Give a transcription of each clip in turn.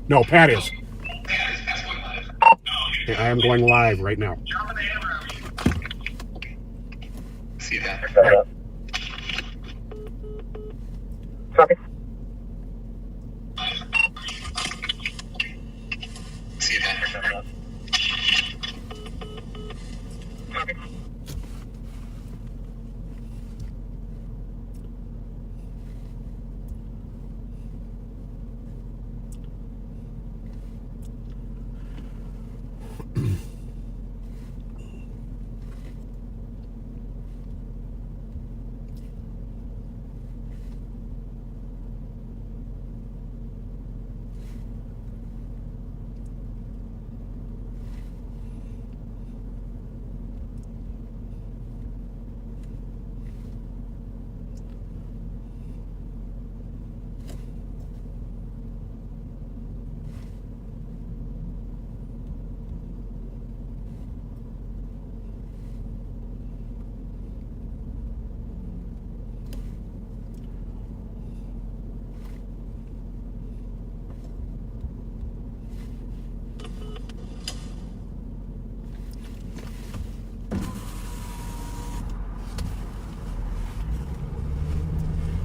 No, Pat is. Okay, I am going live right now. See that? Right. Copy. See that? Copy.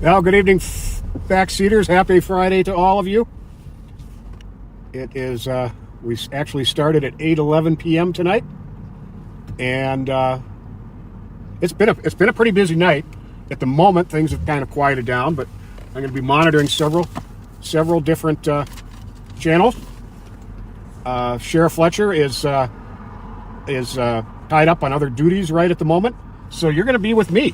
Well, good evening, backseaters. Happy Friday to all of you. It is, we actually started at 8:11 p.m. tonight, and it's been a pretty busy night. At the moment, things have kind of quieted down, but I'm going to be monitoring several different channels. Sheriff Fletcher is tied up on other duties right at the moment, so you're going to be with me.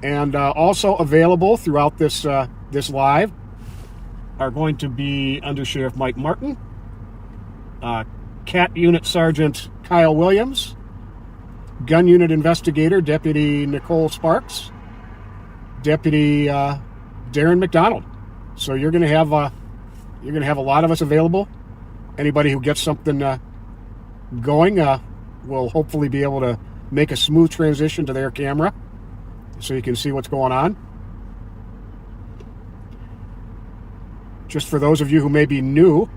And also available throughout this live are going to be Undersheriff Martin, Cat Unit Sergeant Kyle Williams, Gun Unit Investigator Deputy Nicole Sparks, Deputy Darren McDonald. So you're going to have a lot of us available. Anybody who gets something going will hopefully be able to make a smooth transition to their camera, so you can see what's going on. Just for those of you who may be new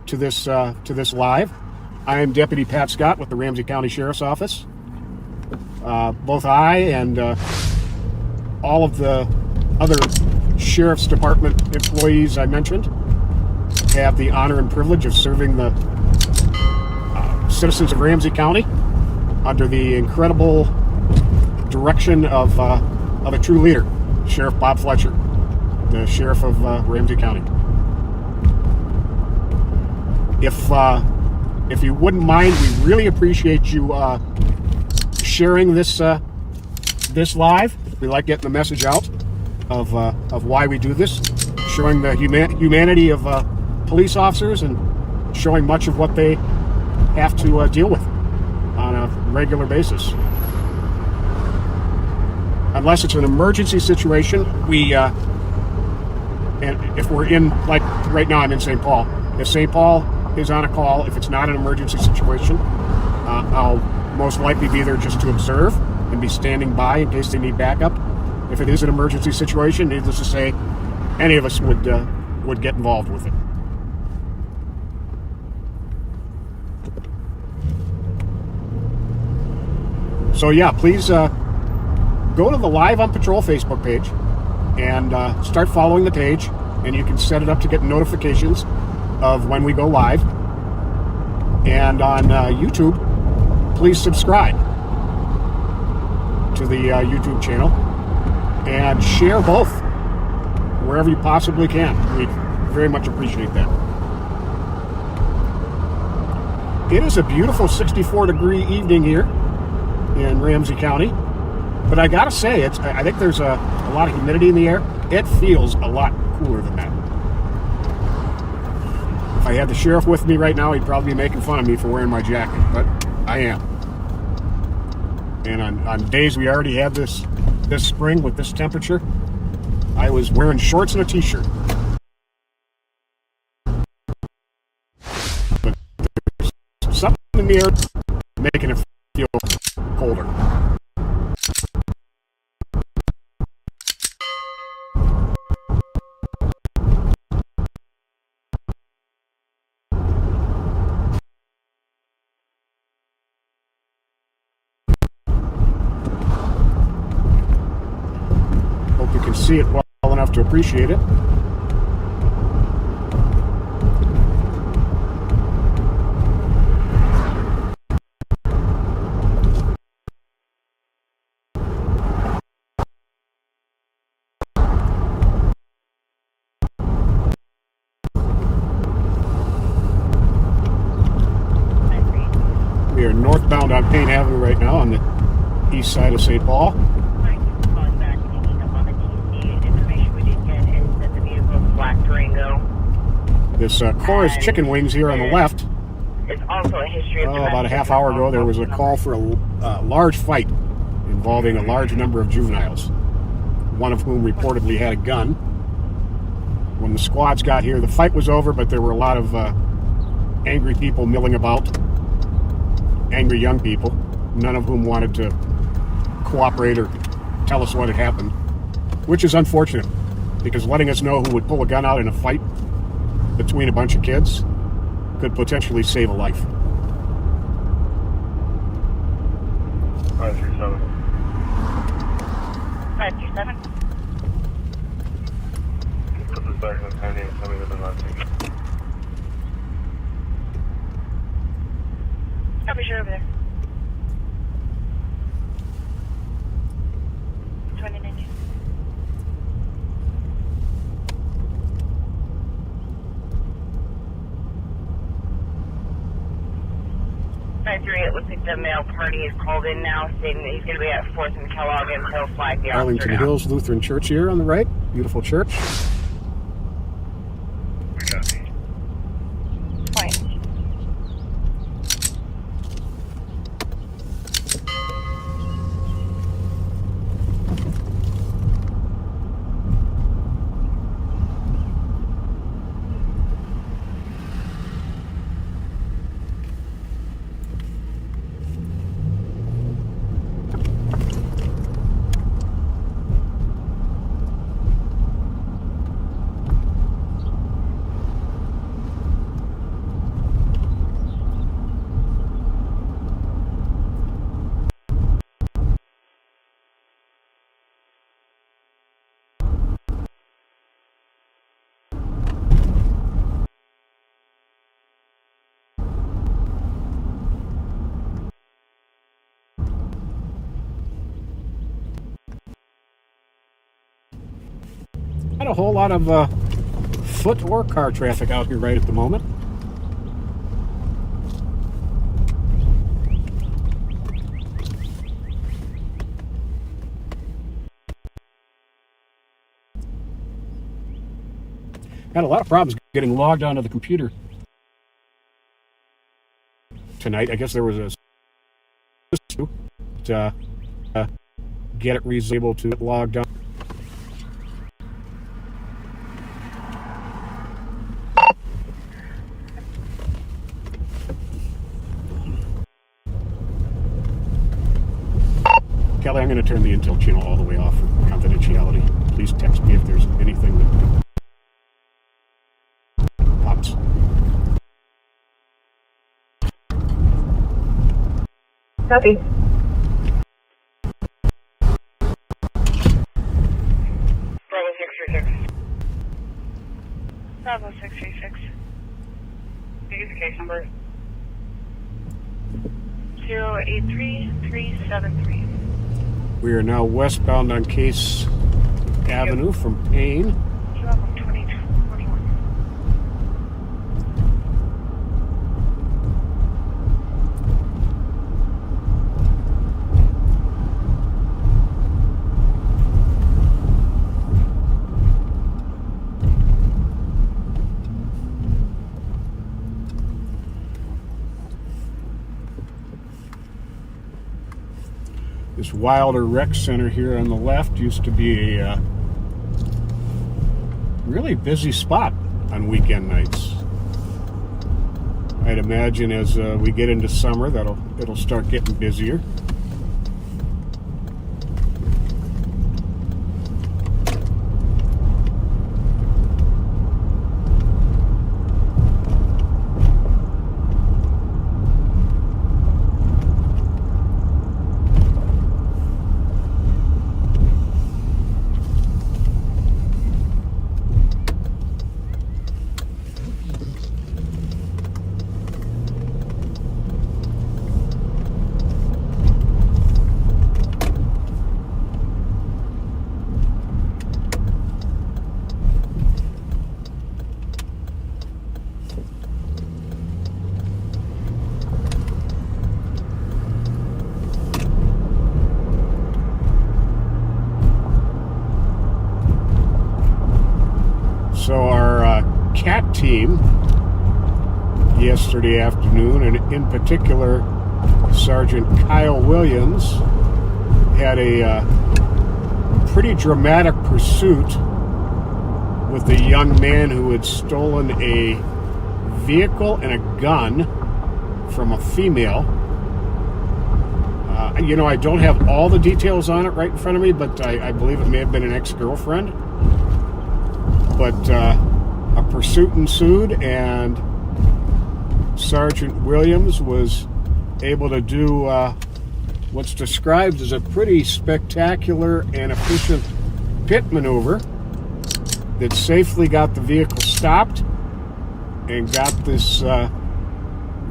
to this live, I am Deputy Pat Scott with the Ramsey County Sheriff's Office. Both I and all of the other Sheriff's Department employees I mentioned have the honor and privilege of serving the citizens of Ramsey County under the incredible direction of a true leader, Sheriff Bob Fletcher, the Sheriff of Ramsey County. If you wouldn't mind, we really appreciate you sharing this live. We like getting the message out of why we do this, showing the humanity of police officers and showing much of what they have to deal with on a regular basis. Unless it's an emergency situation, and if we're in, like right now I'm in St. Paul. If St. Paul is on a call, if it's not an emergency situation, I'll most likely be there just to observe and be standing by in case they need backup. If it is an emergency situation, needless to say, any of us would get involved with it. So yeah, please go to the Live on Patrol Facebook page and start following the page, and you can set it up to get notifications of when we go live. And on YouTube, please subscribe to the YouTube channel and share both wherever you possibly can. We very much appreciate that. It is a beautiful 64-degree evening here in Ramsey County, but I gotta say, I think there's a lot of humidity in the air. It feels a lot cooler than that. If I had the sheriff with me right now, he'd probably be making fun of me for wearing my jacket, but I am. And on days we already had this spring with this temperature, I was wearing shorts and a t-shirt. But there's something in the air making it feel colder. see it well enough to appreciate it. We are northbound on Payne Avenue right now on the east side of St. Paul. This Cora's Chicken Wings here on the left. It's also a history of About a half hour ago, there was a call for a large fight involving a large number of juveniles, one of whom reportedly had a gun. When the squads got here, the fight was over, but there were a lot of angry people milling about, angry young people, none of whom wanted to cooperate or tell us what had happened, which is unfortunate, because letting us know who would pull a gun out in a fight between a bunch of kids could potentially save a life. 537. 527. Put this back in the penny and tell me that they're not taking it. Copy, sure, over there. 2019. It looks like the male party is called in now, stating that he's going to be at 4th and Kellogg until flag the officer Arlington down. Hills Lutheran Church here on the right. Beautiful church. We got me. Point. Not a whole lot of foot or car traffic out here right at the moment. Had a lot of problems getting logged onto the computer tonight. I guess there was a issue to get it able to get logged on. Kelly, I'm going to turn the Intel channel all the way off for confidentiality. Please text me if there's anything that pops. Copy. Bravo 636. Bravo 636. Use the case number. 083373. We are now westbound on Case Avenue from Payne. Bravo 2041. This Wilder Rec Center here on the left used to be a really busy spot on weekend nights. I'd imagine as we get into summer it'll start getting busier. team yesterday afternoon, and in particular, Sergeant Kyle Williams had a pretty dramatic pursuit with a young man who had stolen a vehicle and a gun from a female. I don't have all the details on it right in front of me, but I believe it may have been an ex-girlfriend. But a pursuit ensued, and Sergeant Williams was able to do what's described as a pretty spectacular and efficient pit maneuver that safely got the vehicle stopped and got this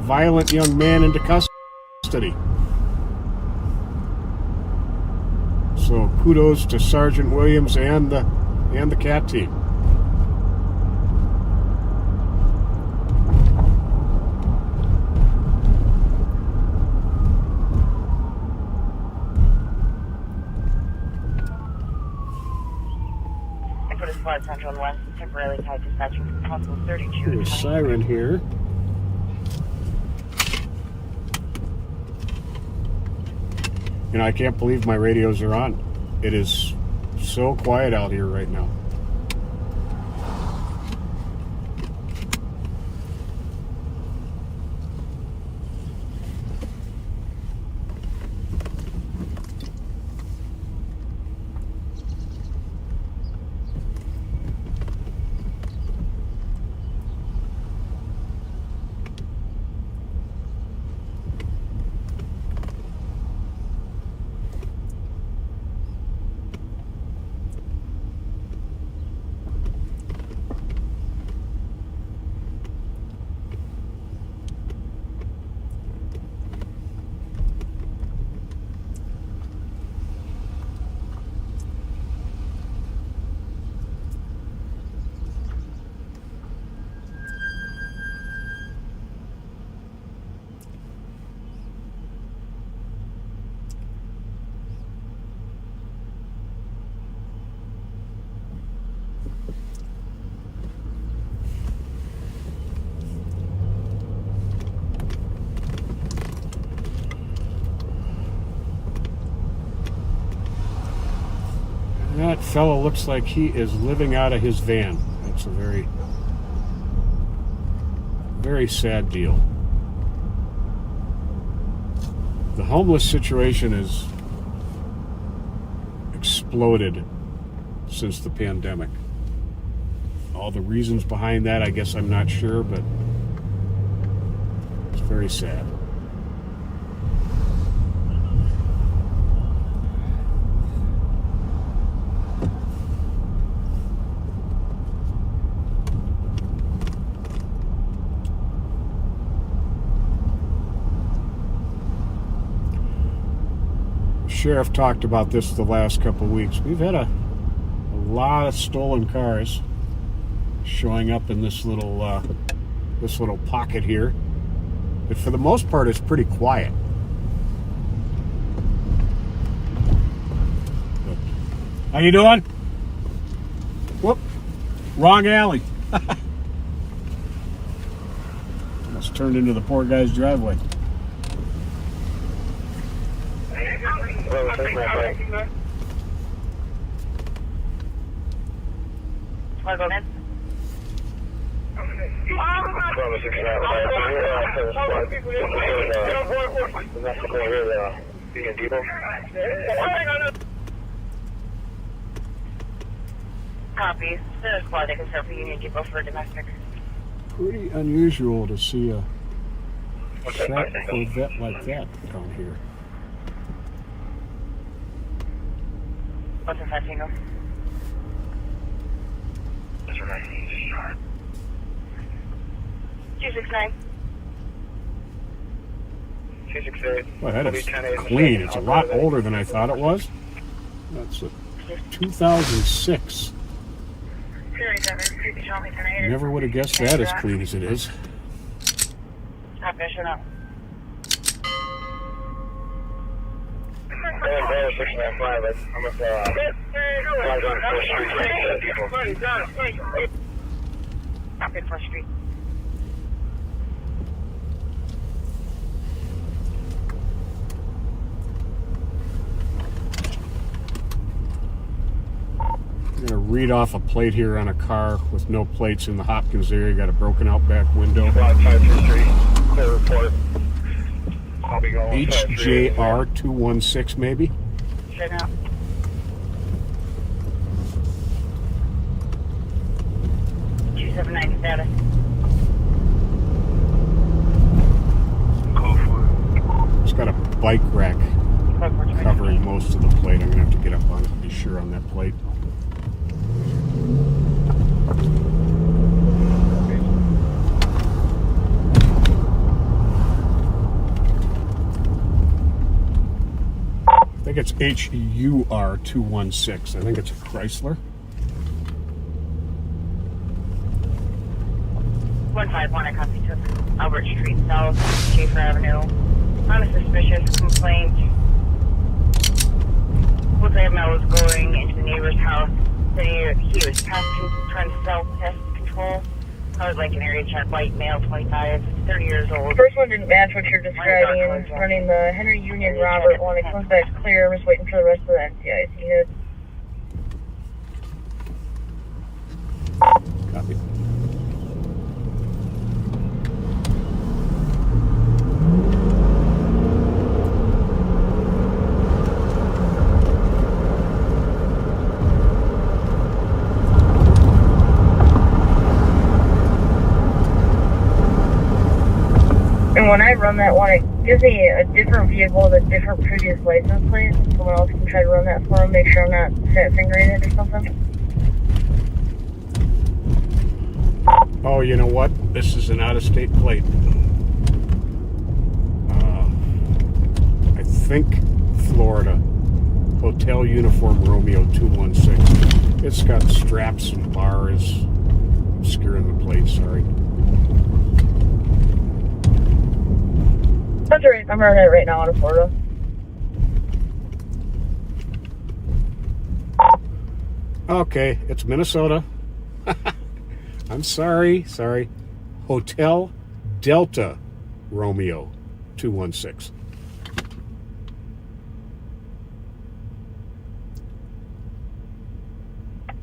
violent young man into custody. So kudos to Sergeant Williams and the CAT team. Input is Flight Central and West, temporarily tied dispatching from Constable 32. There's a siren here. I can't believe my radios are on. It is so quiet out here right now. That fellow looks like he is living out of his van. That's a very, very sad deal. The homeless situation has exploded since the pandemic. All the reasons behind that, I guess I'm not sure, but it's very sad. Sheriff talked about this the last couple of weeks. We've had a lot of stolen cars showing up in this little pocket here, but for the most part, it's pretty quiet. But, how you doing? Whoop! Wrong alley. Almost turned into the poor guy's driveway. Copy. The squad they can start for Union Depot for domestic. Pretty unusual to see a shot Corvette like that down here. What's the fat single? That's right. 269. 268. Well, that is clean. It's a lot older than I thought it was. That's a 2006. Never would have guessed that as clean as it is. Stop fishing up. Copy. 4th Street. I'm going to read off a plate here on a car with no plates in the Hopkins area. Got a broken out back window. 553 Street, clear report. I'll be going HJR 216 maybe? Straight out. Status. It's got a bike rack covering most of the plate. I'm going to have to get up on it to be sure on that plate. I think it's HUR 216. I think it's a Chrysler. 151, I copy to Albert Street South, Schaefer Avenue. On a suspicious complaint. Looks like a man was going into the neighbor's house. Said he was trying to self-test control. I was like an area check, white male, 25, 30 years old. First one didn't match what you're describing. Running the Henry Union Robert one. It comes back clear. I'm just waiting for the rest of the NCIC hit. Copy. And when I run that one, it gives me a different vehicle with a different previous license plate. Someone else can try to run that for him, make sure I'm not fat fingering it or something. Oh, you know what? This is an out-of-state plate. I think Florida. Hotel Uniform Romeo 216. It's got straps and bars obscuring the plate, sorry. That's all right. I'm running it right now out of Florida. Okay, it's Minnesota. I'm sorry. Hotel Delta Romeo 216.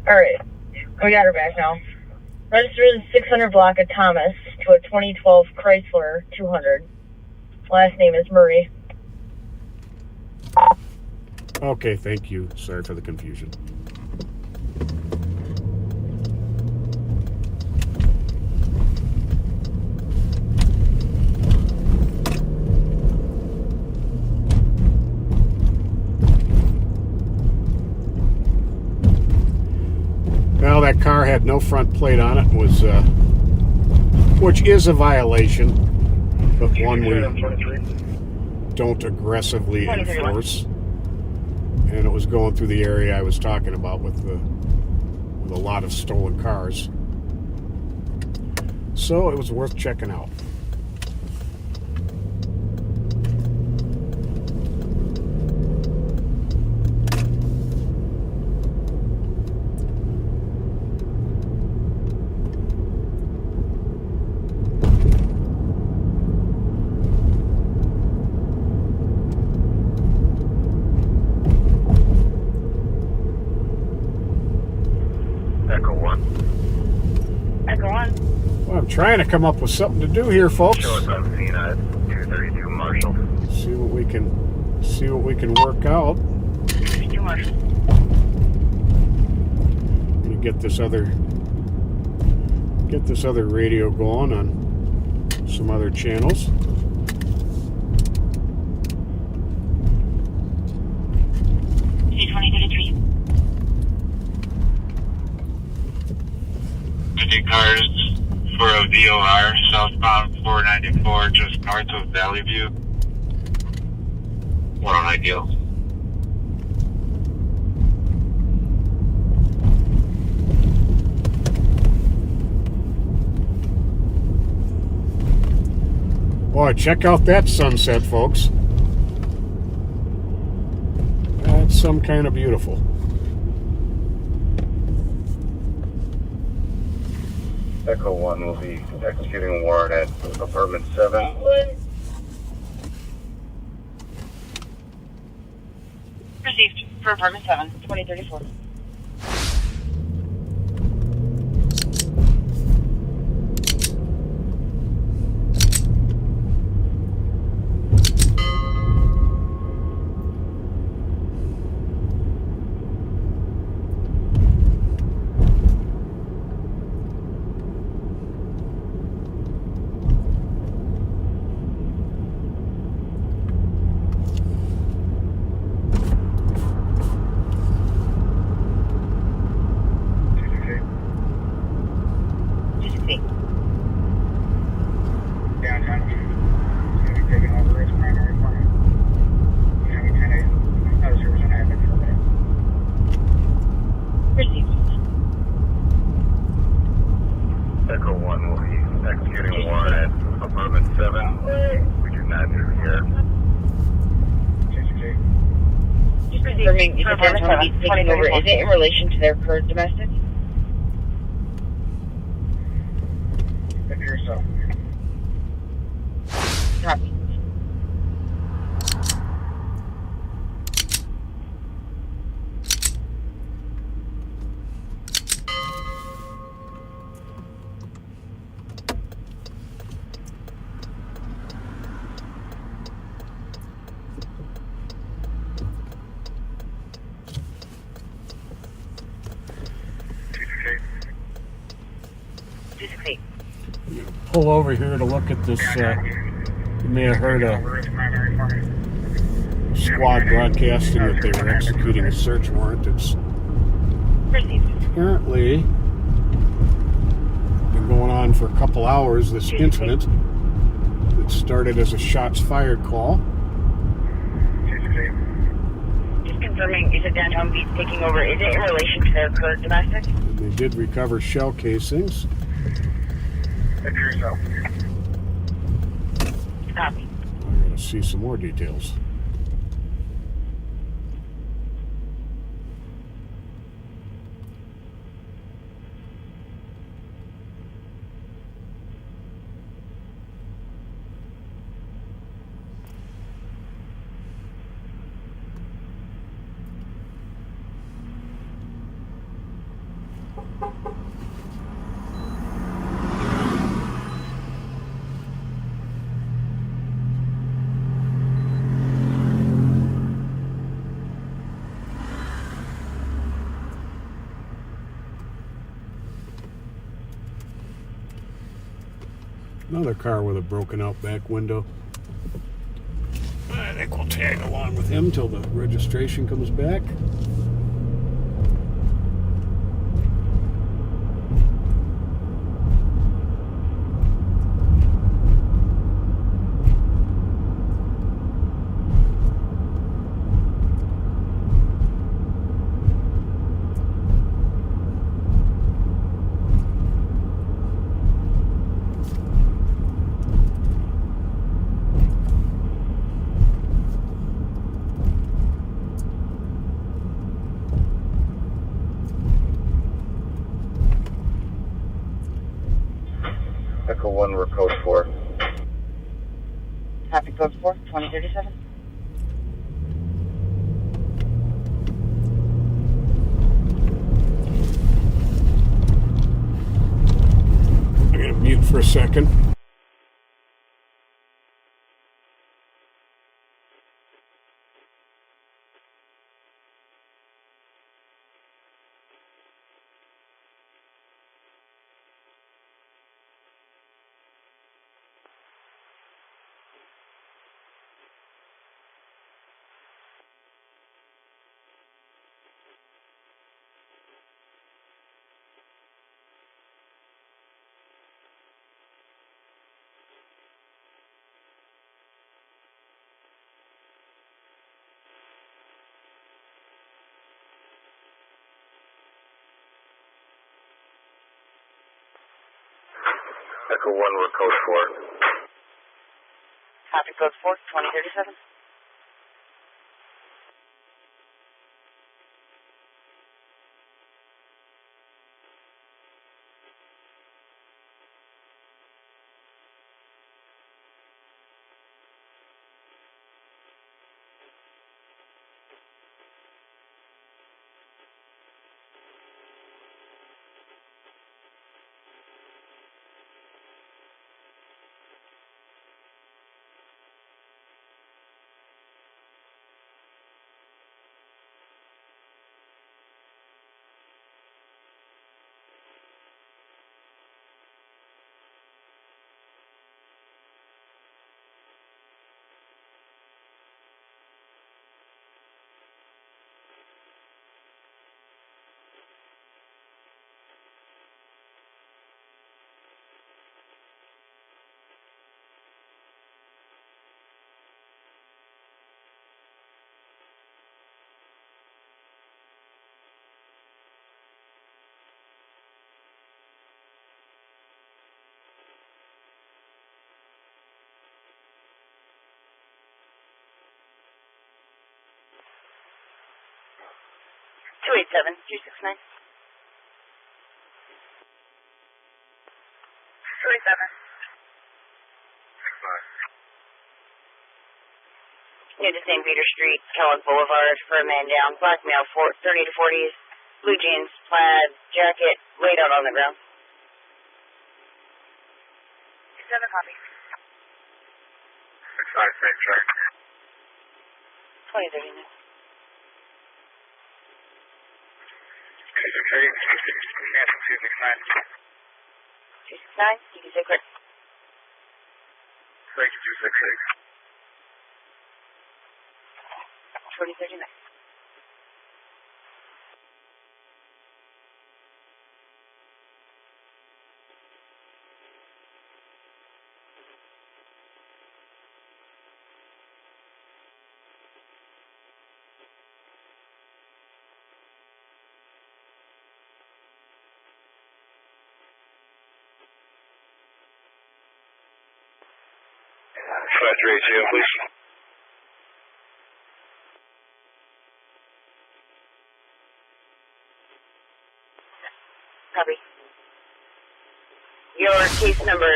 All right. We got her back now. Registered 600 block of Thomas to a 2012 Chrysler 200. Last name is Murray. Okay, thank you. Sorry for the confusion. Well, that car had no front plate on it, which is a violation, but one we don't aggressively enforce. And it was going through the area I was talking about with a lot of stolen cars. So it was worth checking out. I'm trying to come up with something to do here, folks. Show us on scene at 232 Marshall. See what we can work out. 32 Marshall. And get this other radio going on some other channels. Cars for a VOR southbound 494 just north of Valley View. What an ideal. Boy, check out that sunset, folks. That's some kind of beautiful. Echo 1 will be executing a warrant at apartment 7. Received for apartment 7, 2034. Echo 1 will be executing a warrant at apartment 7. We do not interfere. Just confirming if the downtown beat taking over, is it in relation to their current domestic? If you're so. Copy. Pull over here to look at this. You may have heard a squad broadcasting that they were executing a search warrant. It's apparently been going on for a couple hours, this incident. It started as a shots fired call. Just confirming, you said downtown beat's taking over, is it in relation to their current domestic? And they did recover shell casings. If you're so. Copy. I gotta see some more details. Another car with a broken out back window. I think we'll tag along with him till the registration comes back. Echo 1, we're code 4. Copy code 4, 2037. I'm gonna mute for a second. Echo 1, we're code 4. Copy code 4, 2037. 287, 269. 287. Near to St. Peter Street, Kellogg Boulevard, for a man down. Black male, 30 to 40s, blue jeans, plaid, jacket, laid out on the ground. 7 copy. 6-5, same track. 2039. 268, cancel 269. 269, you can say quick. Thank you, 268. 2039. Fletcher ATO, please. Copy. Your case number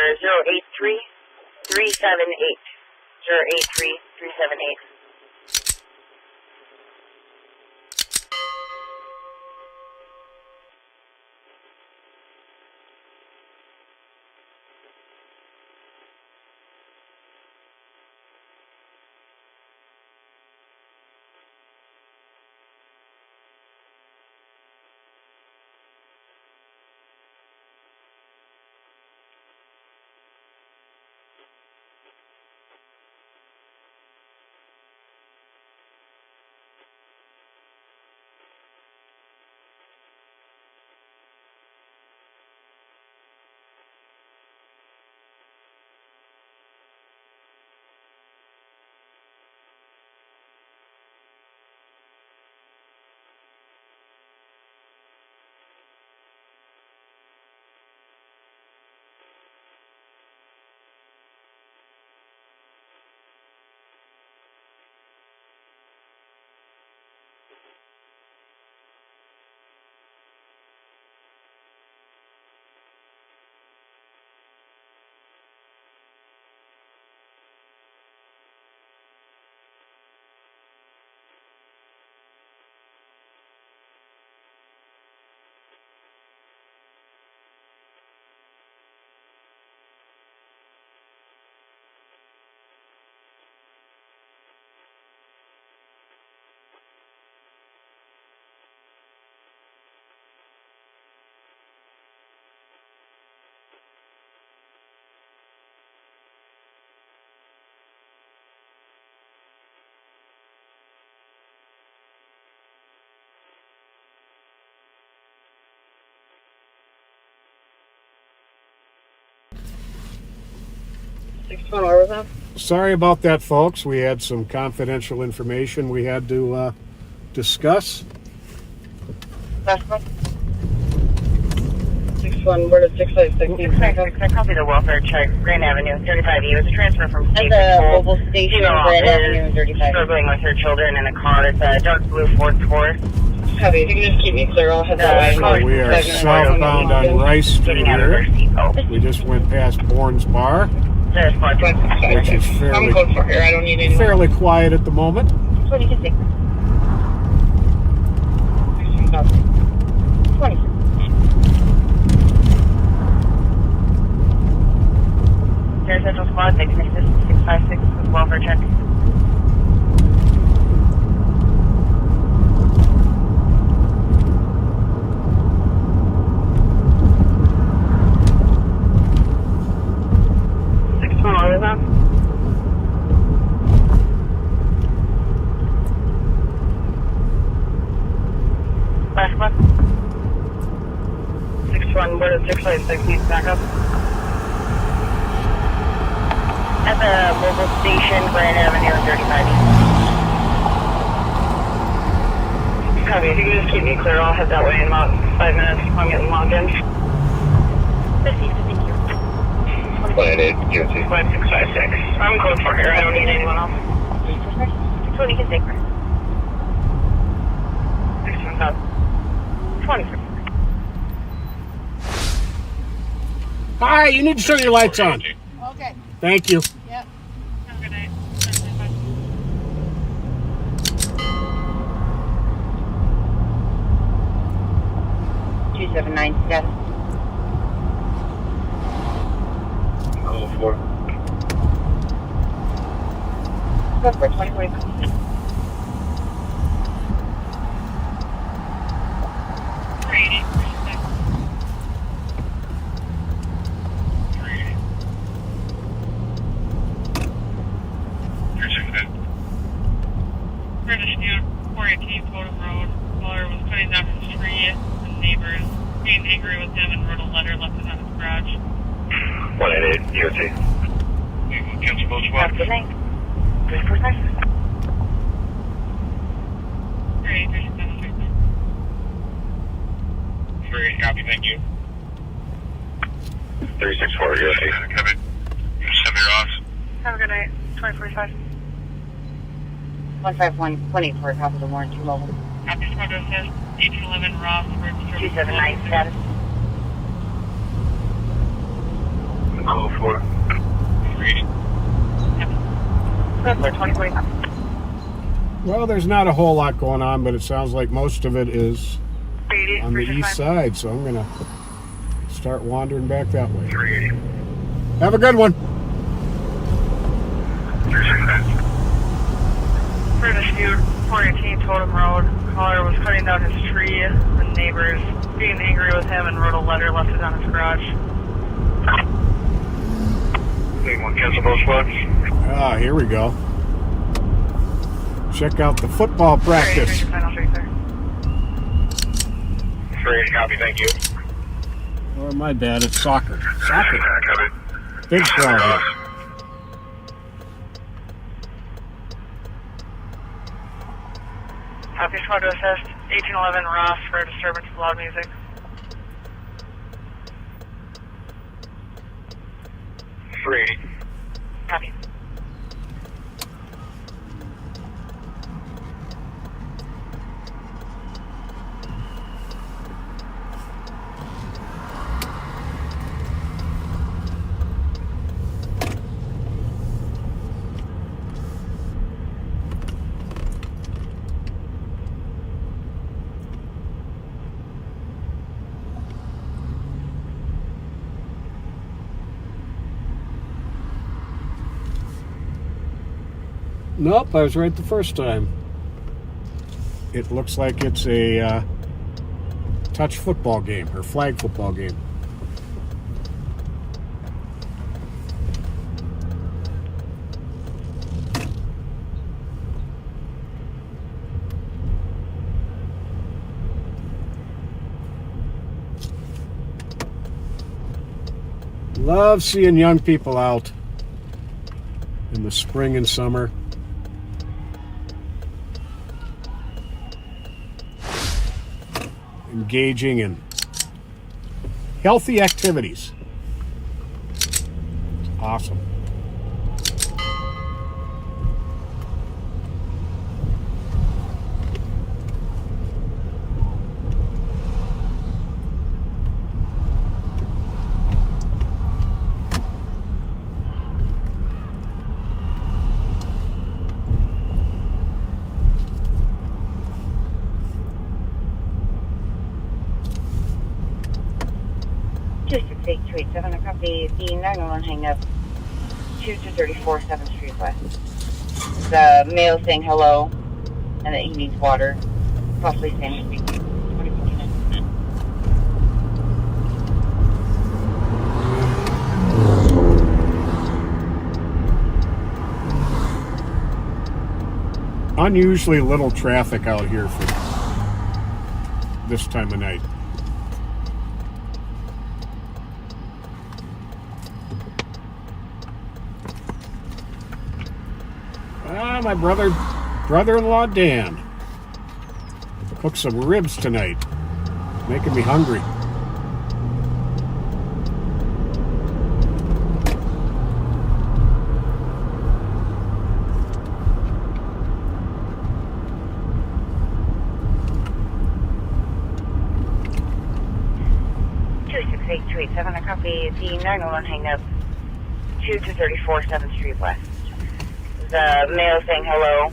083-378. 083-378. Sorry about that, folks. We had some confidential information we had to discuss. Last one. 61, where did 656? 696, I copy the welfare check, Grand Avenue, 35E. It was a transfer from state At the patrol. mobile station, Female Grand officer Avenue, 35. struggling with her children in a car. It's a dark blue Ford Taurus. Copy, if you can just keep me clear, I'll head that way. So We are southbound on Rice Street Getting out of her here. seatbelt. We just went past Bourne's Bar, There's Mark. which is I'm close for here, I don't need any more. fairly quiet at the moment. 26. 26. There's Central Squad, they can assist 656 with welfare check. Last one. 6-1, where does 656 need to back up? At the mobile station, Grand Avenue, 35E. Copy, if you can just keep me clear, I'll head that way in about 5 minutes. I'm getting logged in. Received, thank you. Plan 8, UT. 5656. I'm close for here, I don't need anyone else. 20 can take her. 26. Hi, you need to turn your lights on. Okay. Thank you. Yep. Have a good night. 279 status. Call 4. Go for it, 2045. British New 418 Totem Road. Caller was cutting down his tree. The neighbors being angry with him and wrote a letter left it on his garage. 188, DOT. Cancel both Have a good night. 345. Great, 380, copy, thank you. 364, DOT. Kevin, send me your off. Have a good night. 2045. 15120 for top of the warrant 2 mobile. Copy, squad to assist. 1811 Ross for disturbance. 279 status. Call 4. 380. Go for it, 2045. Well, there's not a whole lot going on, but it sounds like most of it is on the east side, so I'm going to start wandering back that way. 380. Have a good one. 369. British New 418 Totem Road. Caller was cutting down his tree. The neighbors being angry with him and wrote a letter left it on his garage. 1, cancel both squads. Ah, here we go. Check out the football practice. 380, copy, thank you. Oh, my bad. It's soccer. Soccer. Kevin. Big crowd here. Copy, squad to assist. 1811 Ross for disturbance of loud music. 380. Copy. Nope, I was right the first time. It looks like it's a touch football game or flag football game. Love seeing young people out in the spring and summer. Engaging in healthy activities. Awesome. I copy the 911 hang up 2234 7th Street West. The male saying hello and that he needs water. Possibly Spanish speaking. 24/7. Unusually little traffic out here for this time of night. My brother-in-law Dan cooked some ribs tonight, making me hungry. 287, I copy the 911 hang-up 2 to 34 7th Street West. The male saying hello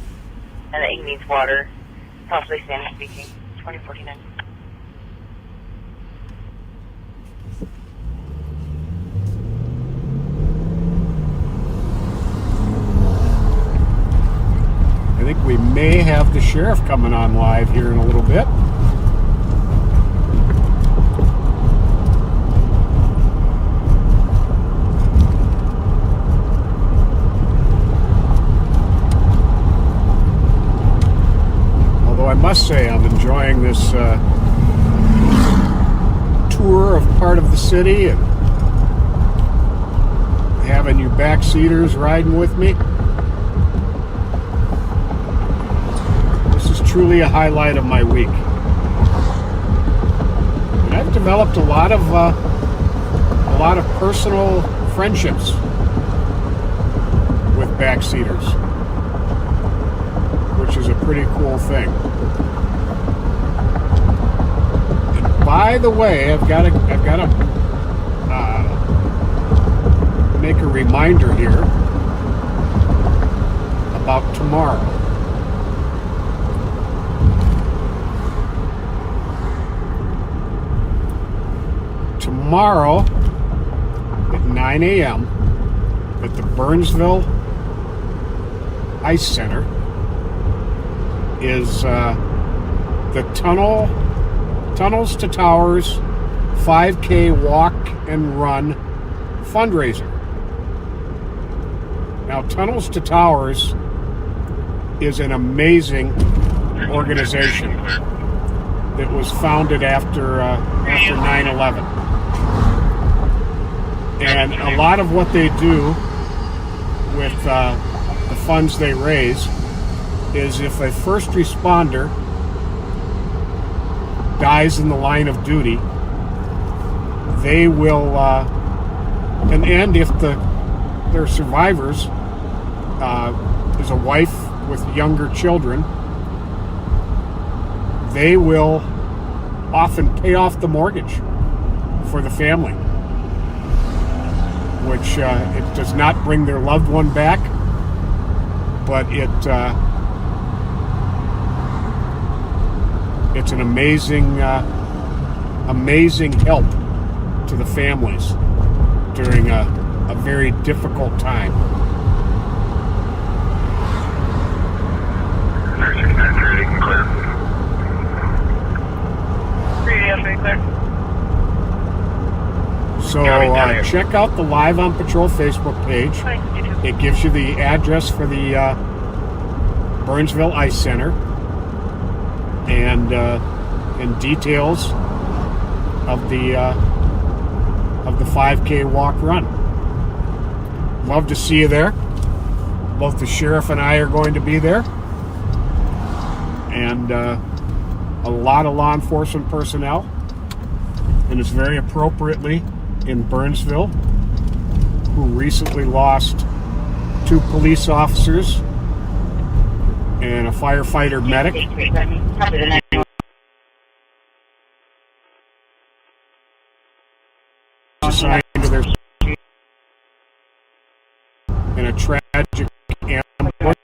and that he needs water, possibly Spanish speaking, 2049. I think we may have the sheriff coming on live here in a little bit. Although I must say I'm enjoying this tour of part of the city and having you backseaters riding with me. Truly a highlight of my week. And I've developed a lot of personal friendships with backseaters, which is a pretty cool thing. And by the way, I've got to make a reminder here about tomorrow. Tomorrow at 9 a.m. at the Burnsville Ice Center is the Tunnels to Towers 5K Walk and Run fundraiser. Now, Tunnels to Towers is an amazing organization that was founded after 9/11. And a lot of what they do with the funds they raise is if a first responder dies in the line of duty, they will, and if their survivors is a wife with younger children, they will often pay off the mortgage for the family, which it does not bring their loved one back, but it's an amazing help to the families during a very difficult time. So check out the Live on Patrol Facebook page. It gives you the address for the Burnsville Ice Center and details of the 5K walk run. Love to see you there. Both the sheriff and I are going to be there, and a lot of law enforcement personnel, and it's very appropriately in Burnsville, who recently lost 2 police officers and a firefighter medic assigned to their in a tragic ambush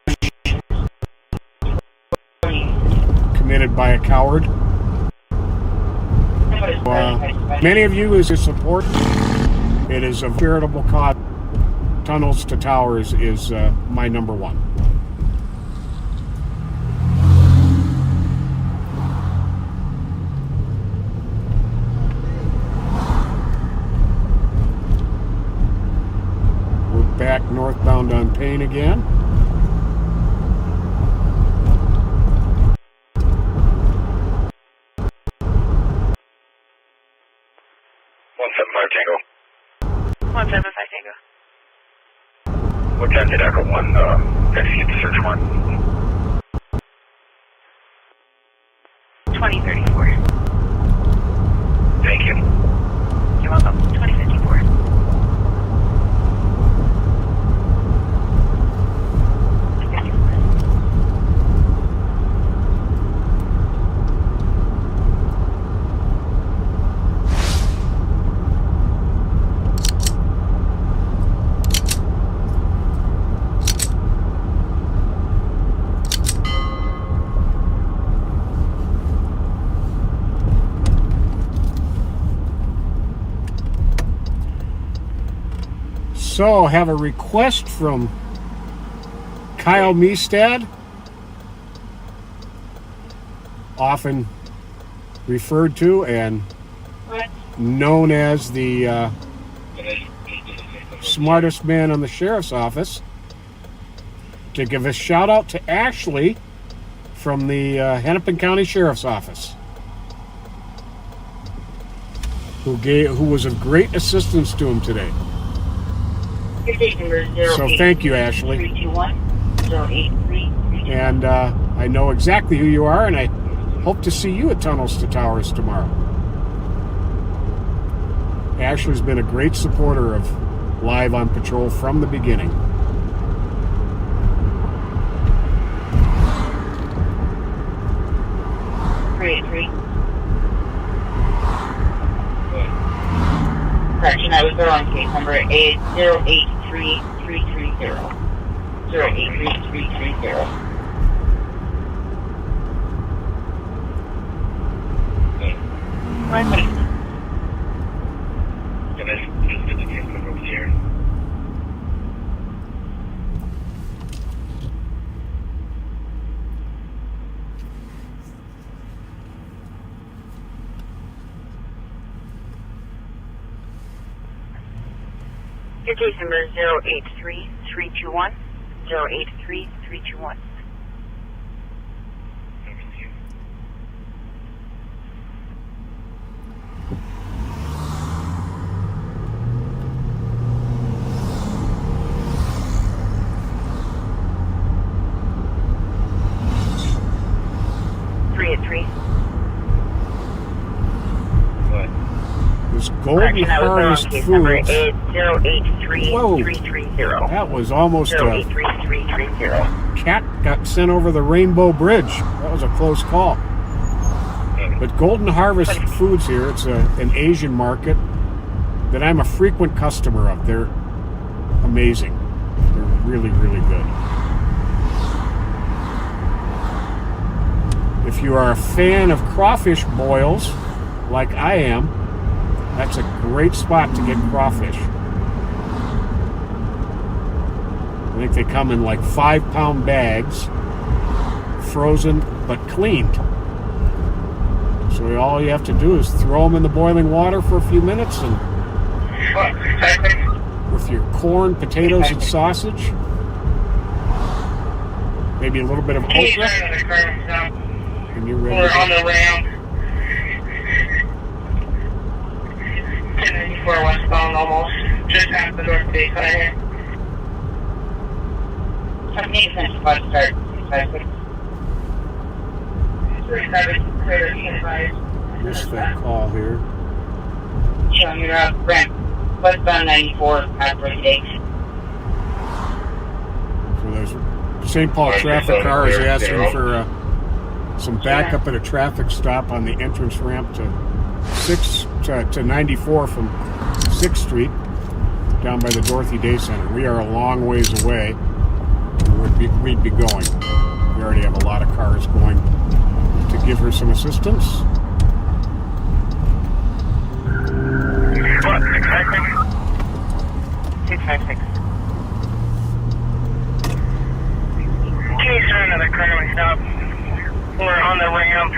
committed by a coward. Many of you as a support, it is a veritable cause. Tunnels to Towers is my number one. We're back northbound on Payne again. Tango. 175 Tango. What time did Echo 1 execute the search warrant? 2034. Thank you. You're welcome. 2054. So, have a request from Kyle Meestad, often referred to and known as the smartest man in the sheriff's office, to give a shout out to Ashley from the Hennepin County Sheriff's Office, who was of great assistance to him today. So thank you, Ashley. And I know exactly who you are, and I hope to see you at Tunnels to Towers tomorrow. Ashley's been a great supporter of Live on Patrol from the beginning. Correction, I was there on case number 083330. 083330. Your case number is 083321. 083321. This Golden Harvest Foods. 083330. That was almost a 083330. cat got sent over the Rainbow Bridge. That was a close call. But Golden Harvest Foods here, it's an Asian market that I'm a frequent customer of. They're amazing. They're really, really good. If you are a fan of crawfish boils, like I am, that's a great spot to get crawfish. I think they come in like 5-pound bags, frozen but cleaned. So all you have to do is throw them in the boiling water for a few minutes, and with your corn, potatoes, and sausage, maybe a little bit of okra, and you're ready. We're on the ramp. 1094 westbound almost. Just past the north base right here. Something is about to start. 37, Missed that call here. Showing your ramp. Westbound 94 past Rocky Lakes. So there's St. Paul traffic car is asking for some backup at a traffic stop on the entrance ramp to 94 from 6th Street down by the Dorothy Day Center. We are a long ways away. We'd be going. We already have a lot of cars going to give her some assistance. What? 656? 656. Can you turn another currently stop? We're on the ramp.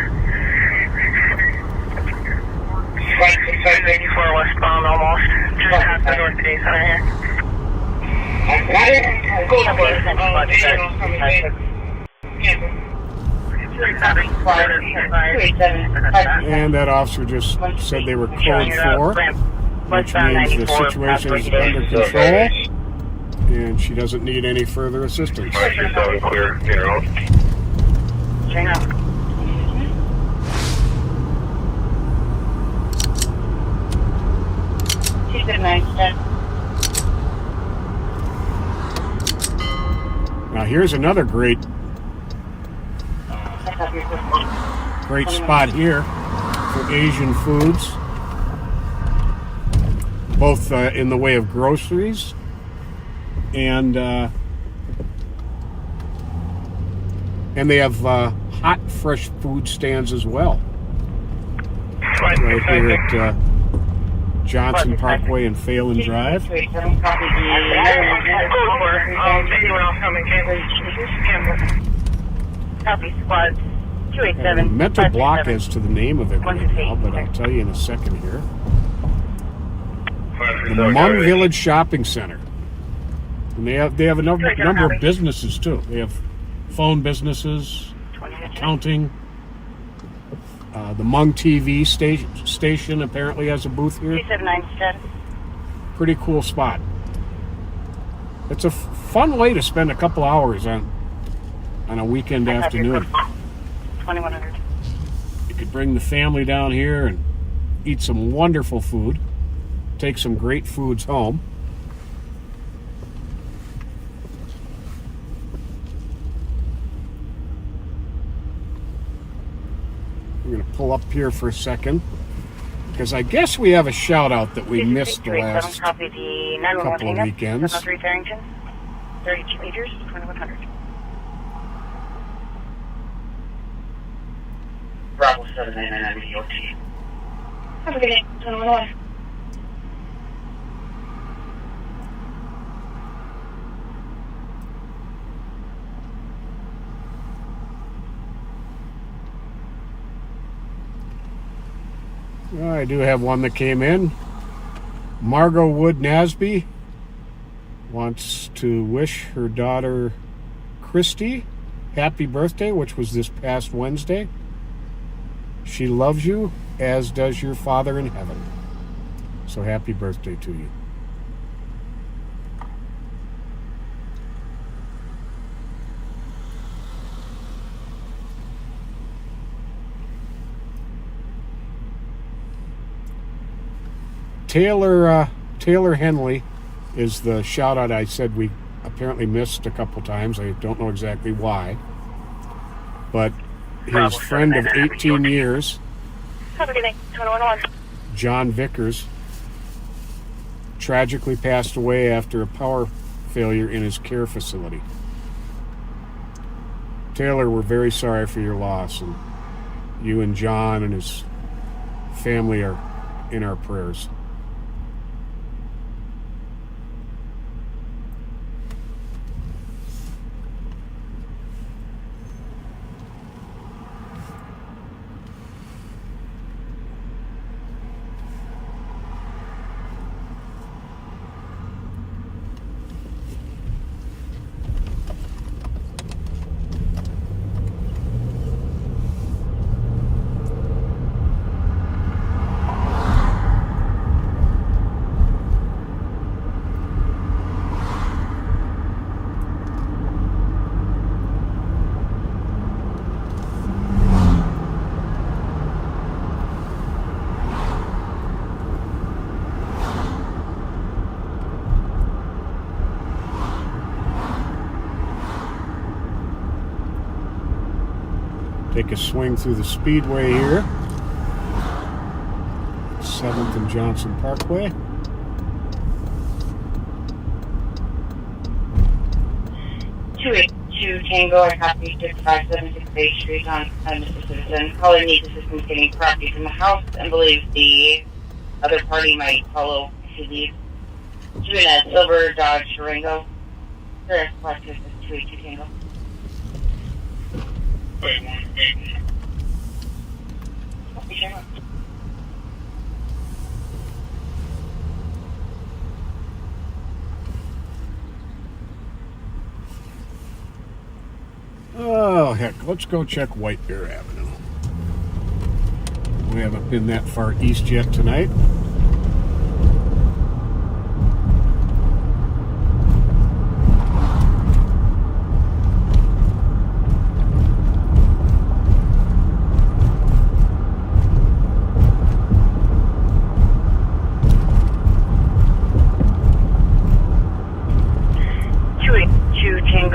694 westbound almost. Just past the north base center here. And that officer just said they were code 4, which means the situation is under control and she doesn't need any further assistance. Clear, you're out. Turn up. She's a nice step. Now here's another great spot here for Asian foods, both in the way of groceries and they have hot, fresh food stands as well. Right here at Johnson Parkway and Phelan Drive. 287, copy the anyone else coming in? Copy squad I 287. have a mental block 537. as to the name of it right now, but I'll tell you in a second here. The Hmong Village Shopping Center. And they have a number of businesses too. They have phone businesses, accounting. The Hmong TV station apparently has a booth here. 379 Pretty cool spot. It's a fun way to spend a couple hours on a weekend afternoon. 2100. You could bring the family down here and eat some wonderful food. Take some great foods home. We're going to pull up here for a second because I guess we have a shout out that we missed the last Copy the 911 couple of hang-up, weekends. 703 Farrington, 32 meters, 2100. Bravo 799 EOT. Have a good day, 2101. I do have one that came in. Margot Wood Nasby wants to wish her daughter Christy happy birthday, which was this past Wednesday. She loves you, as does your Father in heaven. So happy birthday to you. Taylor Henley is the shout out I said we apparently missed a couple times. I don't know exactly why. But his friend of 18 years, Have a good day, 2101. John Vickers, tragically passed away after a power failure in his care facility. Taylor, we're very sorry for your loss, and you and John and his family are in our prayers. Take a swing through the speedway here. 7th and Johnson Parkway. Tango, I copy 6576 Bay Street on Mr. Citizen. Caller needs assistance getting property from the house and believes the other party might follow if he leaves. Doing a silver Dodge Durango. Sir, Squad 282 Tango. Oh, heck, let's go check White Bear Avenue. We haven't been that far east yet tonight.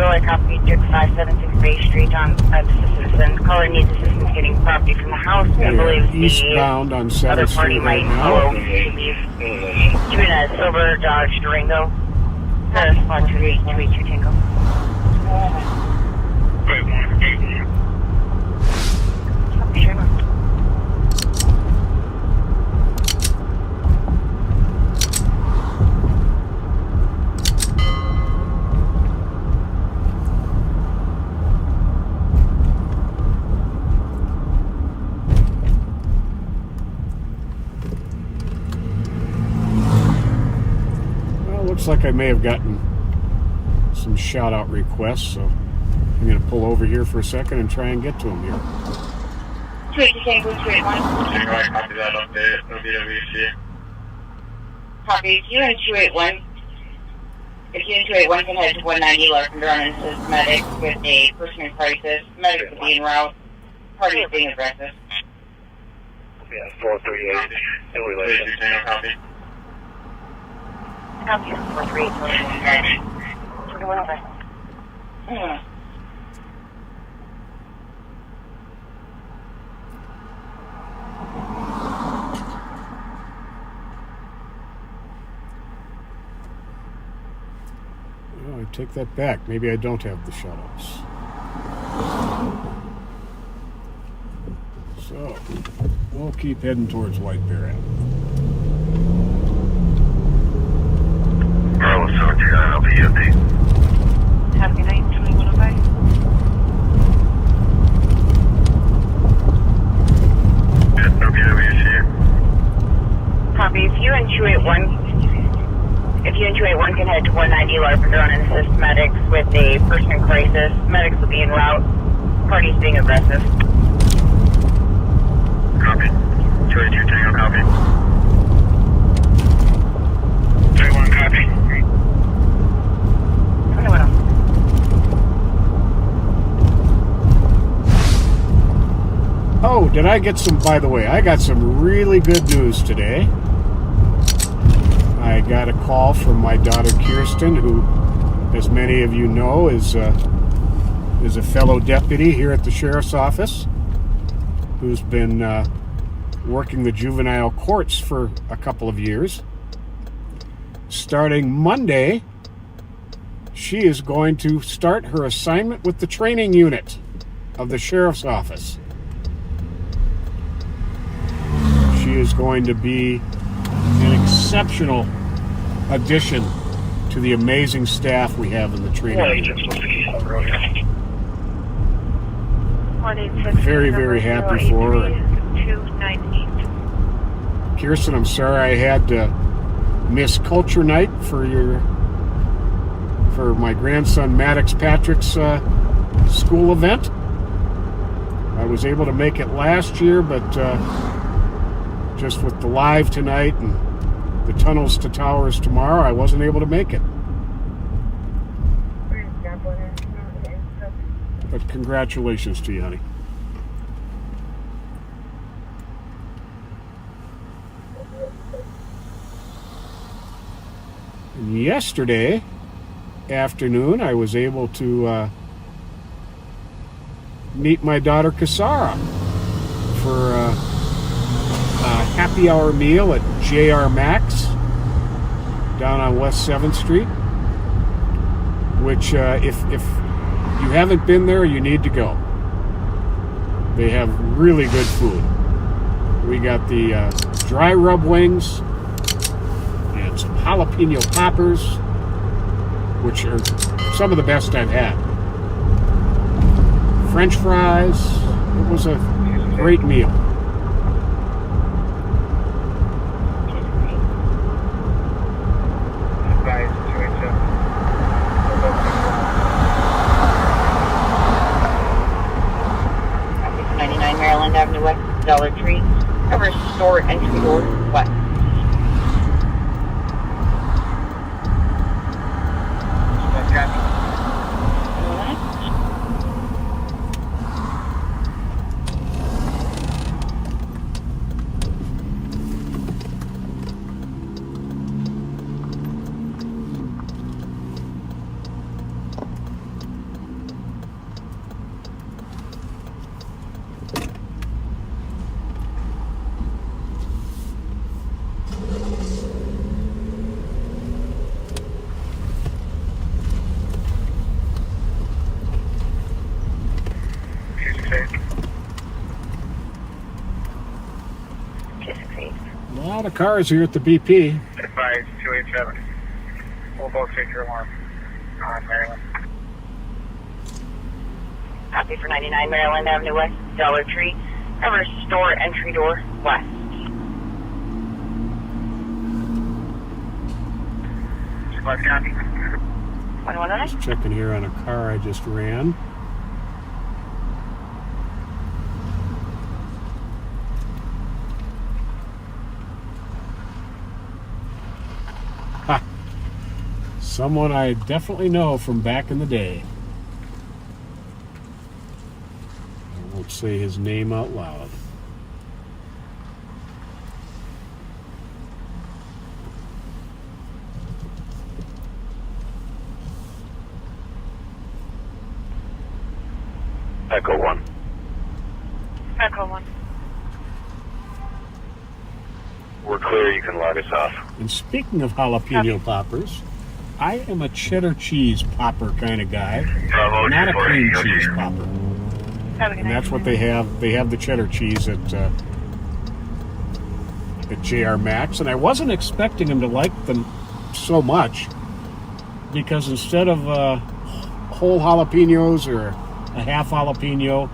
I copy 6576 Bay Street on Mr. Citizen. Caller needs assistance getting property from the house and believes eastbound on 7th other party Street might right now. follow if he leaves. Doing a silver Dodge Durango. Squad 282 Tango. like I may have gotten some shout-out requests, so I'm going to pull over here for a second and try and get to them here. 280 Tango 281. Copy that update. OBWC. Copy. If you and 281. If you and 281 can head to 190 Larkender on assist medics with a person in crisis. Medics will be en route. Party is being aggressive. Yeah, 438. In relation. Copy. Copy. 438. 21 over. Oh, I take that back. Maybe I don't have the shout-outs. So, we'll keep heading towards White Bear Ave. Bravo 79, I'll be empty. Happy night, 2105. OBWC. Copy. If you and 281 can head to 190 Larkender on assist medics with a person in crisis. Medics will be en route. Party is being aggressive. Copy. 282 Tango, copy. 31, copy. 21. Oh, did I get some, by the way, I got some really good news today. I got a call from my daughter Kirsten, who, as many of you know, is a fellow deputy here at the sheriff's office, who's been working the juvenile courts for a couple of years. Starting Monday, she is going to start her assignment with the training unit of the sheriff's office. She is going to be an exceptional addition to the amazing staff we have in the training unit. 186. Very, very happy for her. 298. Kirsten, I'm sorry I had to miss culture night for my grandson Maddox Patrick's school event. I was able to make it last year, but just with the live tonight and the tunnels to towers tomorrow, I wasn't able to make it. But congratulations to you, honey. And yesterday afternoon, I was able to meet my daughter Cassara for a happy hour meal at JR Max down on West 7th Street, which if you haven't been there, you need to go. They have really good food. We got the dry rub wings and some jalapeno poppers, which are some of the best I've had. French fries. It was a great meal. Avenue West, Dollar Tree, cover store entry door west. A lot of cars here at the BP. Advise 287. We'll both take your alarm on Maryland. Copy for 99 Maryland Avenue West, Dollar Tree, cover store entry door west. Southwest copy. 2109? Just checking here on a car I just ran. Ha! Someone I definitely know from back in the day. I won't say his name out loud. Echo 1. Echo 1. We're clear, you can log us off. And speaking of jalapeno poppers, I am a cheddar cheese popper kind of guy, Bravo, not a 240, cream go cheese to- popper. Have a good And night. that's what they have. They have the cheddar cheese at JR Max, and I wasn't expecting them to like them so much because instead of whole jalapenos or a half jalapeno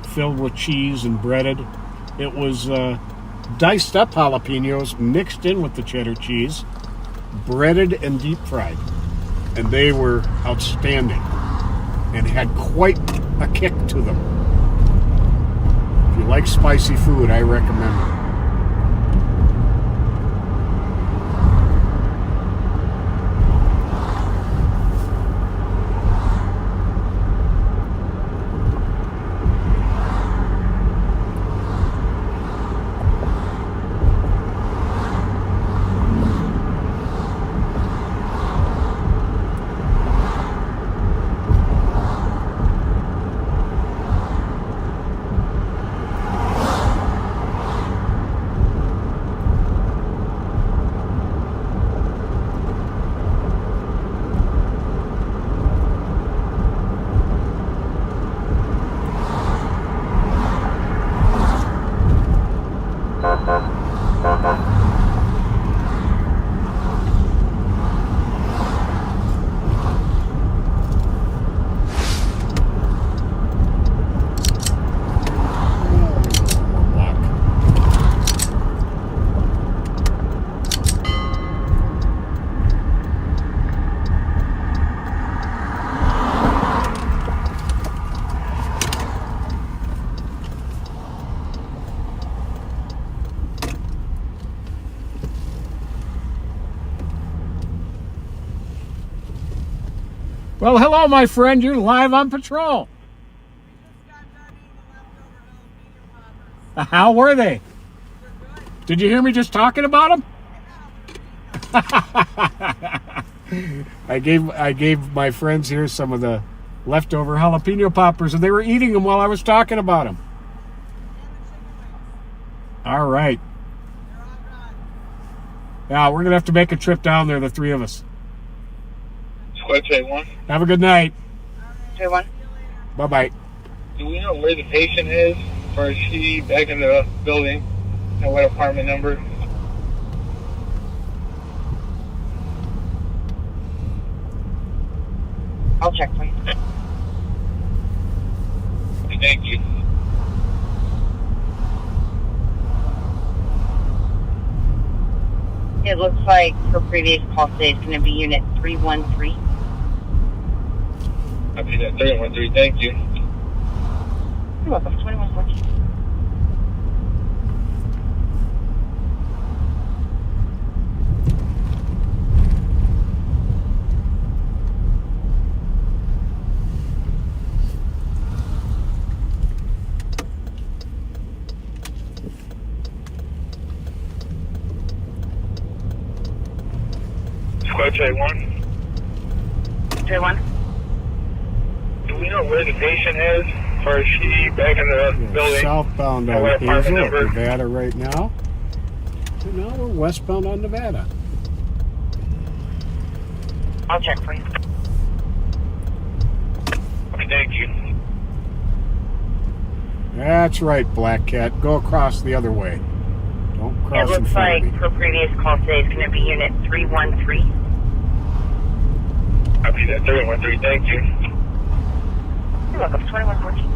filled with cheese and breaded, it was diced up jalapenos mixed in with the cheddar cheese, breaded and deep fried, and they were outstanding and had quite a kick to them. If you like spicy food, I recommend them. Well, hello, my friend. You're live on patrol. How were they? Did you hear me just talking about them? I gave my friends here some of the leftover jalapeno poppers, and they were eating them while I was talking about them. All right. Yeah, we're gonna have to make a trip down there, the three of us. Squad 1. Have a good night. 31. Bye-bye. Do we know where the patient is? Or is she back in the building? And what apartment number? I'll check for you. Thank you. It looks like for previous call today, it's going to be unit 313. Copy that. 313. Thank you. You're welcome. 2114. Squad 1. 31. Do we know where the patient is? Or is she back in the building? Southbound And on what apartment Hazel at number? Nevada right now. And now we're westbound on Nevada. I'll check for you. Okay, thank you. That's right, Black Cat. Go across the other way. Don't It cross in looks front like of me. for previous call today, it's going to be unit 313. Copy that. 313. Thank you. You're welcome. 2114.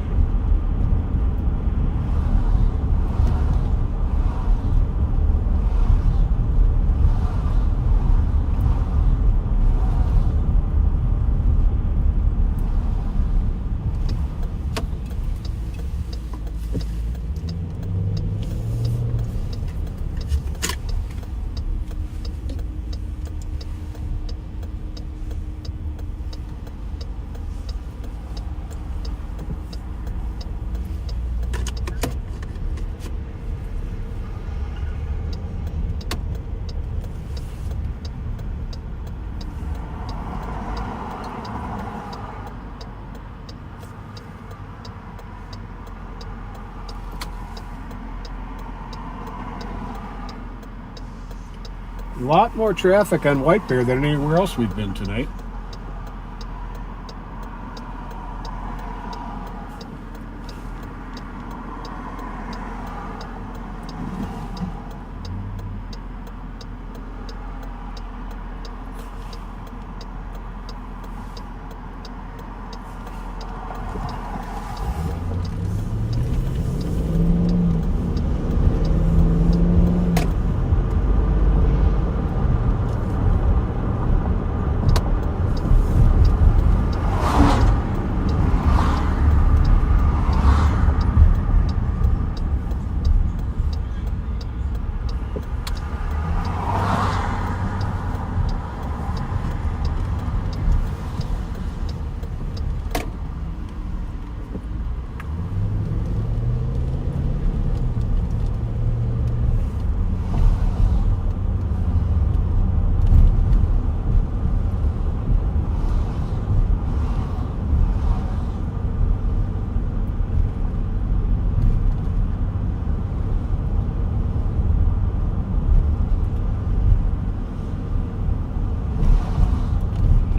lot more traffic on White Bear than anywhere else we've been tonight.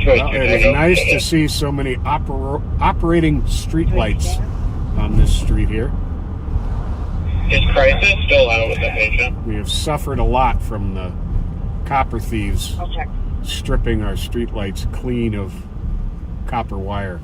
Well, it is nice to see so many operating street lights on this street here. Is Crisis still out with the patient? We have suffered a lot from the copper thieves I'll check. stripping our street lights clean of copper wire.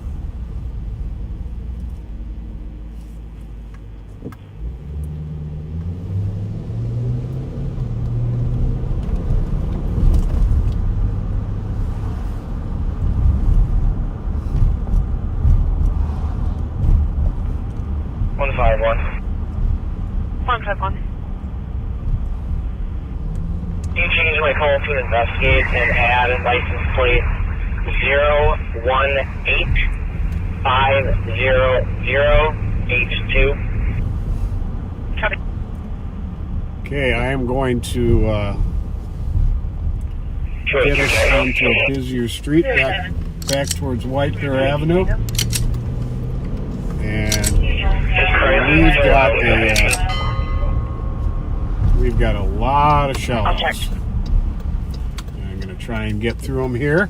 You change my call to investigate and add a license plate 018500H2. Okay, I am going to get us onto a busier street back towards White Bear Avenue. And we've got a lot of shout-outs. I'm going to try and get through them here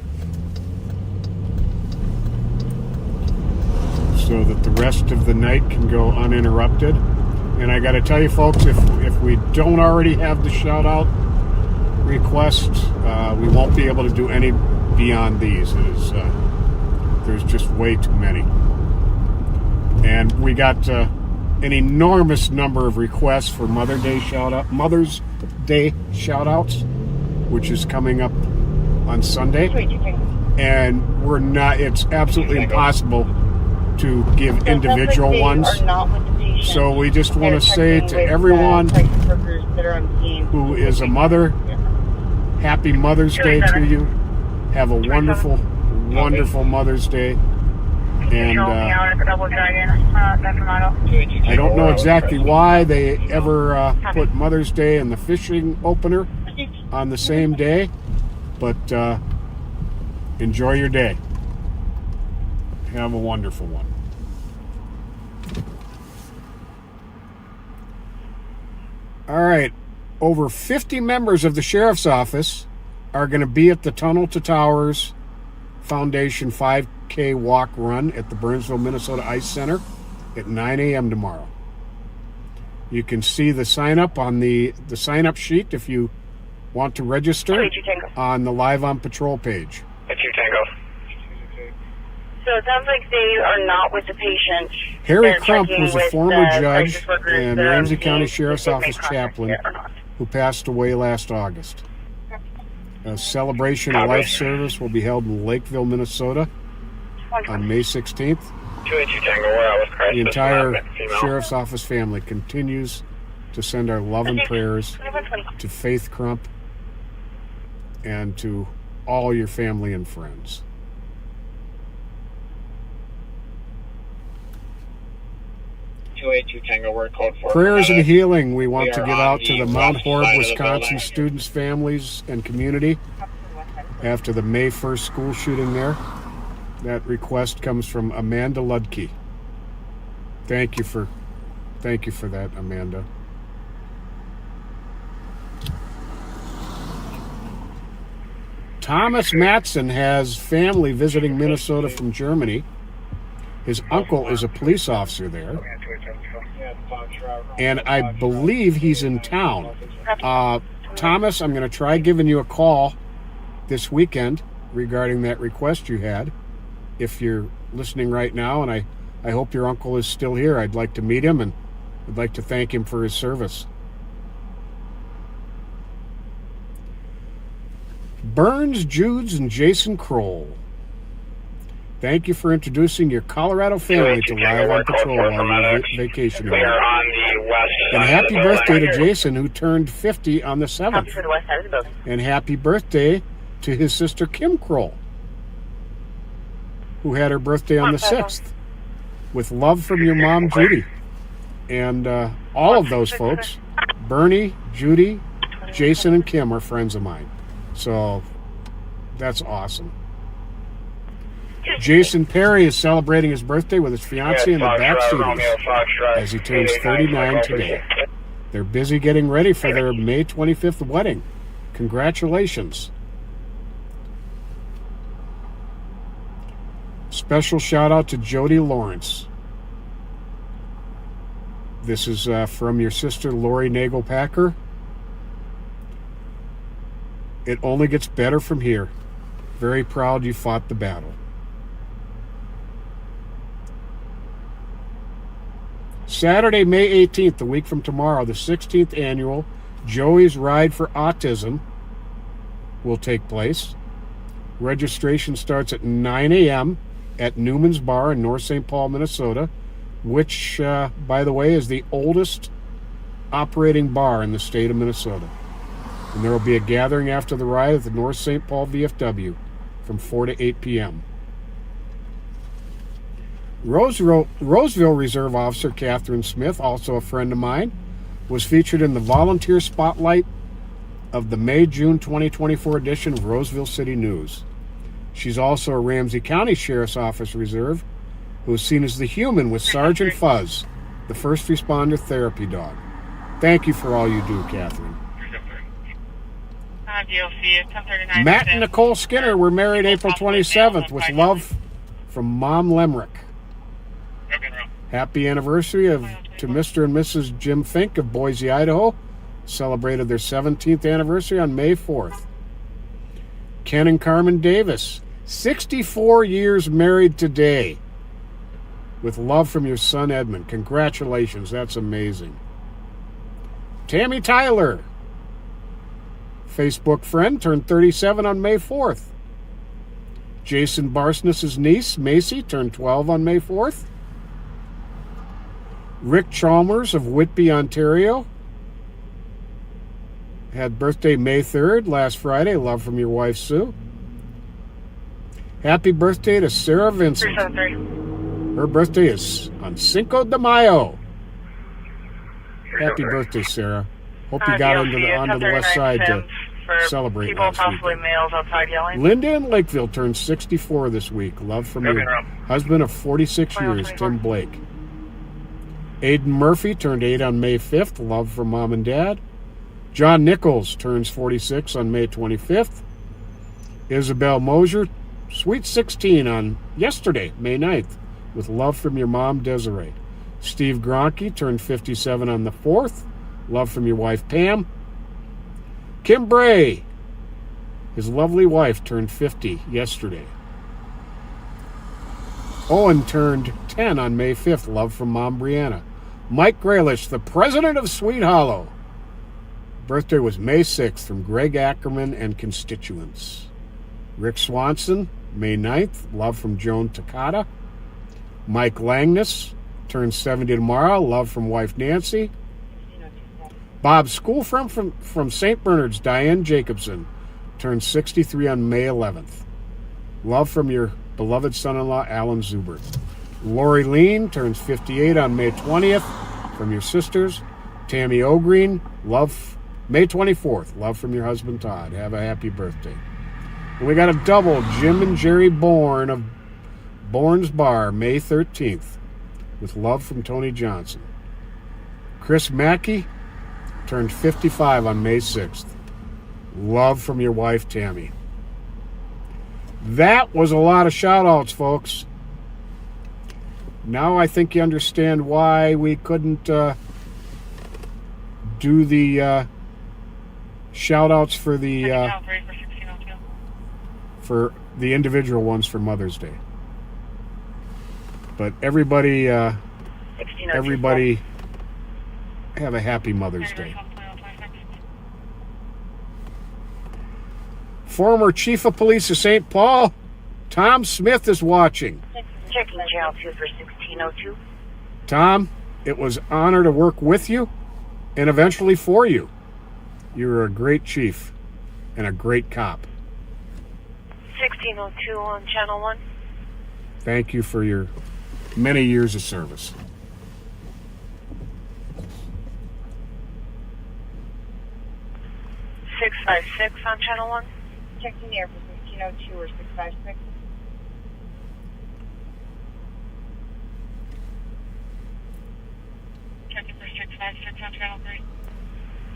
so that the rest of the night can go uninterrupted. And I got to tell you, folks, if we don't already have the shout-out request, we won't be able to do any beyond these. It is, there's just way too many. And we got an enormous number of requests for Mother's Day shout-outs, which is coming up on Sunday. And it's absolutely impossible to give individual ones. So we just want to say to everyone who is a mother, happy Mother's Day to you. Have a wonderful, wonderful Mother's Day. And I don't know exactly why they ever put Mother's Day and the fishing opener on the same day, but enjoy your day. Have a wonderful one. All right, over 50 members of the Sheriff's Office are going to be at the Tunnel to Towers Foundation 5K walk run at the Burnsville, Minnesota Ice Center at 9 a.m. tomorrow. You can see the sign-up on the sign-up sheet if you want to register on the Live on Patrol page. It's Tango. So it sounds like they are not with the patient. Harry Crump was a former judge and Ramsey County Sheriff's Office chaplain who passed away last August. A celebration of life service will be held in Lakeville, Minnesota on May 16th. The entire Sheriff's Office family continues to send our love and prayers to Faith Crump and to all your family and friends. Prayers and healing. We want to get out to the Mount Horeb, Wisconsin students, families, and community after the May 1st school shooting there. That request comes from Amanda Ludke. Thank you for that, Amanda. Thomas Matson has family visiting Minnesota from Germany. His uncle is a police officer there. And I believe he's in town. Thomas, I'm going to try giving you a call this weekend regarding that request you had. If you're listening right now, and I hope your uncle is still here. I'd like to meet him, and I'd like to thank him for his service. Burns, Judes, and Jason Kroll. Thank you for introducing your Colorado family to Live on Patrol while you're vacationing. And happy birthday to Jason, who turned 50 on the 7th. For the west side of the building. And happy birthday to his sister Kim Kroll, who had her birthday on the 6th. With love from your mom, Judy. And all of those folks, Bernie, Judy, Jason, and Kim are friends of mine. So that's awesome. Jason Perry is celebrating his birthday with his fiancée in the backseaters as he turns 39 today. They're busy getting ready for their May 25th wedding. Congratulations. Special shout out to Jody Lawrence. This is from your sister Lori Nagel-Packer. It only gets better from here. Very proud you fought the battle. Saturday, May 18th, a week from tomorrow, the 16th annual Joey's Ride for Autism will take place. Registration starts at 9 a.m. at Newman's Bar in North St. Paul, Minnesota, which, by the way, is the oldest operating bar in the state of Minnesota. And there will be a gathering after the ride at the North St. Paul VFW from 4 to 8 p.m. Roseville Reserve Officer Catherine Smith, also a friend of mine, was featured in the volunteer spotlight of the May-June 2024 edition of Roseville City News. She's also a Ramsey County Sheriff's Office Reserve who is seen as the human with Sergeant Fuzz, the first responder therapy dog. Thank you for all you do, Catherine. Matt and Nicole Skinner were married April 27th with love from Mom Lemrick. Happy anniversary to Mr. and Mrs. Jim Fink of Boise, Idaho. Celebrated their 17th anniversary on May 4th. Ken and Carmen Davis, 64 years married today. With love from your son Edmund. Congratulations, that's amazing. Tammy Tyler, Facebook friend, turned 37 on May 4th. Jason Barsness' niece, Macy, turned 12 on May 4th. Rick Chalmers of Whitby, Ontario, had birthday May 3rd, last Friday. Love from your wife, Sue. Happy birthday to Sarah Vincent. 373. Her birthday is on Cinco de Mayo. Happy birthday, Sarah. Hope you got onto the west side to celebrate people, last possibly weekend. males outside yelling. Linda in Lakeville turned 64 this week. Love from your husband of 46 years, Tim Blake. Aiden Murphy turned 8 on May 5th. Love from Mom and Dad. John Nichols turns 46 on May 25th. Isabel Mosier, sweet 16 on yesterday, May 9th, with love from your mom, Desiree. Steve Gronke turned 57 on the 4th. Love from your wife, Pam. Kim Bray, his lovely wife, turned 50 yesterday. Owen turned 10 on May 5th. Love from Mom, Brianna. Mike Graylish, the president of Sweet Hollow. Birthday was May 6th from Greg Ackerman and constituents. Rick Swanson, May 9th. Love from Joan Takata. Mike Langness turns 70 tomorrow. Love from wife Nancy. Bob Schoolfront from St. Bernard's, Diane Jacobson, turned 63 on May 11th. Love from your beloved son-in-law, Alan Zuber. Lori Lean turns 58 on May 20th from your sisters. Tammy O'Green, love, May 24th. Love from your husband, Todd. Have a happy birthday. And we got a double, Jim and Jerry Bourne of Bourne's Bar, May 13th, with love from Tony Johnson. Chris Mackey turned 55 on May 6th. Love from your wife, Tammy. That was a lot of shout-outs, folks. Now I think you understand why we couldn't do the shout-outs for the Channel 3 for 1602. for the individual ones for Mother's Day. But everybody, 1602. everybody, have a happy Mother's Day. Former Chief of Police of St. Paul, Tom Smith, is watching. Checking channel 2 for 1602. Tom, it was an honor to work with you and eventually for you. You were a great chief and a great cop. 1602 on channel 1. Thank you for your many years of service. .656 on channel 1. Checking the air for 1602 or 656. Checking for 656 on channel 3.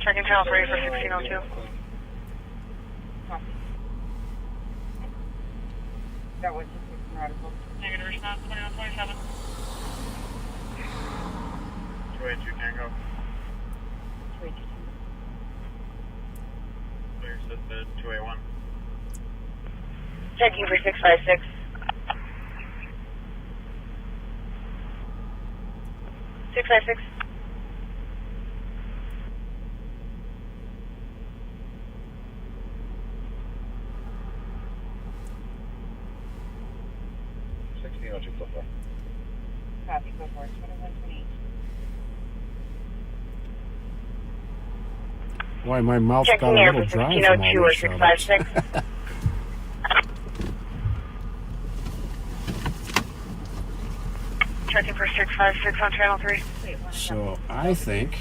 Checking channel 3 for 1602. Copy. That was just an article. Negative response 2127. 282 Tango. 282. Clear said 281. Checking for 656. 656. Copy, go for it. 2128. Why, my mouth Checking got a the air little for dry from all 1602 or those shout-outs. 656. Checking for 656 on channel 3. So I think,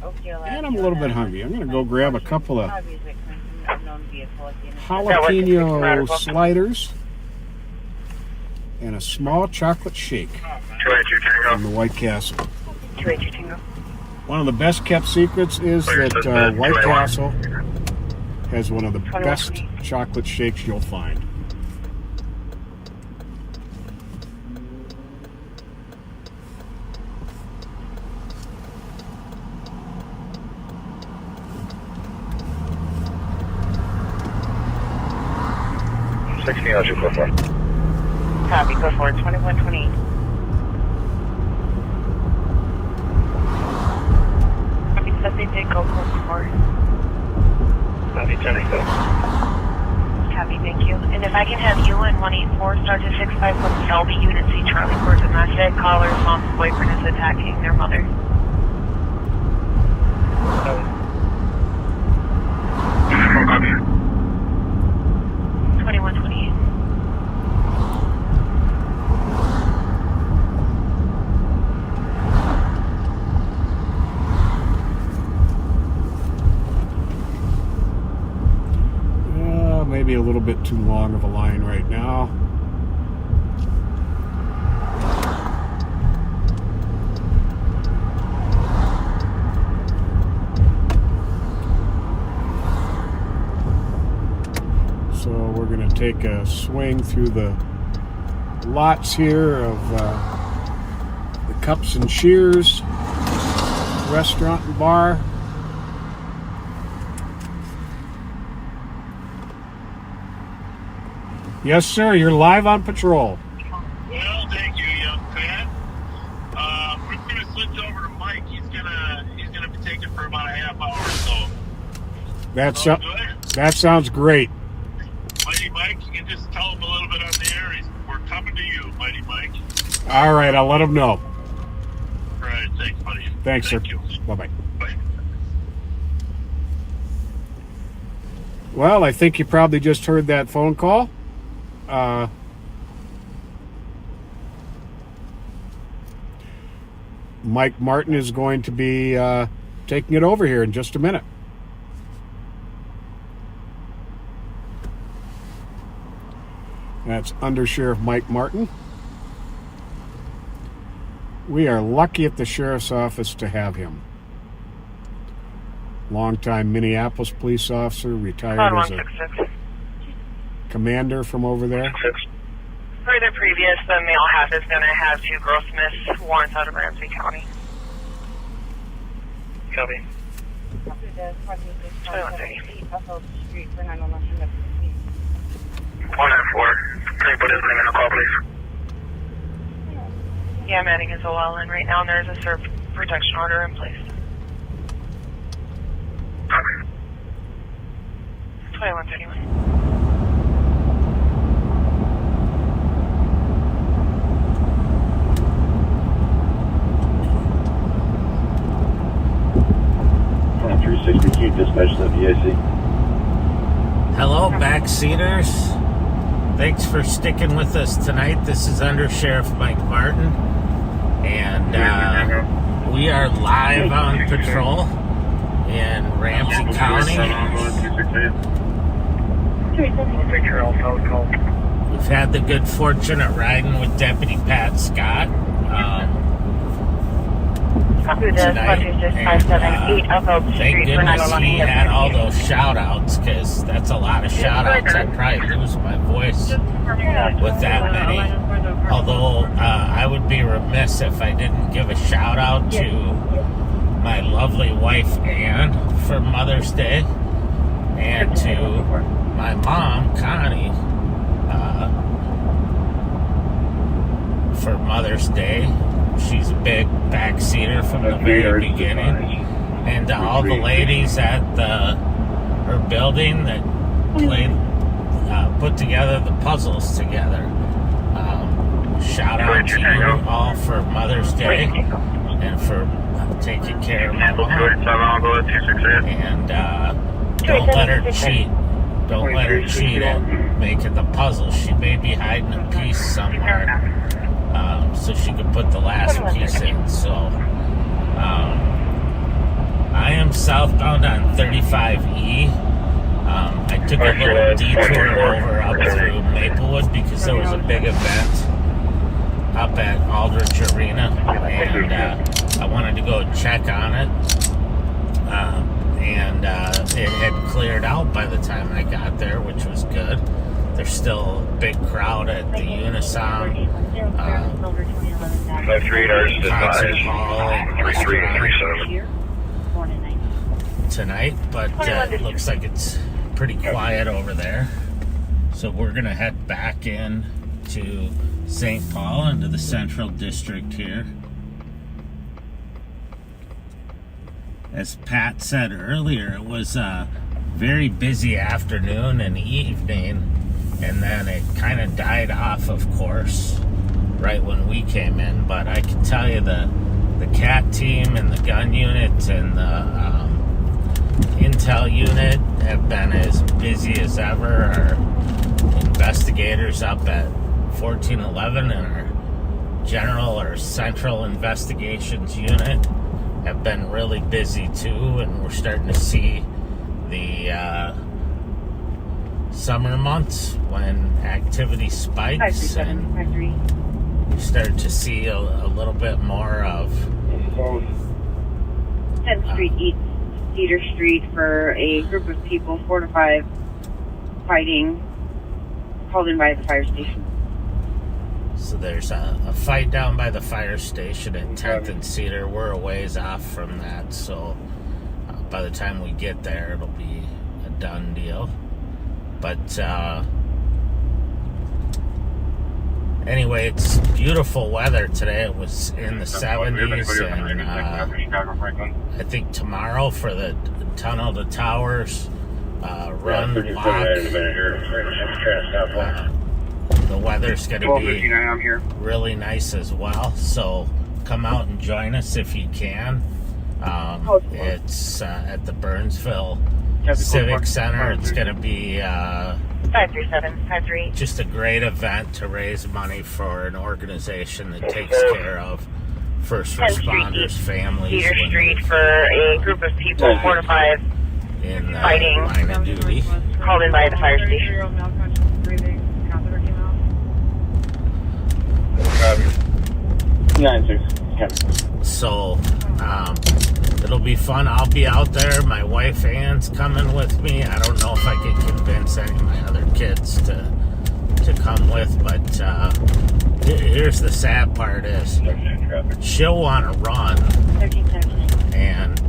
Oakdale and I'm a little bit hungry, I'm going to go grab a couple of Obviously, unknown vehicle at the end of jalapeno sliders and a small chocolate shake 282 Tango. from the White Castle. 282 Tango. One of the best kept secrets is that White Castle has one of the best chocolate shakes you'll find. Copy, Copy, go for it. 2128. Copy, said they did go for. Copy, Tango. Copy, thank you. And if I can have you and 184 start to 651 LB Unit C Charlie for domestic, caller's mom's boyfriend is attacking their mother. Copy. 2128. Maybe a little bit too long of a line right now. So we're going to take a swing through the lots here of the Cups and Shears restaurant and bar. Yes, sir. You're live on patrol. Well, thank you, young Pat. We're going to switch over to Mike. He's gonna be taking for about a half hour or so. That sounds great. Mighty Mike, you can just tell him a little bit on the air. We're coming to you, Mighty Mike. All right, I'll let him know. All right, thanks, buddy. Thanks, sir. Thank you. Bye-bye. Bye. Well, I think you probably just heard that phone call. Mike Martin is going to be taking it over here in just a minute. That's Undersheriff Mike Martin. We are lucky at the sheriff's office to have him. Longtime Minneapolis police officer, retired as a commander from over there. For the previous, the male half is going to have 2 gross miss warrants out of Ramsey County. Copy. Copy the 2130. Street for 911 hang up 194. Can you put his name in the call, please? Yeah, I'm adding his OL in right now, and there's a serve protection order in place. Okay. 2131. Dispatch to VAC. Hello, backseaters. Thanks for sticking with us tonight. This is Undersheriff Martin, and we are live on patrol in Ramsey County. We'll take care of all calls. We've had the good fortune of riding with Deputy Pat Scott tonight, and thank goodness he had all those shout-outs, because that's a lot of shout-outs. I'd probably lose my voice with that many. Although I would be remiss if I didn't give a shout-out to my lovely wife Ann for Mother's Day, and to my mom Connie for Mother's Day. She's a big backseater from the very beginning. And to all the ladies at her building that put together the puzzles together. Shout out to you all for Mother's Day and for taking care of my mom. And don't let her cheat. Don't let her cheat at making the puzzles. She may be hiding a piece somewhere. So she could put the last piece in. So I am southbound on 35E. I took a little detour over up through Maplewood because there was a big event up at Aldrich Arena, and I wanted to go check on it. And it had cleared out by the time I got there, which was good. There's still a big crowd at the Unison concert hall and restaurant tonight, but it looks like it's pretty quiet over there. So we're going to head back in to St. Paul, into the Central District here. As Pat said earlier, it was a very busy afternoon and evening, and then it kind of died off, of course, right when we came in. But I can tell you the CAT team and the gun unit and the intel unit have been as busy as ever. Our investigators up at 1411 and our general or central investigations unit have been really busy too, and we're starting to see the summer months when activity spikes, and we start to see a little bit more of 10th Street East Cedar Street for a group of people, 4 to 5, fighting, called in by the fire station. So there's a fight down by the fire station at 10th and Cedar. We're a ways off from that, so by the time we get there, it'll be a done deal. But anyway, it's beautiful weather today. It was in the 70s, and I think tomorrow for the Tunnel to Towers run walk, the weather's going to be really nice as well. So come out and join us if you can. It's at the Burnsville Civic Center. It's going to be 53753. just a great event to raise money for an organization that takes care of first responders, families. Cedar Street for a group of people, 4 to 5, in fighting. line of duty. Called in by the fire station. 96. So It'll be fun. I'll be out there. My wife Ann's coming with me. I don't know if I can convince any of my other kids to come with, but here's the sad part is she'll want to run, and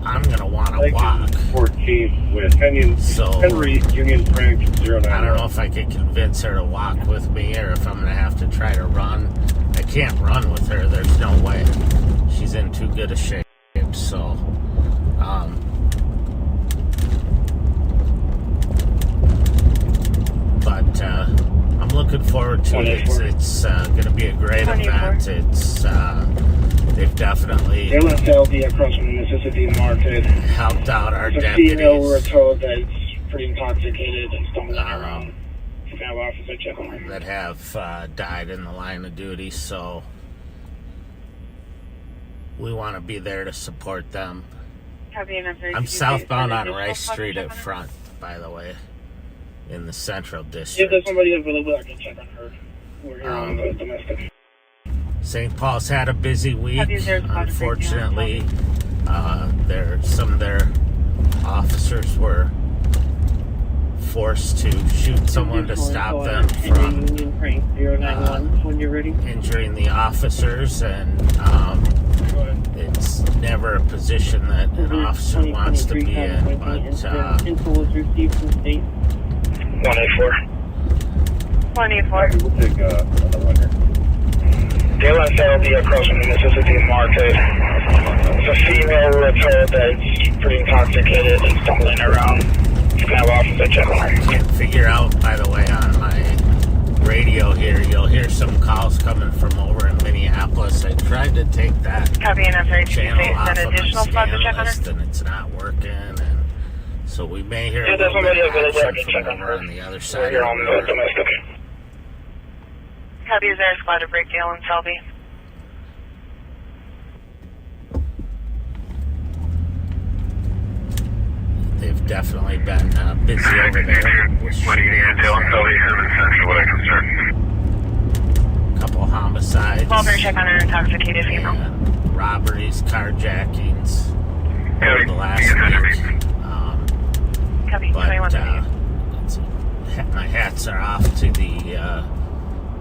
I'm going to want to walk. 14 with Henry Union Frank 09. I don't know if I can convince her to walk with me or if I'm going to have to try to run. I can't run with her. There's no way. She's in too good a shape. So, but I'm looking forward to it. It's going to be a great event. It's they've definitely across from the Mississippi market. helped out our The deputies. female, we're told that it's pretty intoxicated and stumbling around. Female officer check on her. That have died in the line of duty, so we want to be there to support them. I'm southbound on Rice Street at front, by the way, in the Central If District. there's somebody available, I can check on her. We're here on the domestic. St. Paul's had a busy week. Have you there spotted Unfortunately, some of their officers were forced to shoot someone to stop them from when you're ready. injuring the officers, and it's never a position that an officer wants to be in, but info was received from state. 184. 184. We'll take another one here. Dayland Therapy across from the Mississippi market. It's a female, we're told that it's pretty intoxicated and stumbling around. You can have officer check on her. can't figure out, by the way, on my radio here, you'll hear some calls coming from over in Minneapolis. I tried to take that Copy an FH. channel off An of my additional spot to scan check on her. list, and it's not working, and so we may hear a Yeah, there's little bit somebody of available. I action can check from on over her. on the other We're side here of on the the road. domestic. Copy is there, squad to break Dale and Selby. They've definitely been busy over there with shootings, a couple homicides, Well, better check on an intoxicated female. and robberies, carjackings over the last week. Copy, But 21. my hats are off to the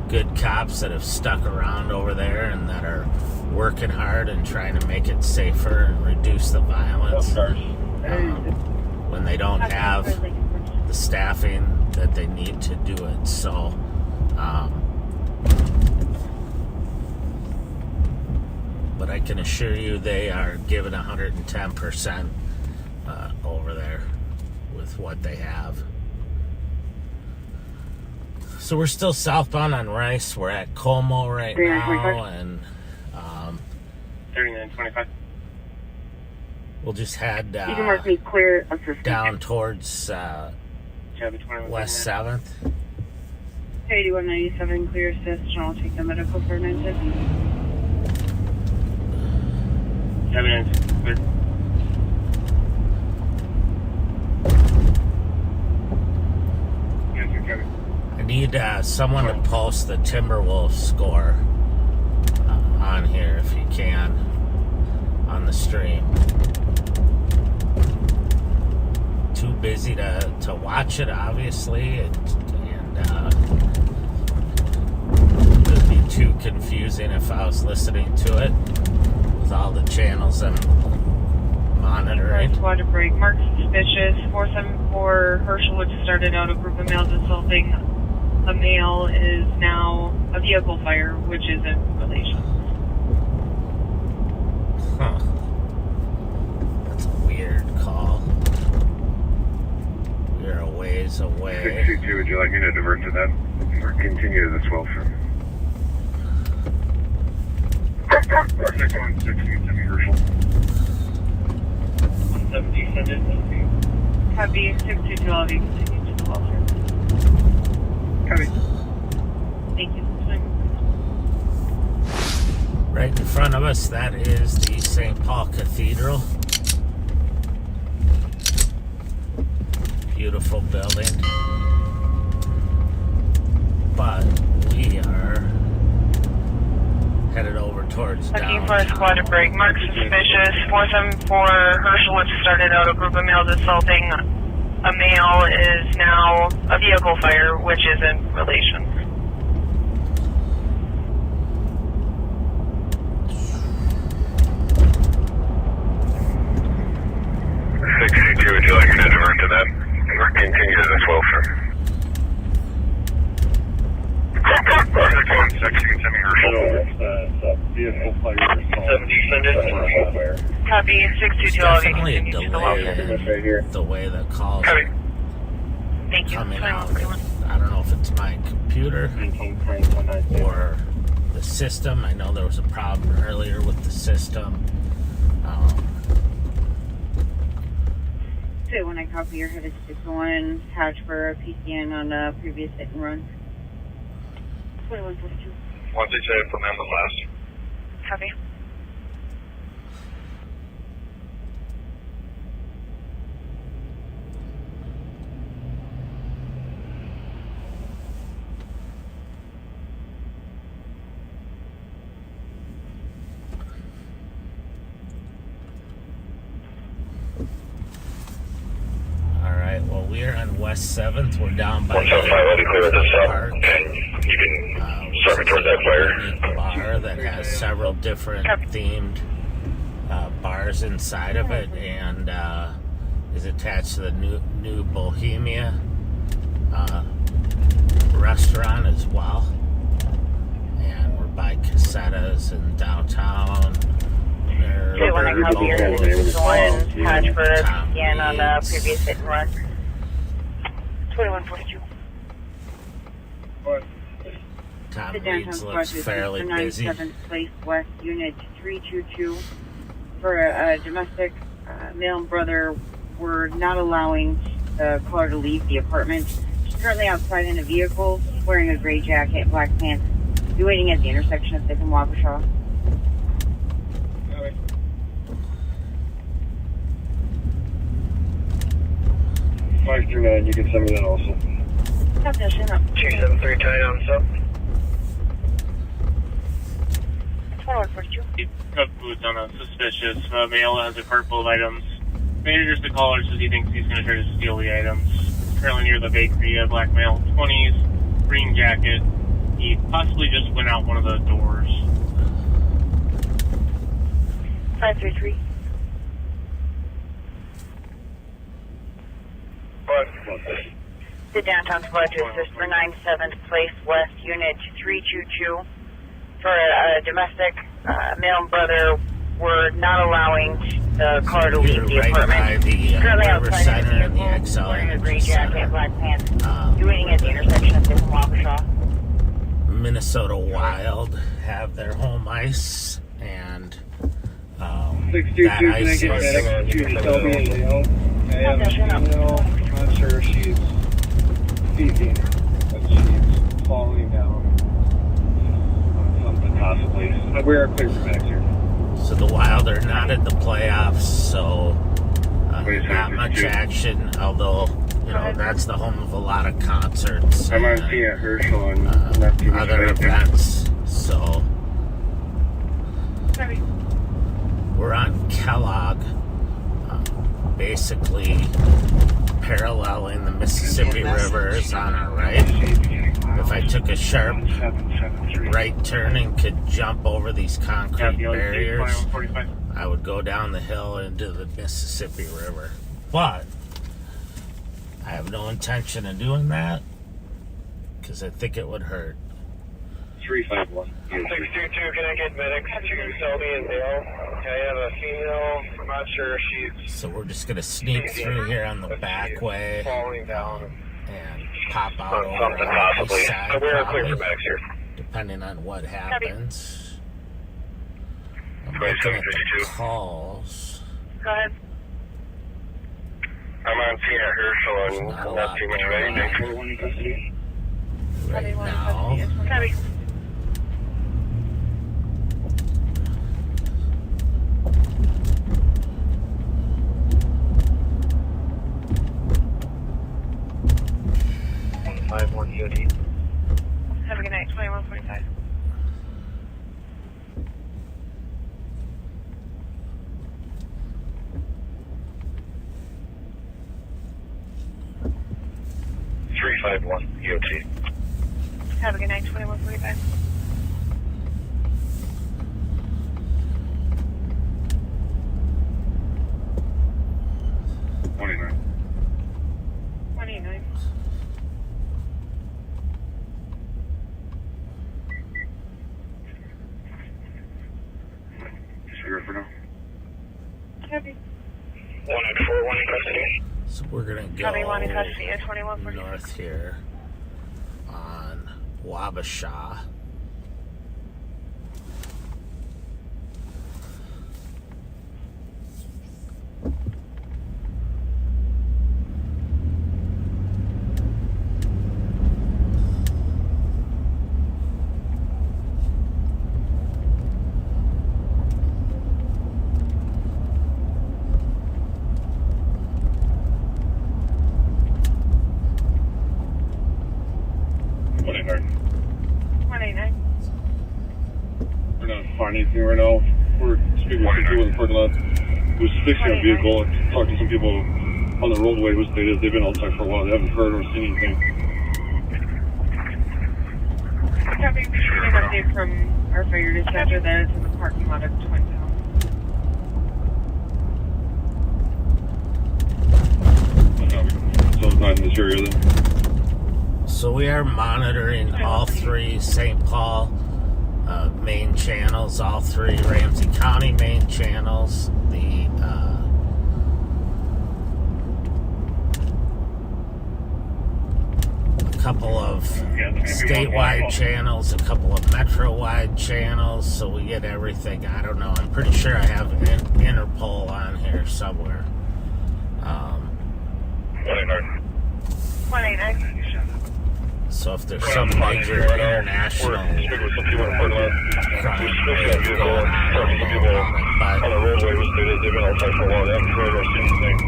good cops that have stuck around over there and that are working hard and trying to make it safer and reduce the violence when they don't have the staffing that they need to do it. So, but I can assure you they are giving 110% over there with what they have. So we're still southbound on Rice. We're at Como right now, and 3925. we'll just head You can mark me clear assistant. down towards Chevy 21. West 7th. 8197 clear assist, and I'll take the medical for 950. 79 clear. Yes, you're Kevin. I need someone to post the Timberwolves score on here if you can on the stream. Too busy to watch it, obviously, and it would be too confusing if I was listening to it with all the channels I'm monitoring. Squad to break. Mark suspicious. 474 Herschel, which started out a group of males assaulting a male, is now a vehicle fire, which is in relation. Huh. That's a weird call. We're a ways away. 622, would you like me to divert to that? Or continue to the 12th? 616, Herschel. 170, send it. Copy 622, I'll be continued to the welfare. Copy. Thank you. Right in front of us, that is the St. Paul Cathedral. Beautiful building. But we are headed over towards Looking for a downtown. squad to break. Mark suspicious. 474 Herschel, which started out a group of males assaulting a male, is now a vehicle fire, which is in relation. 622, would you like to divert to that? Or continue as well, sir? 616, you can send me Herschel. Vehicle fire. 70, send it. Copy. There's 622, I'll be definitely a continuing to the location. delay in the way the calls Copy. are Thank you. coming out. 2141. I don't know if it's my computer or the system. I know there was a problem earlier with the system. So when I copy your headed to Cisco 1, hatch for a PCN on a previous hit and run. 2142. 168 from them, the last. Copy. Alright, well, we're on West 7th. We're down by 175, I'll be clear with this up. Park. And you can Which start me is towards a that fire. unique bar that has several different themed bars inside of it, and is attached to the new Bohemia restaurant as well. And we're by Casetas in downtown. So when I copy your headed to Cisco 1, hatch for a Tom PCN on a Reed's. previous hit and run. 2142. Tom The downtown Reed's squad looks is fairly the busy. 97th Place West Unit 322 for a domestic male and brother. We're not allowing the caller to leave the apartment. She's currently outside in a vehicle, wearing a gray jacket and black pants, waiting at the intersection of 5th and Wabasha. 539, you can send me that also. Definition up. 273 tied on sub. 2142. Cup boots on a suspicious male has a cart full of items. Manager's the caller says he thinks he's going to try to steal the items. Currently near the bakery, a black male, 20s, green jacket. He possibly just went out one of the doors. 533. The downtown squad to assist for 97th Place West Unit 322 for a domestic male and brother. We're not allowing the caller to leave the Right by apartment. the Currently River outside Center in a and the vehicle, XL wearing a gray Energy jacket Center. and black pants, waiting at the intersection of 5th and Wabasha. Minnesota Wild have their home ice, and that 622, can I ice get is medic to Shelby and Dale? I have a female, I'm not sure if she's speaking, but she's falling down on something possibly. But we are clear for medics here. so the Wild are not in the playoffs, so Wait a not second, much two. action, although that's the home of a lot of concerts I'm on and T at Herschel and not too much other right there. events. So we're on Kellogg, basically paralleling the Mississippi River is on our right. If I took a sharp right turn and could jump over these concrete barriers, I would go down the hill into the Mississippi River. But I have no intention of doing that because I think it would hurt. 351. 622, can I get medics to Selby and Dale? I have a female, I'm not sure if she's So we're just gonna sneak through here on the back way falling down and pop out on over something on the possibly. side, So we're clear for probably, medics here. depending on what happens. I'm Right, looking at the 752. calls. Go ahead. I'm on T at Herschel and Not a not lot too much of going anything. Right now. Copy. EOD. Have a good night. 2145. 51 EOT. Have a good night, 2145. For now. Copy. 194, in custody. So we're gonna go Copy, 1 in custody at 2145. north here on Wabasha. We're not finding anything right now. We're speaking with some people in the parking lot who's fixing a vehicle. Talked to some people on the roadway who stated they've been outside for a while. They haven't heard or seen anything. Copy. We should get an update from our fire dispatcher that it's in the parking lot of Twin Town. So it's not in this area then? So we are monitoring all three St. Paul main channels, all three Ramsey County main channels, the a couple of statewide channels, a couple of metro-wide channels, so we get everything. I don't know. I'm pretty sure I have an Interpol on here somewhere. 189. So if there's some major international crime going on, but on the roadway was stated they've been outside for a while. They haven't heard or seen anything.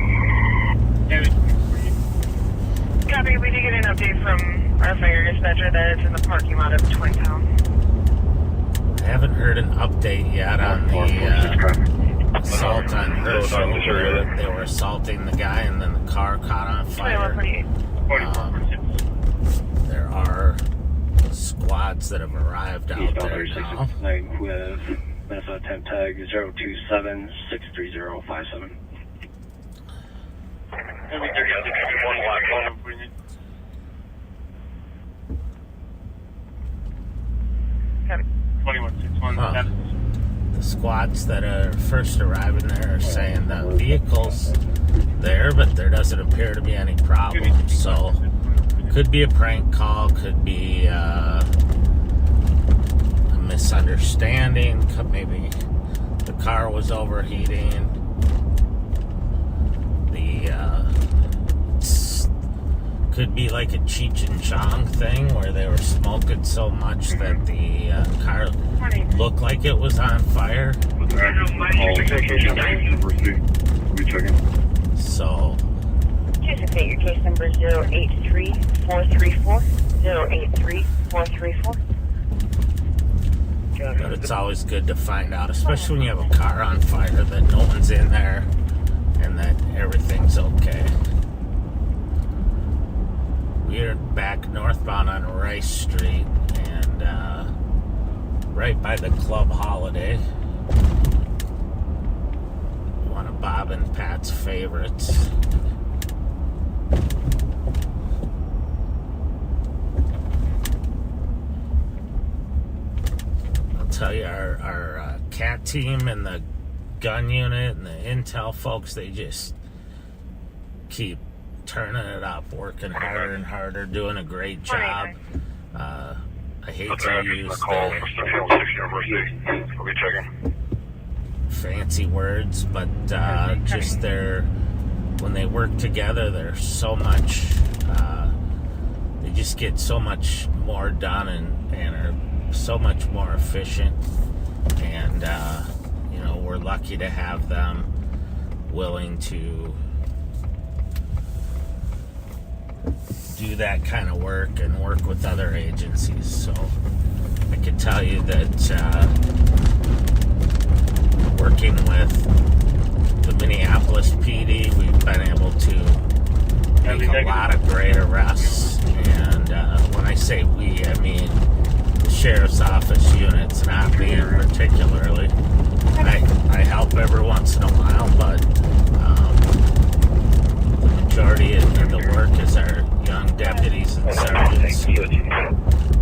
Copy. We did get an update from our fire dispatcher that it's in the parking lot of Twin Town. I haven't heard an update yet on the assault on Herschel. They were assaulting the guy and then the car caught on fire. There are squads that have arrived out there now. With Minnesota temp tag 027-63057. Copy. 2161. The squads that are first arriving there are saying the vehicle's there, but there doesn't appear to be any problem. So could be a prank call, could be a misunderstanding, maybe the car was overheating. Could be like a Cheech and Chong thing where they were smoking so much that the car looked like it was on fire. So Anticipate your case number 083434. 083434. but it's always good to find out, especially when you have a car on fire, that no one's in there and that everything's okay. We're back northbound on Rice Street and right by the Club Holiday. One of Bob and Pat's favorites. I'll tell you, our CAT team and the gun unit and the intel folks, they just keep turning it up, working harder and harder, doing a great job. I hate to use the fancy words, but just when they work together, they're so much, they just get so much more done and are so much more efficient. And, we're lucky to have them willing to do that kind of work and work with other agencies. So I can tell you that working with the Minneapolis PD, we've been able to make a lot of great arrests, say we, I mean the sheriff's office units, not me particularly. I help every once in a while, but the majority of the work is our young deputies and sergeants who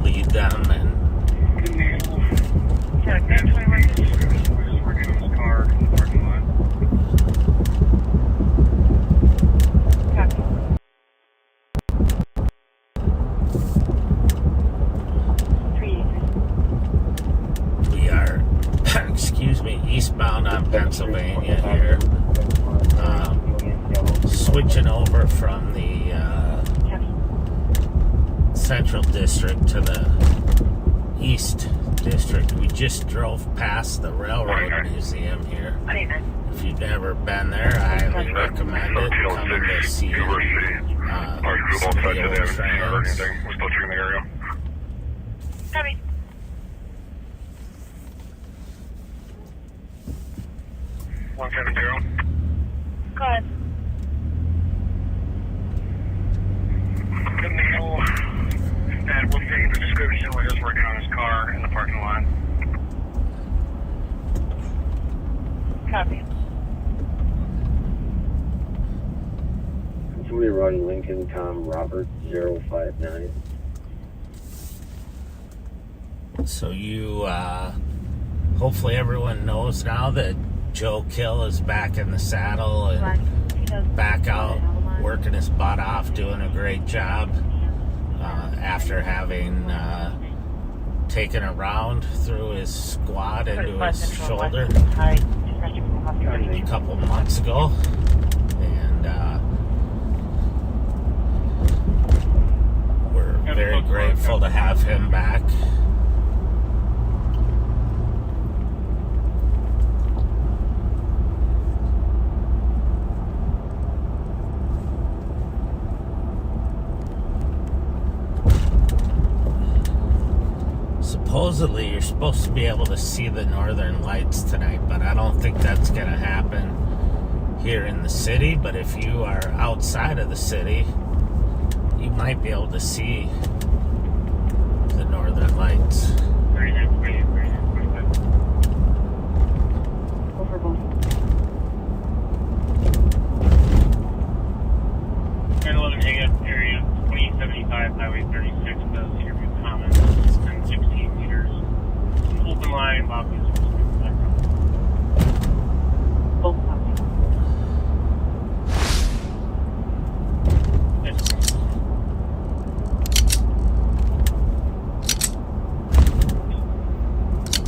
lead them. And we are, excuse me, eastbound on Pennsylvania here, switching over from the Central District to the East District. We just drove past the Railroad Museum here. If you've never been there, I highly recommend it. Coming to see some of the old trains. We're still checking the area. Copy. 170. Go ahead. Good Neil. And we'll take the description where he's working on his car in the parking lot. Copy. Somebody run Lincoln Com Robert 059. So you, hopefully everyone knows now that Joe Kill is back in the saddle and back out working his butt off, doing a great job after having taken a round through his squad into his shoulder a couple months ago. And we're very grateful to have him back. Supposedly you're supposed to be able to see the northern lights tonight, but I don't think that's going to happen here in the city. But if you are outside of the city, you might be able to see the northern lights. Over both. 911 hang-up area 2075 Highway 36 Cedarview Commons. 16 meters. Open line, Bob is Both copies.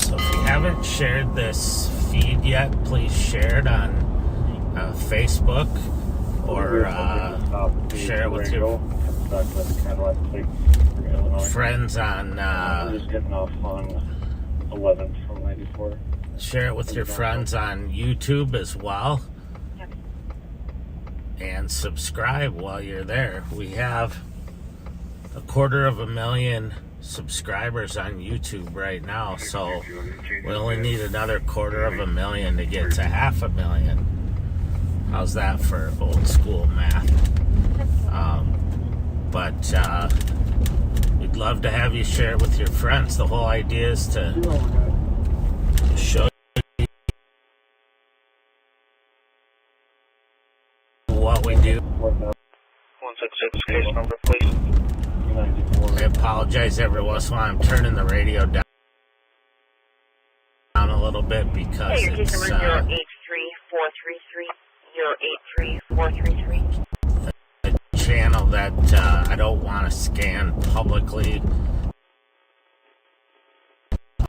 So if you haven't shared this feed yet, please share it on Facebook or share it with your friends on just getting off on 11th from 94. share it with your friends on YouTube as well, and subscribe while you're there. We have 250,000 subscribers on YouTube right now, so we only need another 250,000 to get to 500,000. How's that for old school math? But we'd love to have you share it with your friends. The whole idea is to show you what we do. 166 case number, please. I apologize every once in a while. I'm turning the radio down a little bit because Hey, your case it's number 083433. 083433. a channel that I don't want to scan publicly,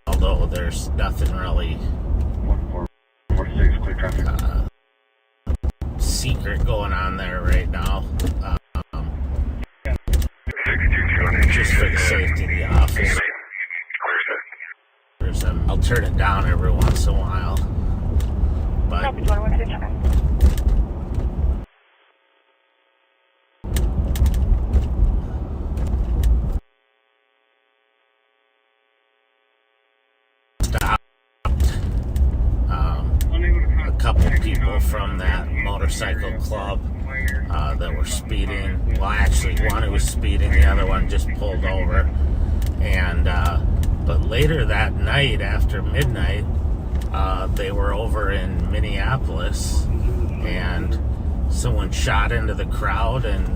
although there's nothing really 1446, clear traffic. secret going on there right now. Just for the safety of the office. I'll turn it down every once in a while. But Copy 2159. stopped a couple people people from that motorcycle club that were speeding. Well, actually, one who was speeding, the other one just pulled over. And but later that night, after midnight, they were over in Minneapolis, and someone shot into the crowd and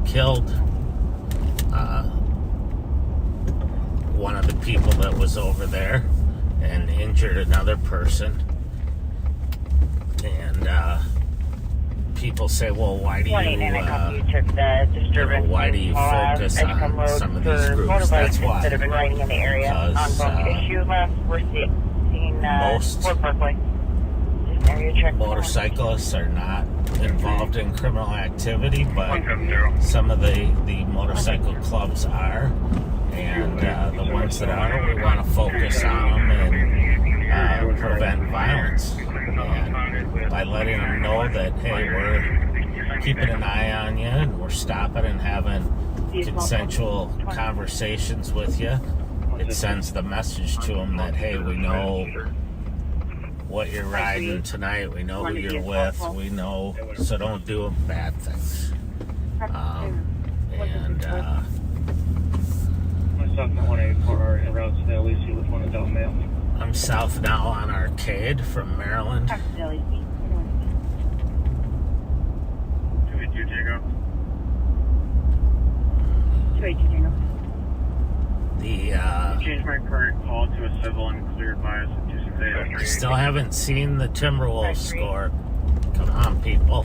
killed one of the people that was over there and injured another person. And people say, well, why do you why do you focus on some of these groups? That's why. Because most motorcyclists are not involved in criminal activity, but some of the motorcycle clubs are, and the ones that are, we want to focus on them and prevent violence, and by letting them know that, hey, we're keeping an eye on you and we're stopping and having consensual conversations with you. It sends the message to them that, hey, we know what you're riding tonight, we know who you're with, we know, so don't do bad things. I'm south now on Arcade from Maryland. Change my current call to a civil and cleared by us. I still haven't seen the Timberwolves score. Come on, people.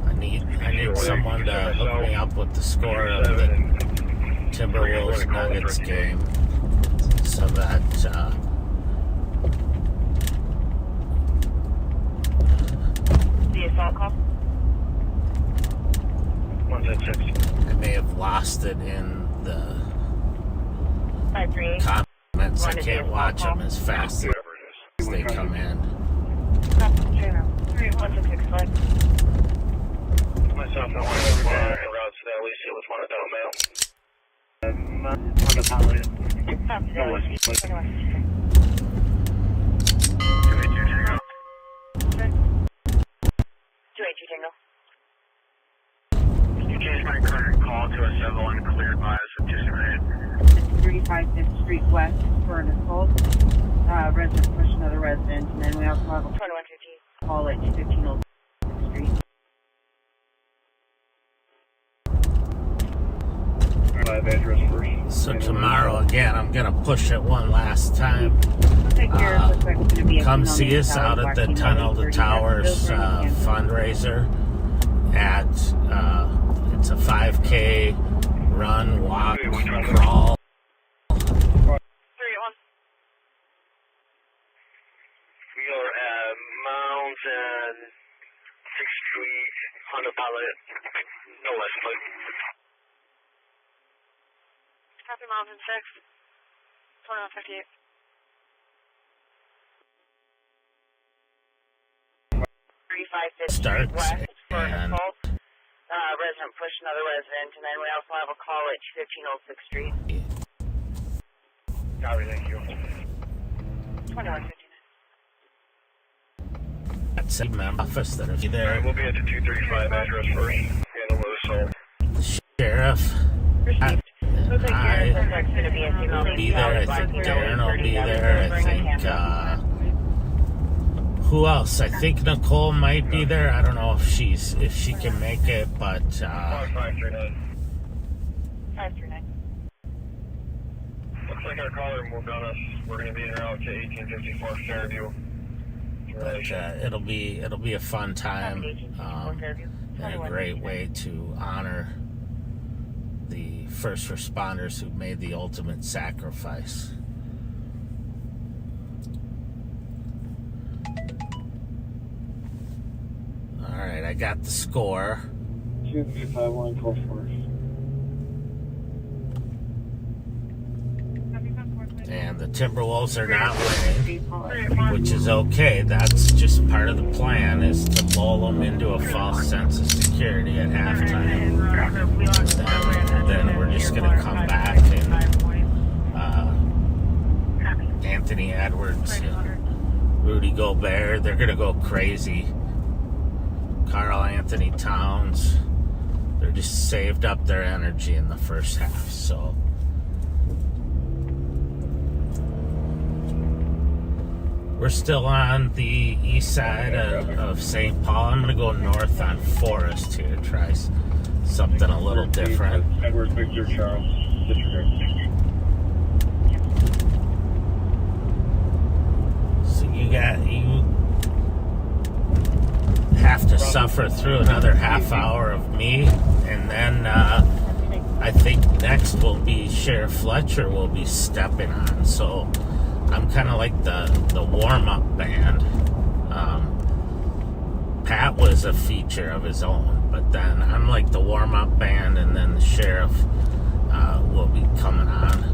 I need someone to hook me up with the score of the Timberwolves Nuggets game, so that The assault call? 166. I may have lost it in the 538. comments. I can't watch them as fast as they come in. Myself, no one over there en route to the LEC with one adult male. On the pilot. No, You changed my current call to a civil and cleared by us at 278. 35 5th Street West for an assault. Resident pushed another resident, and then we also have a 2115 call at 215 Street. So tomorrow, again, I'm going to push it one last time. Come see us out at the Tunnel to Towers fundraiser at, it's a 5K run, walk, crawl. 381. We are at Mountain 6th Street, Honda Pilot, no less, please. Copy Mountain 6, 2158. Starts for an and assault. Resident pushed another resident, and then we also have a call at 1506th Street. Copy, thank you. 2159. that's a member office that if you're there, We'll be at the 235 address first. Handle the assault. Sheriff, I will be there. I think Darren will be there. I think who else? I think Nicole might be there. I don't know if she can make it, but 539. 539. Looks like our caller moved on us. We're going to be in route to 1854 Fairview. it'll be a fun time and a great way to honor the first responders who made the ultimate sacrifice. All right, I got the score. 251 call first. And the Timberwolves are not winning, which is okay. That's just part of the plan, is to lull them into a false sense of security at halftime. Then we're just going to come back and Anthony Edwards Rudy Gobert, they're going to go crazy. Carl Anthony Towns, they're just saved up their energy in the first half. So we're still on the east side of St. Paul. I'm going to go north on Forest here, try something a little different. Edward Victor Charles, disregard. So you have to suffer through another half hour of me, and then I think next will be Sheriff Fletcher will be stepping on. So I'm kind of like the warm-up band. Pat was a feature of his own, but then I'm like the warm-up band, and then the sheriff will be coming on.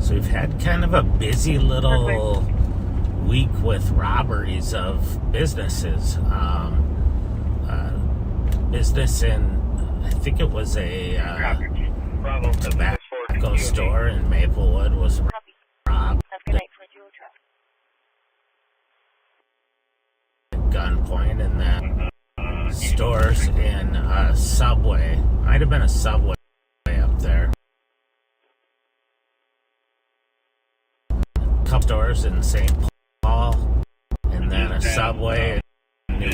So we've had kind of a busy little week with robberies of businesses. Business in, I think it was a tobacco store in Maplewood was robbed at gunpoint, and then stores in Subway, might have been a Subway up there. Couple stores in St. Paul, and then a Subway in New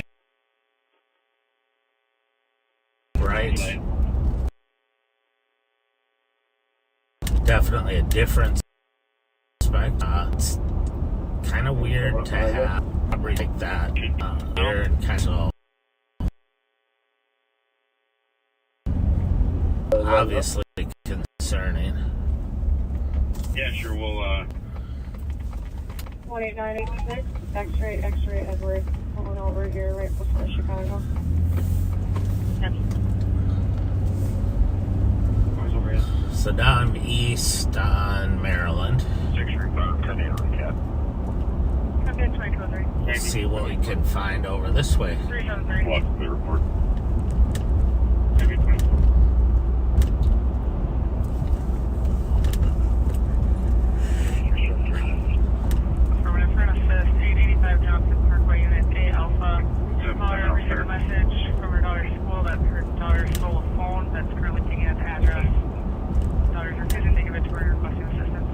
Bright. Definitely a difference. It's kind of weird to have robbery like that here in kind of obviously concerning. Yeah, sure, we'll 18986, X-ray Edward, pulling over here right before Chicago. So now I'm east on Maryland. 635, We'll see what we can find over this way. 373. watch the report. Maybe 24. Affirmative for an assist, 885 Johnson Parkway, Unit A Alpha. Caller received a message from her daughter's school that her daughter stole a phone that's currently taken at the address. Daughter's refusing to give it to her and requesting assistance.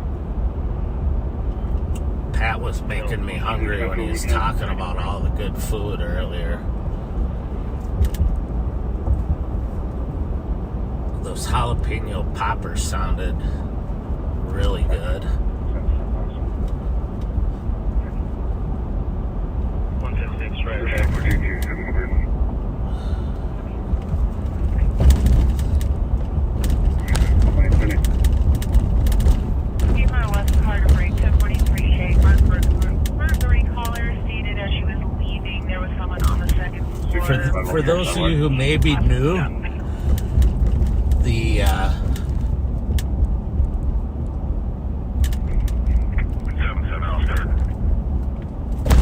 Pat was making me hungry when he was talking about all the good food earlier. Those jalapeno poppers sounded really good. 156 right. West Carter Break, 1043 Shake, Markford. Three callers stated as she was leaving, there was someone on the second floor. For those of you who may be new,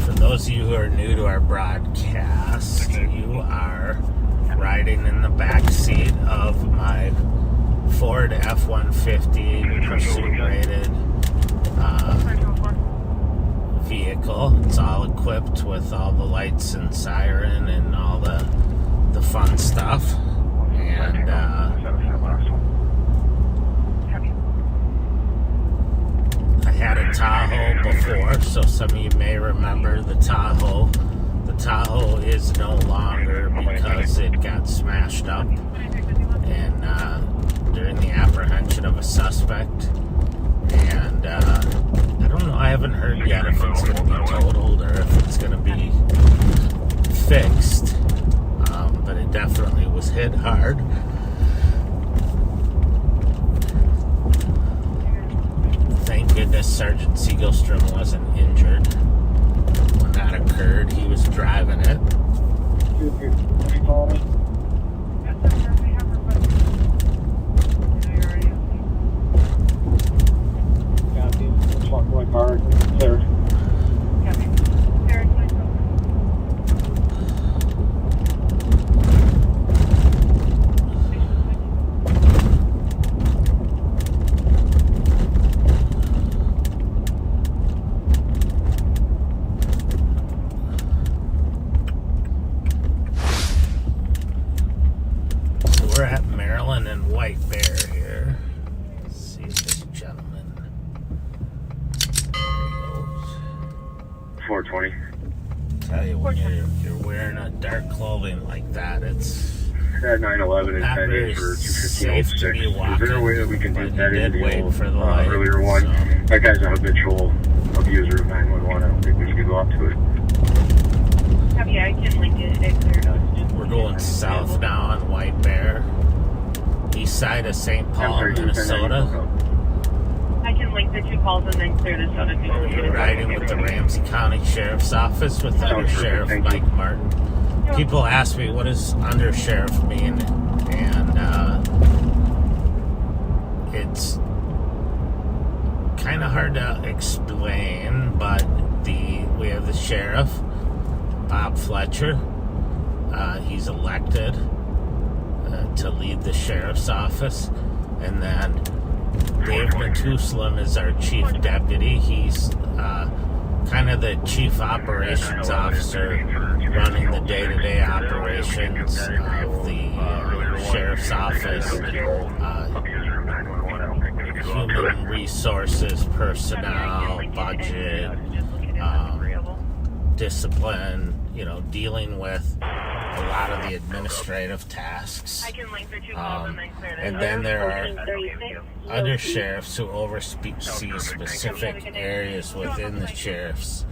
for those of you who are new to our broadcast, you are riding in the back seat of my Ford F-150 pursuit rated vehicle. It's all equipped with all the lights and siren and all the fun stuff. And I had a Tahoe before, so some of you may remember the Tahoe. The Tahoe is no longer because it got smashed up and during the apprehension of a suspect. And I don't know, I haven't heard yet if it's going to be totaled or if it's going to be fixed. But it definitely was hit hard. Thank goodness Sergeant Siegelstrom wasn't injured when that occurred. He was driving it. 420. Tell you, when you're wearing a dark clothing like that, it's That 911 is not very pending for safe to be 21506. walking. Is there a way that we can but get he that did into wait the for the light, earlier one? so. That guy's a habitual abuser of 911. I don't think we need to go up to it. Yeah, I can link it. It's clear. We're going south now on White Bear, east side of St. Paul, Minnesota. I can link the 2 calls and then clear this out if you want to. Riding with the Ramsey County Sheriff's Office with Undersheriff Mike Martin. People ask me, what does Undersheriff mean? And it's kind of hard to explain, but we have the sheriff, Bob FLETCHER. He's elected to lead the sheriff's office. And then Dave Matusalem is our chief deputy. He's kind of the chief operations officer, running the day-to-day operations of the sheriff's office, human resources, personnel, budget, discipline, dealing with a lot of the administrative tasks. I can link the 2 calls and then clear this. And then there are undersheriffs who oversee specific areas within the sheriff's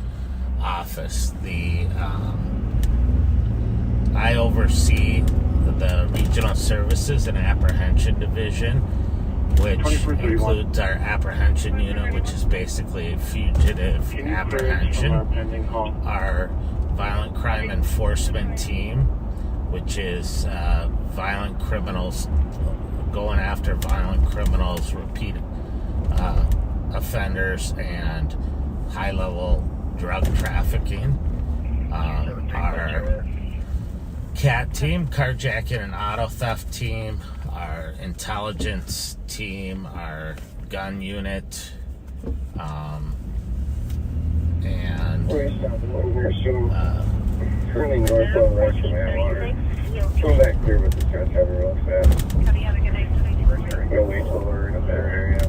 office. I oversee the regional services and apprehension division, which includes our apprehension unit, which is basically fugitive apprehension, our violent crime enforcement team, which is violent criminals, going after violent criminals, repeat offenders, and high-level drug trafficking. Our CAT team, carjacking and auto theft team, our intelligence team, our gun unit, and turning northbound right from Atwater. Go back clear with the stress heavy real fast. Have you had a good day today? Go wait till we're in a better area.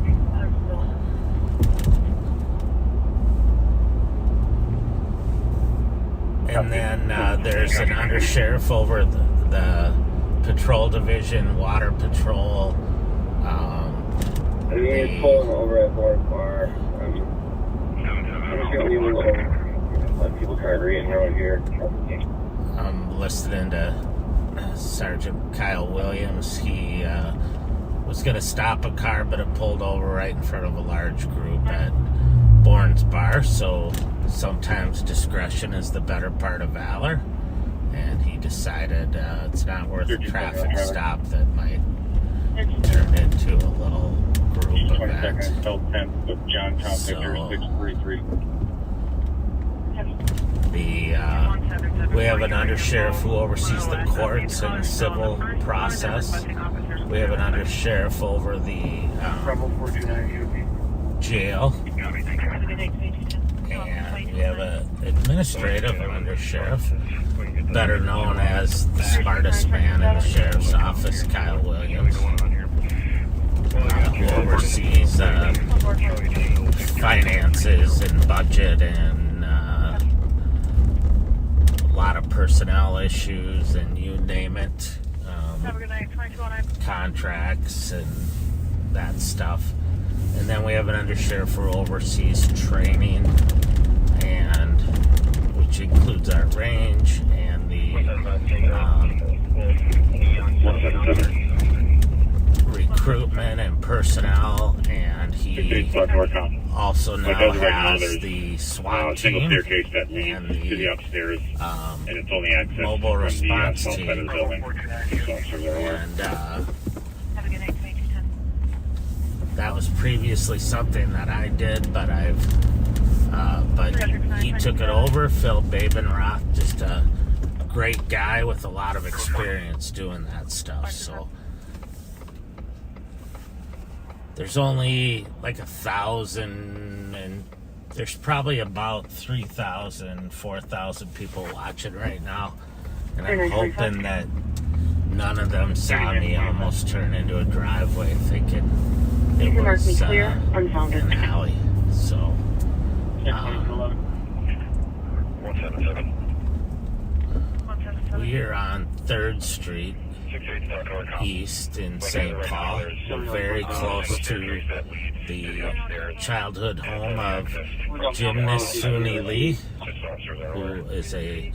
And then there's an undersheriff over the patrol division, water patrol. He's pulling over at North Bar. I'm just going to leave it alone. Let people congregate around here. I'm listening to Sergeant Kyle Williams. He was going to stop a car, but it pulled over right in front of a large group at Bourne's Bar. So sometimes discretion is the better part of valor. And he decided it's not worth a traffic stop that might turn into a little group event. So we have an undersheriff who oversees the courts and civil process. We have an undersheriff over the jail. And we have an administrative undersheriff, better known as the smartest man in the sheriff's office, Kyle Williams, who oversees finances and budget and a lot of personnel issues and you name it, Have a good night. 2209. contracts and that stuff. And then we have an undersheriff who oversees training, and which includes our range and the recruitment and personnel, and he also now has the SWAT team and the mobile response team. And Have a good night. 2210. that was previously something that I did, but but he took it over. Phil Babenroth, just a great guy with a lot of experience doing that stuff. So there's only like 1,000, and there's probably about 3,000, 4,000 people watching right now. And I'm hoping that none of them saw me almost turn into a driveway thinking it was an alley. So We are on 3rd Street East in St. Paul, very close to the childhood home of gymnast Suni Lee, who is a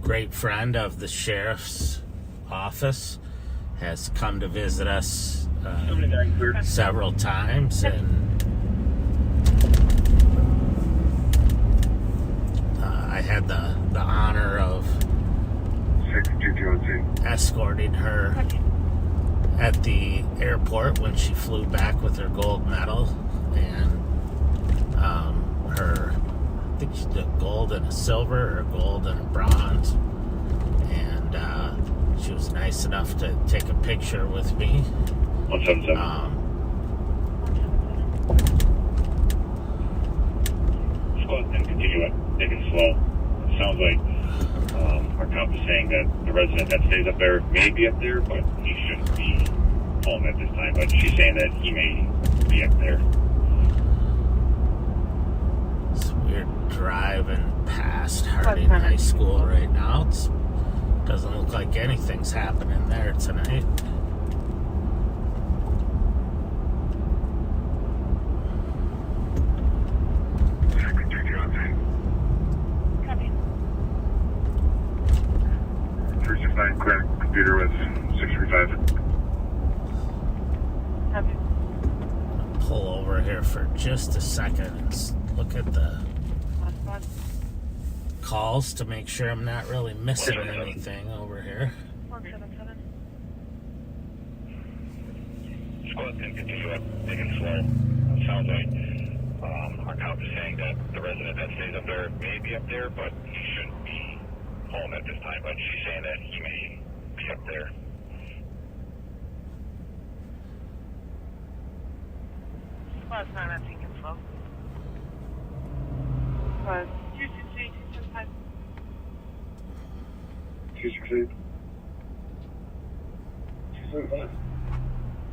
great friend of the sheriff's office, has come to visit us several times, and I had the honor of escorting her at the airport when she flew back with her gold medal, and her, I think she did gold and a silver, or gold and a bronze, and she was nice enough to take a picture with me. 177. Just go ahead and continue it. Take it slow. It sounds like our cop is saying that the resident that stays up there may be up there, but he shouldn't be home at this time. But she's saying that he may be up there. It's weird driving past Harding High School right now. It doesn't look like anything's happening there tonight. Clear. Computer with 635. Pull over here for just a second and look at the calls to make sure I'm not really missing anything over here. 477. Just go ahead and continue it. Take it slow. It sounds like our cop is saying that the resident that stays up there may be up there, but he shouldn't be home at this time. But she's saying that he may be up there. Squad's not at Beacon Slow. Squad 268, 275. 268. 275.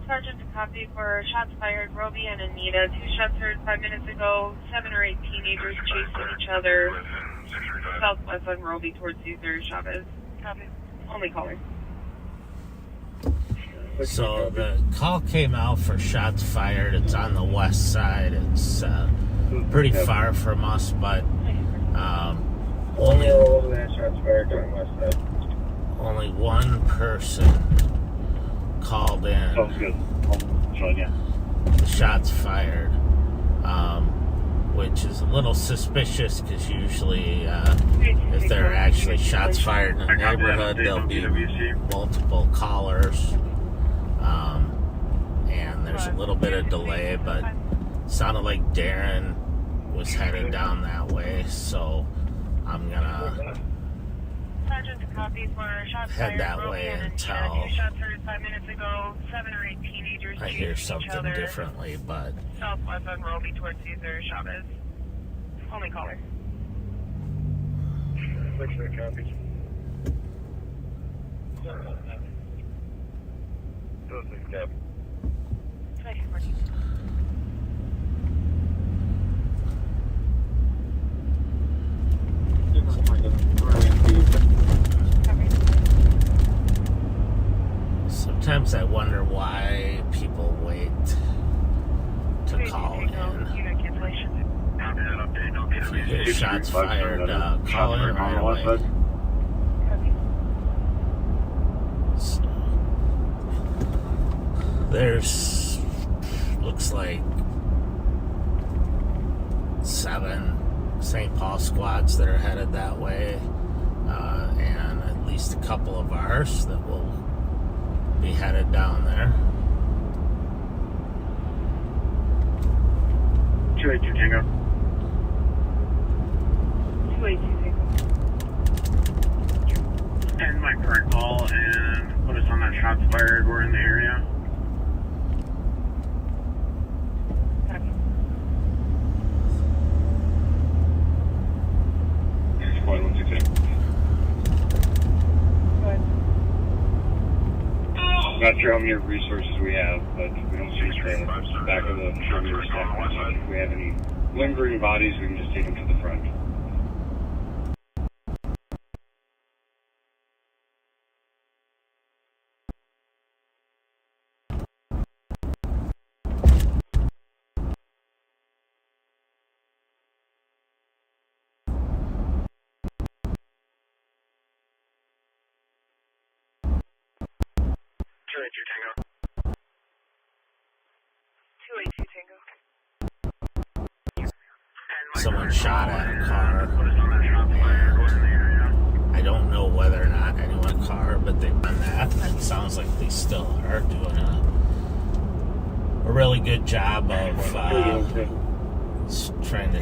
Sergeant to copy for shots fired, Roby and Anita. 2 shots heard 5 minutes ago. 7 or 8 teenagers chasing each other southwest on Roby towards Cesar Chavez. Copy. Only caller. So the call came out for shots fired. It's on the west side. It's pretty far from us, but only one person called in. Sounds good. The shots fired, which is a little suspicious because usually if there are actually shots fired in the neighborhood, there'll be multiple callers. And there's a little bit of delay, but it sounded like Darren was headed down that way, so I'm gonna Sergeant to copy for shots head fired, that Roby way and Anita. until 2 shots heard 5 minutes ago. 7 or 8 teenagers I hear chasing each something other differently, but southwest on Roby towards Cesar Chavez. Only caller. FLETCHER copies. sometimes I wonder why people wait to call in. If you hear shots fired, call in right away. So, there's, looks like 7 St. Paul squads that are headed that way, and at least a couple of ours that will be headed down there. 282 Tango. 282 Tango. And my current call and put us on that shots fired. We're in the area. Squad 168. I'm not sure how many resources we have, but we don't see the back of the perimeter staff. If we have any lingering bodies, we can just take them to the front. 282 Tango. 282 Tango. Someone shot at a car, and I don't know whether or not anyone car, but they've done that, and it sounds like they still are doing a really good job of trying to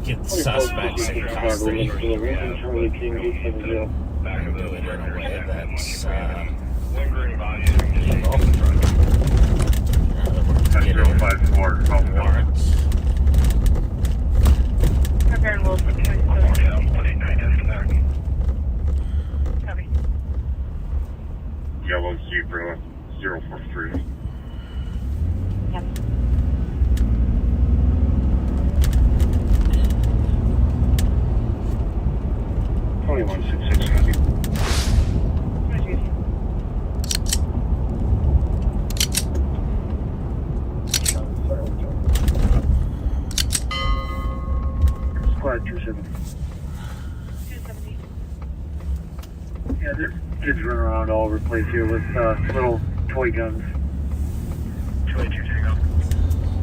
get the suspects in custody and do it in a way that's legal. Get warrants. Baron Wilson, 287. Copy. Yellow Zebra 043. Yep. Squad 270. 270. Yeah, there's kids running around all over the place here with little toy guns. 282 Tango.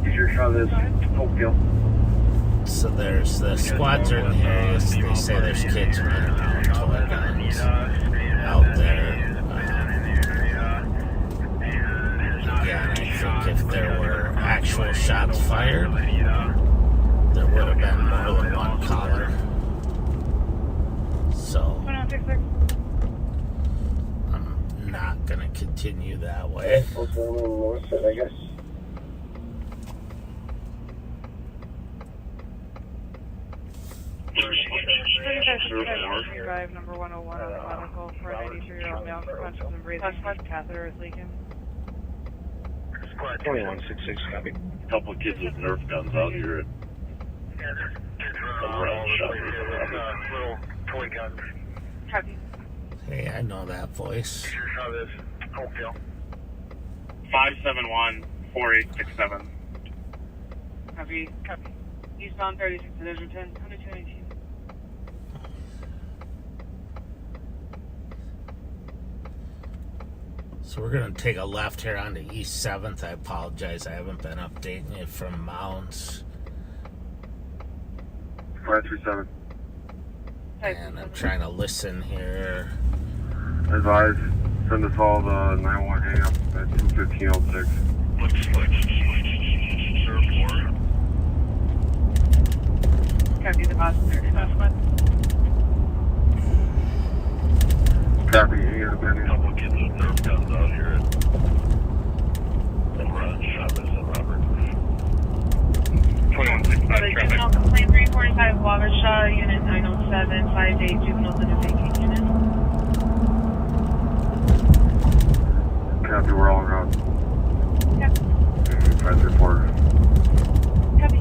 You sure saw this? Oakdale. So there's the squads are in the areas. They say there's kids running around with toy guns out there. Again, I think if there were actual shots fired, there would have been more than one caller. So I'm not gonna continue that way. Also, a little north, I guess. Drive number 101 on the medical for an 83-year-old male conscious and breathing. Catheter is leaking. Squad 2166, copy. Couple of kids with Nerf guns out here at Yeah, there's kids running around all over the place here with little toy guns. Copy. Hey, I know that voice. You sure saw this? Oakdale. 571-4867. Copy. Copy. Eastbound 36 to Desert 10, 122. So we're gonna take a left here onto East 7th. I apologize, I haven't been updating it from Mounds. 537. And I'm trying to listen here. Advise, send us all the 911 hang up at 21506. Copy the passenger. Suspect. Copy, you got a minute. Couple of kids with Nerf guns out here at Chavez and Robert. 2165 juvenile complaint 345 Wabash, unit 907, 58 juveniles in a vacant unit. Copy, we're all around. Yep. 534. Copy.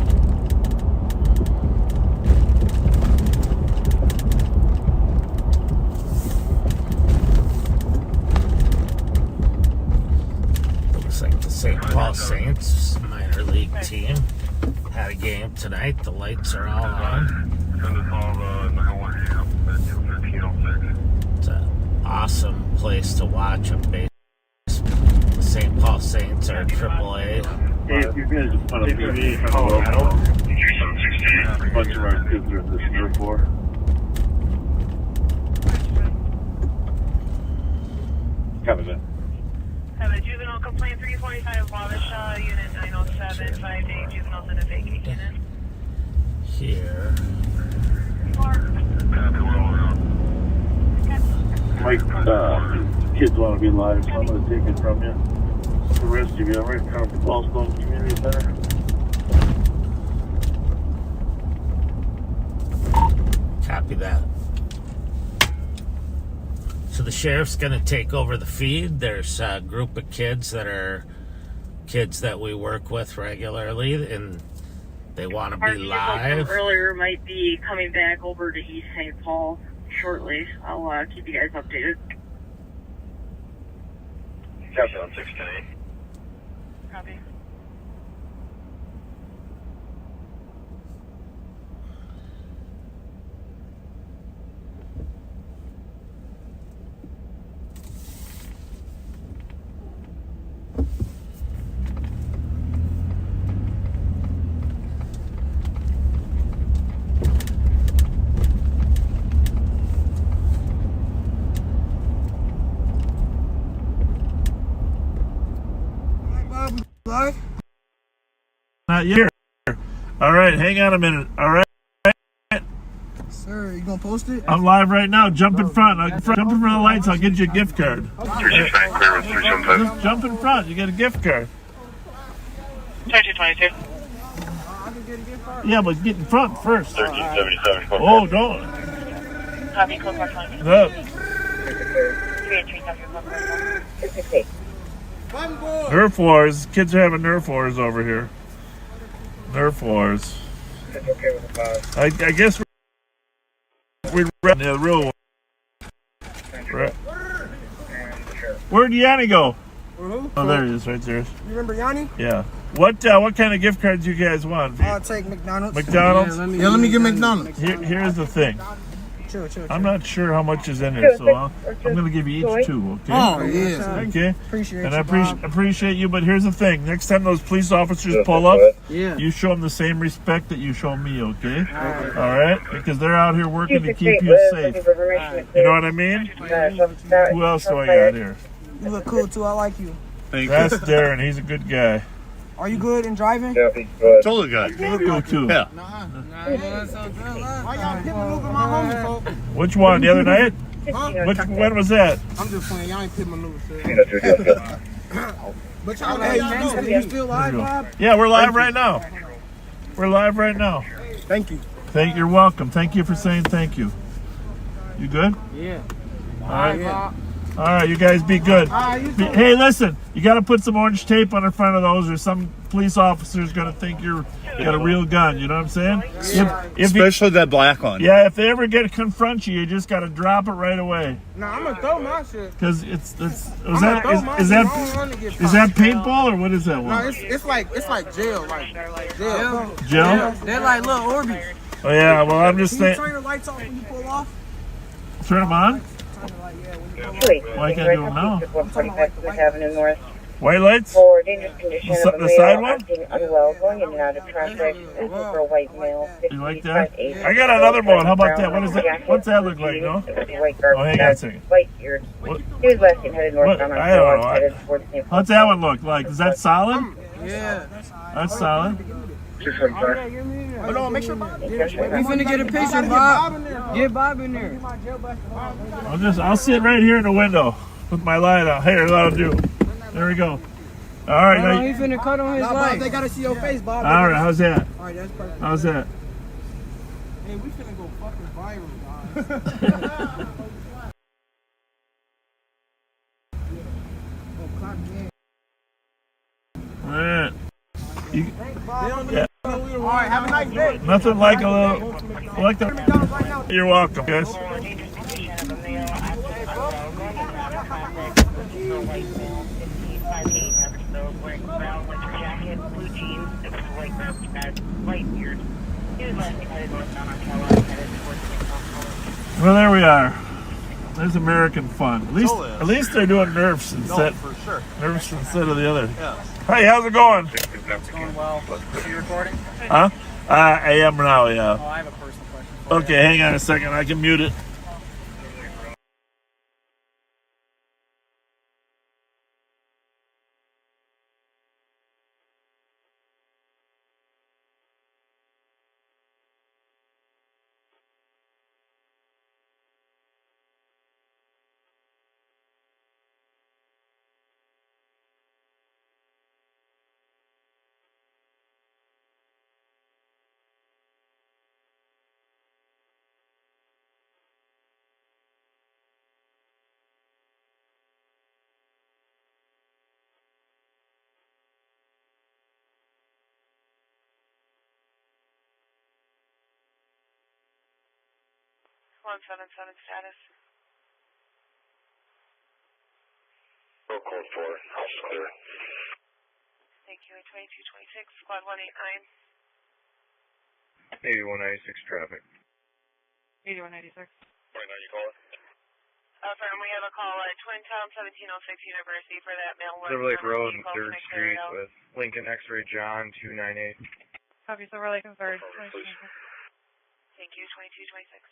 Looks like the St. Paul Saints minor league team had a game tonight. The lights are all on. Send us all the 911 hang up at 21506. It's an awesome place to watch a base. The St. Paul Saints are AAA. Hey, if you're gonna just put a TV in Colorado, a bunch of our kids are in this Nerf war. Copy that. Have a juvenile complaint 345 Wabash, unit 907, 58 juveniles in a vacant unit. Here. Mike, kids want to be live, so I'm going to take it from you. The rest of you, I'm right in front of the Ballstone Community Center. Copy that. So the sheriff's going to take over the feed. There's a group of kids that are kids that we work with regularly, and they want to be live. Earlier might be coming back over to East St. Paul shortly. I'll keep you guys updated. Copy on 610. Copy. Not yet. All right, hang on a minute. All right. Sir, you gonna post it? I'm live right now. Jump in front. Jump in front of the lights. I'll get you a gift card. 369 clearance 375. Just jump in front. You get a gift card. 2222. Yeah, but get in front first. 1377. Oh, don't. Copy, close our phone. No. 283 Nerf wars. Kids are having Nerf wars over here. Nerf wars. I guess we read the real one. Right. Where'd Yanni go? Oh, there he is, right there. You remember Yanni? Yeah. What kind of gift cards you guys want? I'll take McDonald's. McDonald's? Yeah, let me get McDonald's. Here's the thing. Chill. I'm not sure how much is in it, so I'm going to give you each two, okay? Oh, yeah. Okay? Appreciate and you, I Bob. appreciate you, but here's the thing. Next time those police officers pull up, you show them the same respect that you show me, okay? All right? Because they're out here working to keep you safe. You know what I mean? Who else do I got here? You look cool, too. I like you. That's Darren. He's a good guy. Are you good in driving? Totally good. You look good, too. Yeah. Why y'all pit maneuver my homie, folks? Which one? The other night? Huh? When was that? I'm just playing. Y'all ain't pit maneuver, sir. But y'all, hey, you still live, Bob? Yeah, we're live right now. We're live right now. Thank you. You're welcome. Thank you for saying thank you. You good? Yeah. All right. All right, you guys be good. Hey, listen, you got to put some orange tape on the front of those, or some police officer's going to think you got a real gun. You know what I'm saying? Especially that black one. Yeah, if they ever confront you, you just got to drop it right away. Nah, I'm gonna throw my shit. Because is that paintball or what is that one? No, it's like jail, jail. Gel? They're like little Orbeez. Oh yeah, well I'm just saying. Can you turn the lights off when you pull off? Turn them on? Why can't I do them now? 145th Avenue North. White lights? For dangerous condition of a The side male one? acting unwell, going in and out of traffic, looking for a white male. You like that? I got another one. How about that? What is that? What's that look like, no? Oh, hang on a second. White ears. He was west and headed northbound on I don't know. headed towards St. What's that one look like? Is that solid? Yeah. That's solid. Hold on, make sure Bob. We finna get a picture, Bob. Get Bob in there. I'll sit right here in the window with my light on. Here, that'll do. There we go. All right. Now he finna cut on his light. They gotta see your face, Bob. All right, how's that? All right, that's perfect. How's that? Hey, we finna go fucking viral, guys. All right. Yeah. All right, have a nice day. Nothing like a little. You're welcome, guys. Well, there we are. There's American fun. At least they're doing nerfs instead. For sure. Nerfs instead of the other. Yeah. Hey, how's it going? It's going well. Are you recording? Huh? I am now, yeah. Oh, I have a personal question for you. Okay, hang on a second. I can mute it. Status. Code 4, house is clear. Thank you. 2226, squad 189. Maybe 196 traffic. 8196. 29, you call it? Firm, we have a call at Twin Town 1706 University for that male. Silver Lake Road and 3rd Street with Lincoln X-Ray John 298. Copy, Silver Lake and 3rd. Thank you. 2226.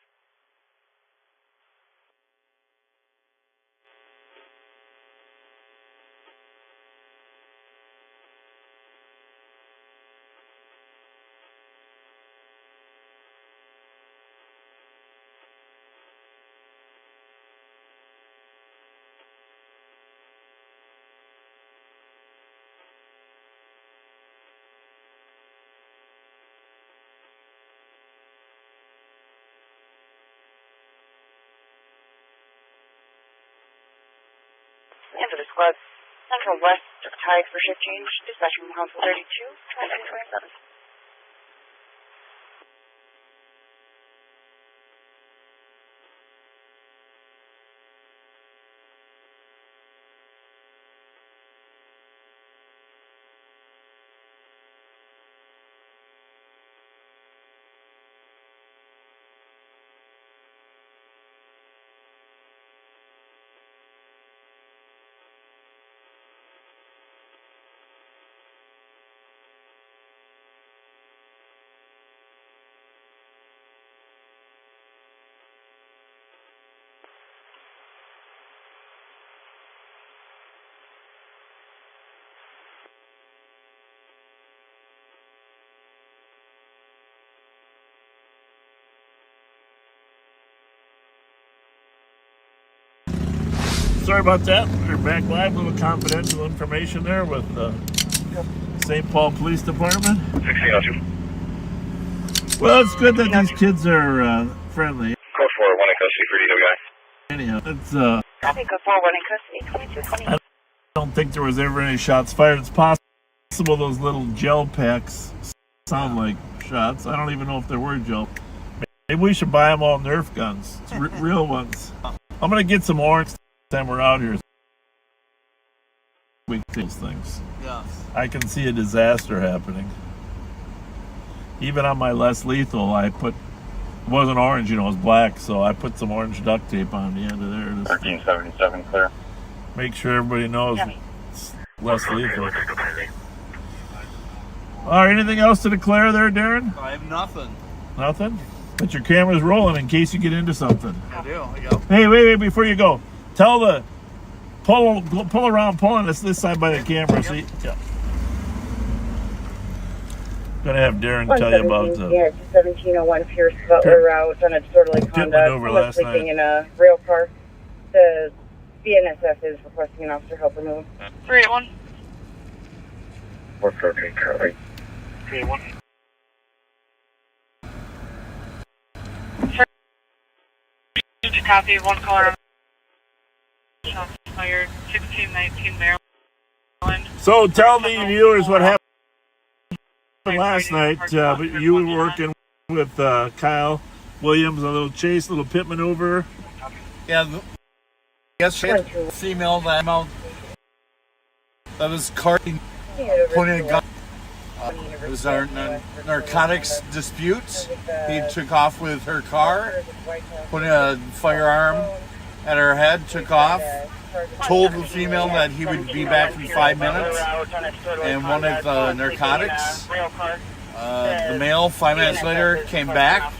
for the squad. Central West tied for shift change. Dispatch from Council 32, 2227. Sorry about that. We're back live. A little confidential information there with the St. Paul Police Department. 1602. Well, it's good that these kids are friendly. Code 4, 1 in custody for DW guy. Anyhow, it's Copy, code 4, 1 in custody, 2220. I don't think there was ever any shots fired. It's possible those little gel packs sound like shots. I don't even know if there were gel. Maybe we should buy them all Nerf guns. It's real ones. I'm gonna get some orange time we're out here. We these things. Yeah. I can see a disaster happening. Even on my less lethal, I put, it wasn't orange, it was black, so I put some orange duct tape on the end of there. 1377 clear. Make sure everybody knows it's less lethal. All right, anything else to declare there, Darren? I have nothing. Nothing? But your camera's rolling in case you get into something. I do. I go. Hey, wait, before you go. Tell the, pull around, pulling this side by the camera. See? Yeah. Gonna have Darren tell you about the 1701 Pierce Butler route on a disorderly conduct. maneuver last sleeping night. in a rail car. The BNSF is requesting an officer help remove. 381. What's okay, Charlie? 381. Copy, one caller. Shots fired, 1619 Maryland. So tell the viewers what happened last night. You were working with Kyle Williams, a little chase, a little pit maneuver. Yeah. Yesterday, female that I'm out. That was carting, pointing a gun. It was our narcotics dispute. He took off with her car, putting a firearm at her head, took off, told the female that he would be back in 5 minutes, and wanted the narcotics. The male, 5 minutes later, came back.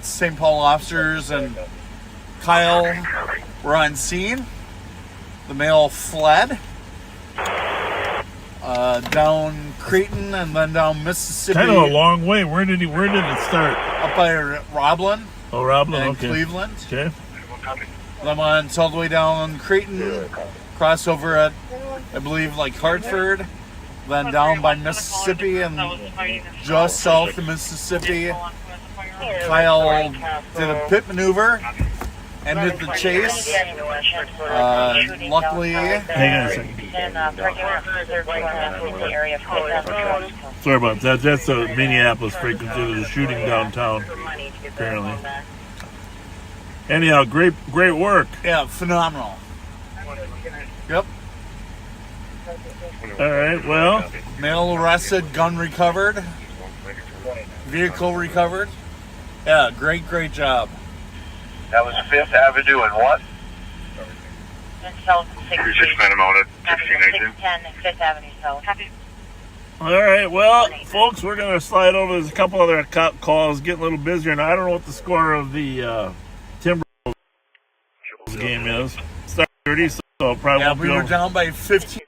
St. Paul officers and Kyle were on scene. The male fled. Down Creighton and then down Mississippi. Kind of a long way. Where did it start? Up by Roblin. Oh, Roblin, and okay. Cleveland. Okay. Then went all the way down Creighton, cross over at, I believe, like Hartford, then down by Mississippi and just south of Mississippi. Kyle did a pit maneuver, ended the chase. Luckily, hang on a second. Sorry about that. That's a Minneapolis frequency. There's a shooting downtown, apparently. Anyhow, great work. Yeah, phenomenal. Yep. All right, well. Male arrested, gun recovered, vehicle recovered. Yeah, great job. That was 5th Avenue and what? South 36 man mounted, 1618. 610 5th Avenue South. Copy. All right, well, folks, we're going to slide over. There's a couple other calls, getting a little busier. And I don't know what the score of the Timberwolves game is. It's 30, so probably won't be we were over. down by 15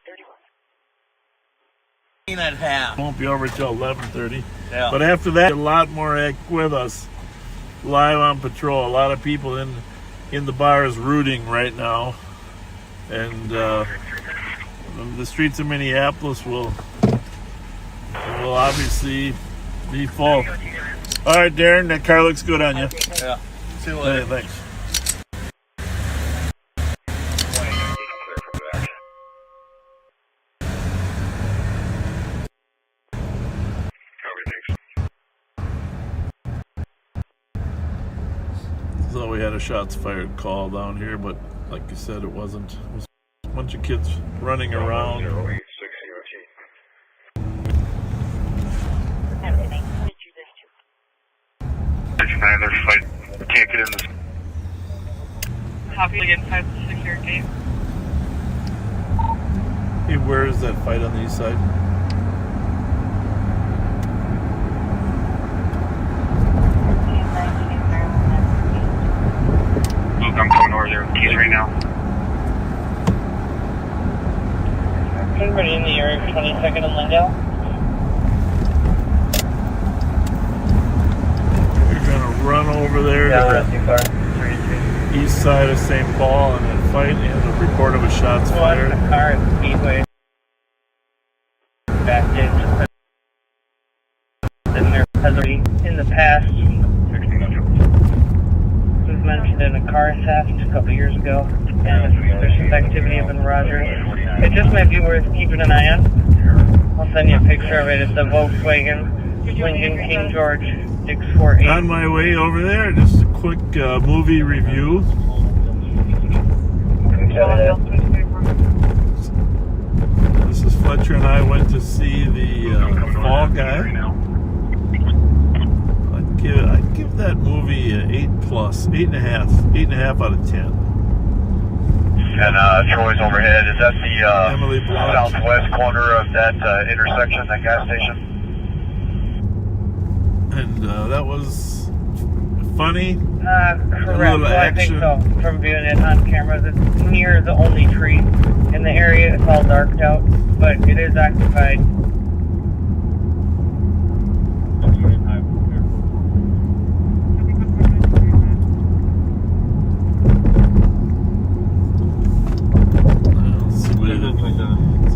at half. Won't be over till 11:30. Yeah. But after that, a lot more with us live on patrol. A lot of people in the bars rooting right now, and the streets of Minneapolis will obviously be full. All right, Darren, that car looks good on you. Yeah. See you later. Hey, thanks. Thought we had a shots fired call down here, but like you said, it wasn't. It was a bunch of kids running around. 69, there's fight. Can't get in this. Copy inside the secure gate. Hey, where is that fight on the east side? Luke, I'm coming over there with keys right now. Everybody in the area for 22nd and Lindell. You're gonna run over there Yeah, to that's too far. the east side of St. Paul and then fight and a report of a shots fired. One car at Speedway. Backed in. Been there in the past. It was mentioned in a car theft a couple years ago. And a suspicious activity up in Rogers. It just might be worth keeping an eye on. I'll send you a picture of it. It's a Volkswagen Lincoln King George 648. On my way over there, just a quick movie review. This is Fletcher and I went to see the Fall Guy. I'd give that movie an 8.5 out of 10. And Troy's overhead. Is that the Emily Blunt. southwest corner of that intersection, that gas station? And that was funny. Correct. A little Well, I think action. so. From viewing it on cameras, it's near the only tree in the area. It's all darked out, but it is occupied. So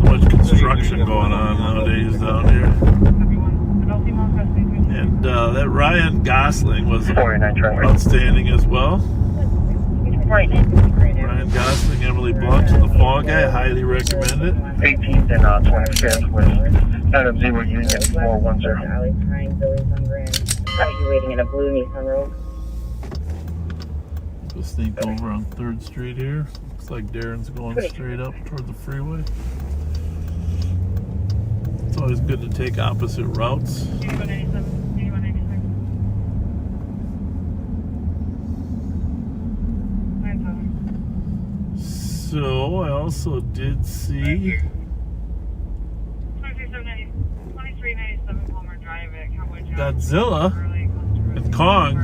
much construction going on nowadays down here. And that Ryan Gosling was outstanding as well. Ryan Gosling, Emily Blunt, and the Fall Guy. Highly recommend it. 18th and 25th with Adam Zero Union 410. Evacuating in a blue Nissan Rogue. We'll sneak over on 3rd Street here. Looks like Darren's going straight up toward the freeway. It's always good to take opposite routes. 8187, 8186. So I also did see 2397 Palmer Drive at Cowboy Joe. Godzilla and Kong,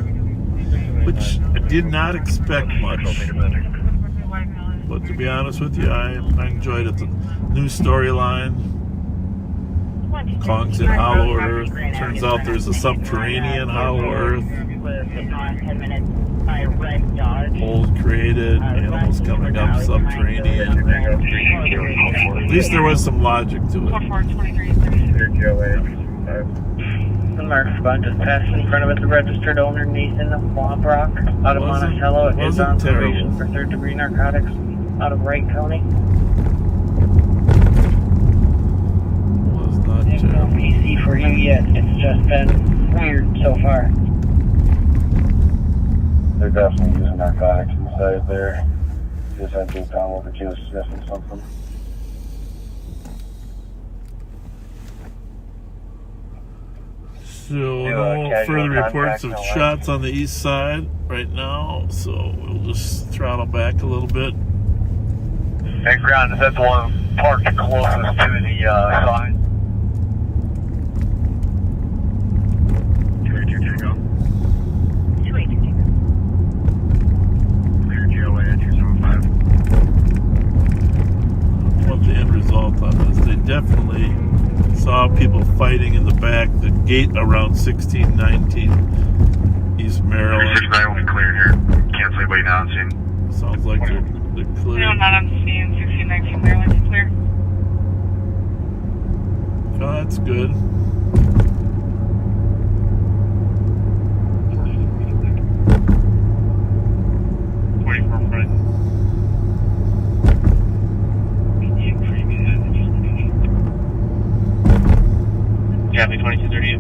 which I did not expect much. But to be honest with you, I enjoyed it. The new storyline. Kong's in Hollow Earth. Turns out there's a subterranean Hollow Earth. Old created, animals coming up subterranean. At least there was some logic to it. The marked spot just passed in front of it. The registered owner, Nathan Wabrock, out of Monticello, is on probation for 3rd-degree narcotics out of Wright County. Was not There's no PC for you yet. It's just been weird so far. They're definitely using narcotics inside there. Just had to download the juice sniffing something. So no further reports of shots on the east side right now, so we'll just throttle back a little bit. Hey, ground, is that the one parked closest to the sign? 282 Tango. 282 Tango. Clear GOA at 275. What the end result on this? They definitely saw people fighting in the back, the gate around 1619 East Maryland. 369 will be cleared here. Can't see anybody now on scene. Sounds like they're clear. No, not on scene. 1619 Maryland is clear. Oh, that's good. Copy 2238.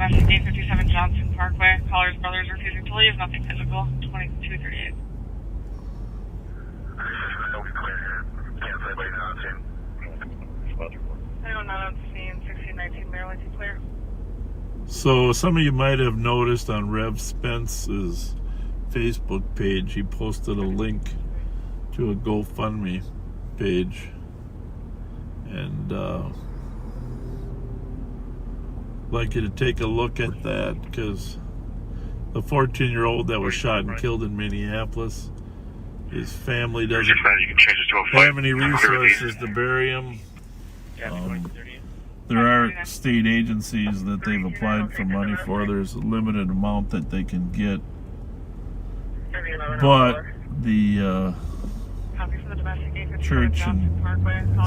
domestic 857 Johnson Parkway. Caller's brothers refusing to leave. Nothing physical. 2238. Anyone not on scene? 1619 Maryland, you clear. So some of you might have noticed on Rev Spence's Facebook page, he posted a link to a GoFundMe page, and I'd like you to take a look at that, because the 14-year-old that was shot and killed in Minneapolis, his family doesn't have any resources to bury him. There are state agencies that they've applied for money for. There's a limited amount that they can get, but the church and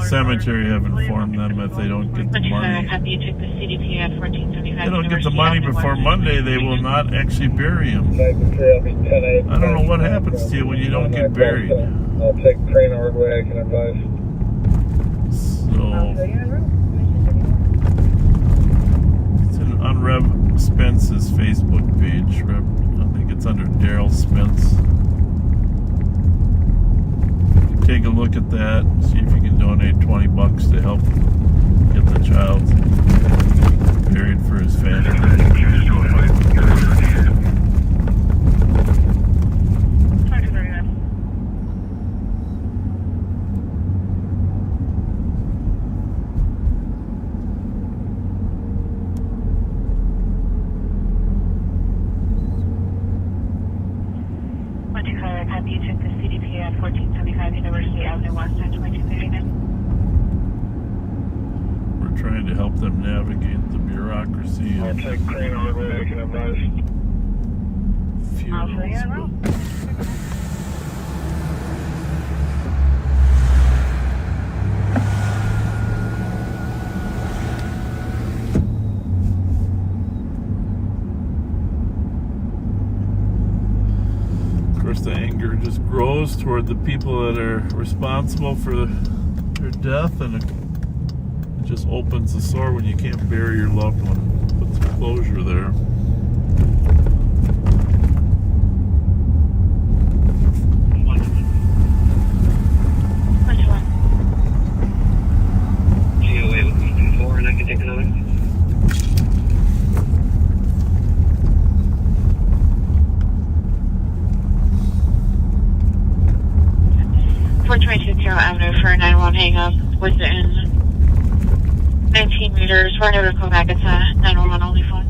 cemetery have informed them if they don't get the money, they don't get the money before Monday, they will not actually bury him. I don't know what happens to you when you don't get buried. I'll take crane hard way I can advise. So it's on Rev Spence's Facebook page. I think it's under Daryl Spence. Take a look at that, see if you can donate $20 to help get the child buried for his family. Copy, check the CDP at 1475 University Avenue West at 2239. We're trying to help them navigate the bureaucracy I'll and take crane hard way I can advise. funerals. The anger just grows toward the people that are responsible for their death, and it just opens the sore when you can't bury your loved one. Puts closure there. GOA looking 24, and I can take another. Avenue for 911 hang up within 19 meters. We're never come back. It's a 911 only phone.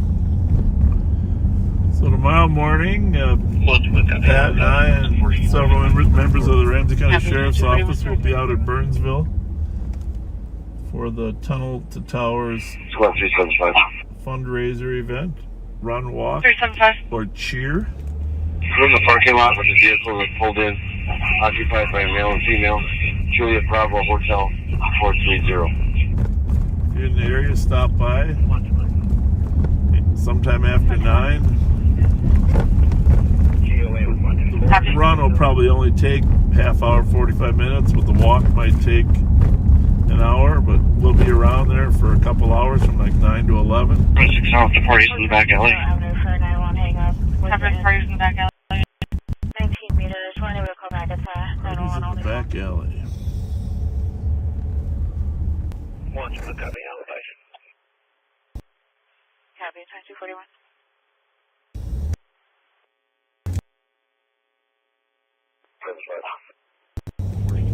So tomorrow morning, Pat and I and several members of the Ramsey County Sheriff's Office will be out at Burnsville for the Tunnel to Towers fundraiser event, run, walk, or cheer. We're in the parking lot with the vehicle that pulled in, occupied by a male and female. Juliet Bravo Hotel 430. If you're in the area, stop by sometime after 9. The run will probably only take half hour, 45 minutes, but the walk might take an hour, but we'll be around there for a couple hours from like 9 to 11. 6 hours, the party's in the back alley. Parties in the back alley. 19 meters. We're never come back. It's a 911 only phone. Back alley. Watch the copy, alibi. Copy, 2241. Three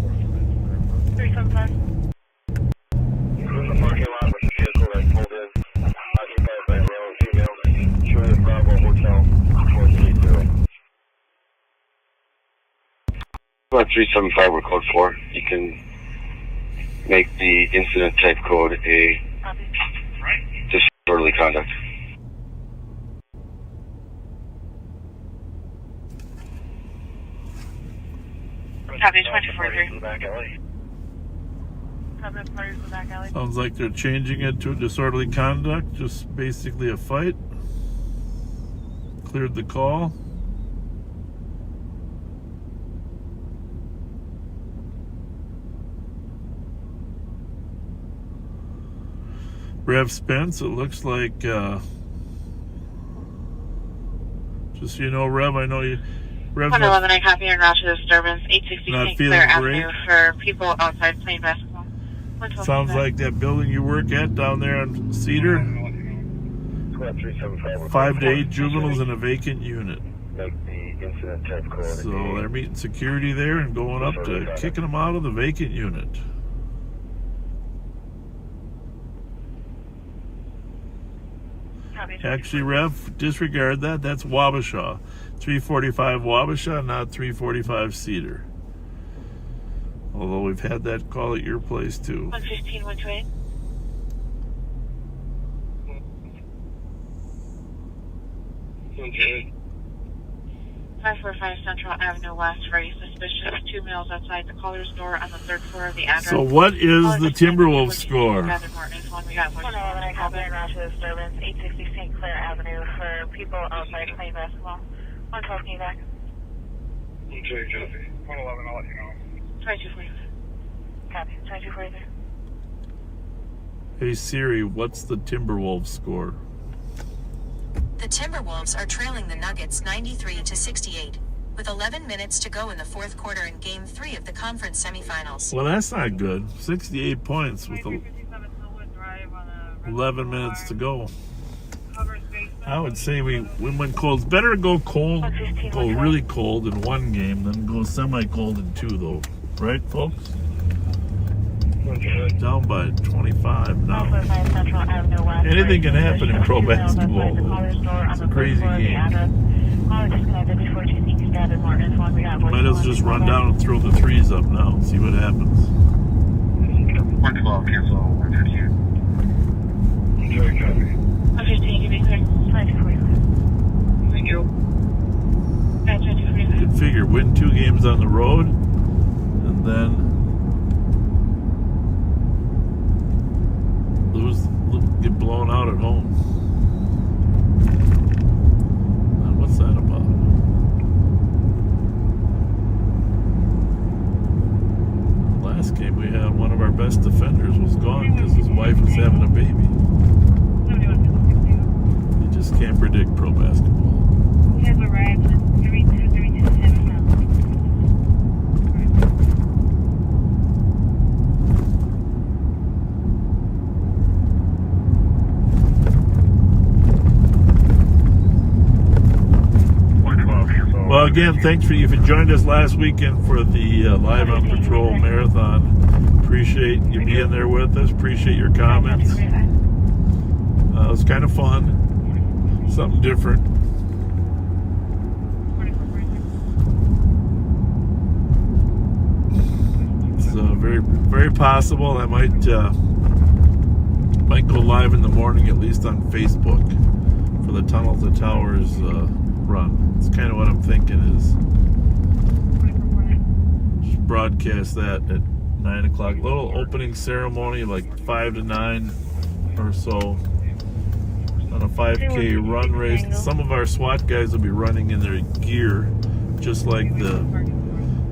375. You're in the parking lot with the vehicle that pulled in, occupied by a male and female. Juliet Bravo Hotel 430. 375 we're code 4. You can make the incident type code a disorderly conduct. Copy, 243. Back alley. Copy, parties in the back alley. Sounds like they're changing it to disorderly conduct, just basically a fight. Cleared the call. Rev Spence, it looks like Just so you know, Rev, I know you. Rev's 111, I copy and route to the disturbance. 860 not St. feeling Clair great. Avenue for people outside playing basketball. Sounds like that building you work at down there on Cedar. 5 to 8 juveniles in a vacant unit. So they're meeting security there and going up to kicking them out of the vacant unit. Actually, Rev, disregard that. That's Wabasha. 345 Wabasha, not 345 Cedar. Although we've had that call at your place too. 115, 128. Okay. 545 Central Avenue West. Very suspicious. 2 males outside the caller's door on the 3rd floor of the address. So what is the Timberwolves score? 111, I copy and route to the disturbance. 860 St. Clair Avenue for people outside playing basketball. 112, can you back? Okay, copy. 111, I'll let you know. 2243. Copy. 2243. Hey Siri, what's the Timberwolves score? The Timberwolves are trailing the Nuggets 93-68, with 11 minutes to go in the 4th quarter in Game 3 of the conference semifinals. Well, that's not good. 68 points with 11 minutes to go. I would say we went cold. It's better to go cold, go really cold in one game than go semi-cold in two, though. Right, folks? Down by 25 now. Anything can happen in pro basketball, though. It's a crazy game. Might as well just run down and throw the threes up now and see what happens. 112, cancel 115. Okay, copy. 115, give me clear. 2243. Thank you. 2243. Good figure. Win 2 games on the road, and then get blown out at home. Now, what's that about? Last game we had one of our best defenders was gone because his wife was having a baby. You just can't predict pro basketball. We have arrived at 3237 now. Well, again, thanks for if you joined us last weekend for the Live on Patrol Marathon. Appreciate you being there with us. Appreciate your comments. It was kind of fun. Something different. It's very, very possible I might go live in the morning, at least on Facebook, for the Tunnel to Towers run. It's kind of what I'm thinking is just broadcast that at 9 o'clock. Little opening ceremony, like 5 to 9 or so, on a 5K run race. Some of our SWAT guys will be running in their gear, just like the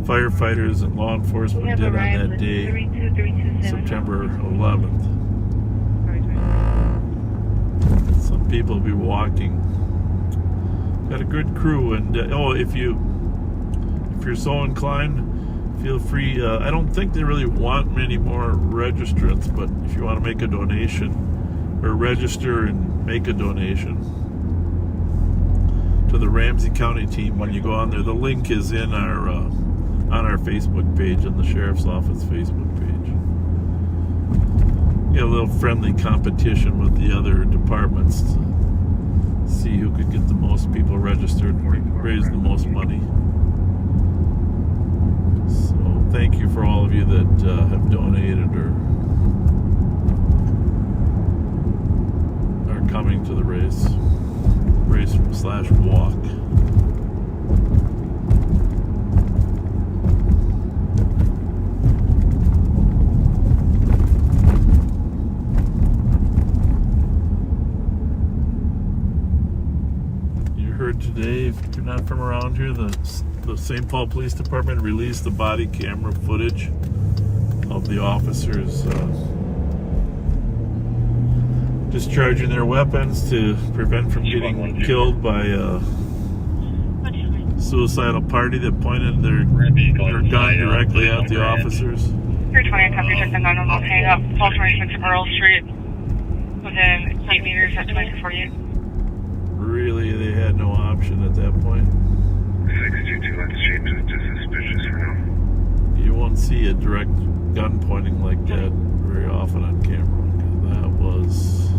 firefighters and law enforcement did on that day, September 11th. Some people will be walking. Got a good crew, and if you're so inclined, feel free. I don't think they really want many more registrants, but if you want to make a donation or register and make a donation to the Ramsey County team, when you go on there, the link is in our on our Facebook page, on the Sheriff's Office Facebook page. You have a little friendly competition with the other departments. See who could get the most people registered and raise the most money. So thank you for all of you that have donated or are coming to the race/walk. Today, if you're not from around here, the St. Paul Police Department released the body camera footage of the officers discharging their weapons to prevent from getting killed by suicidal party that pointed their gun directly at the officers. 320, copy, check the 911 hang up, Baltimore 6 Earl Street, within 8 meters at 2248. Really, they had no option at that point. 622, let's change it to suspicious for now. You won't see a direct gun pointing like that very often on camera. That was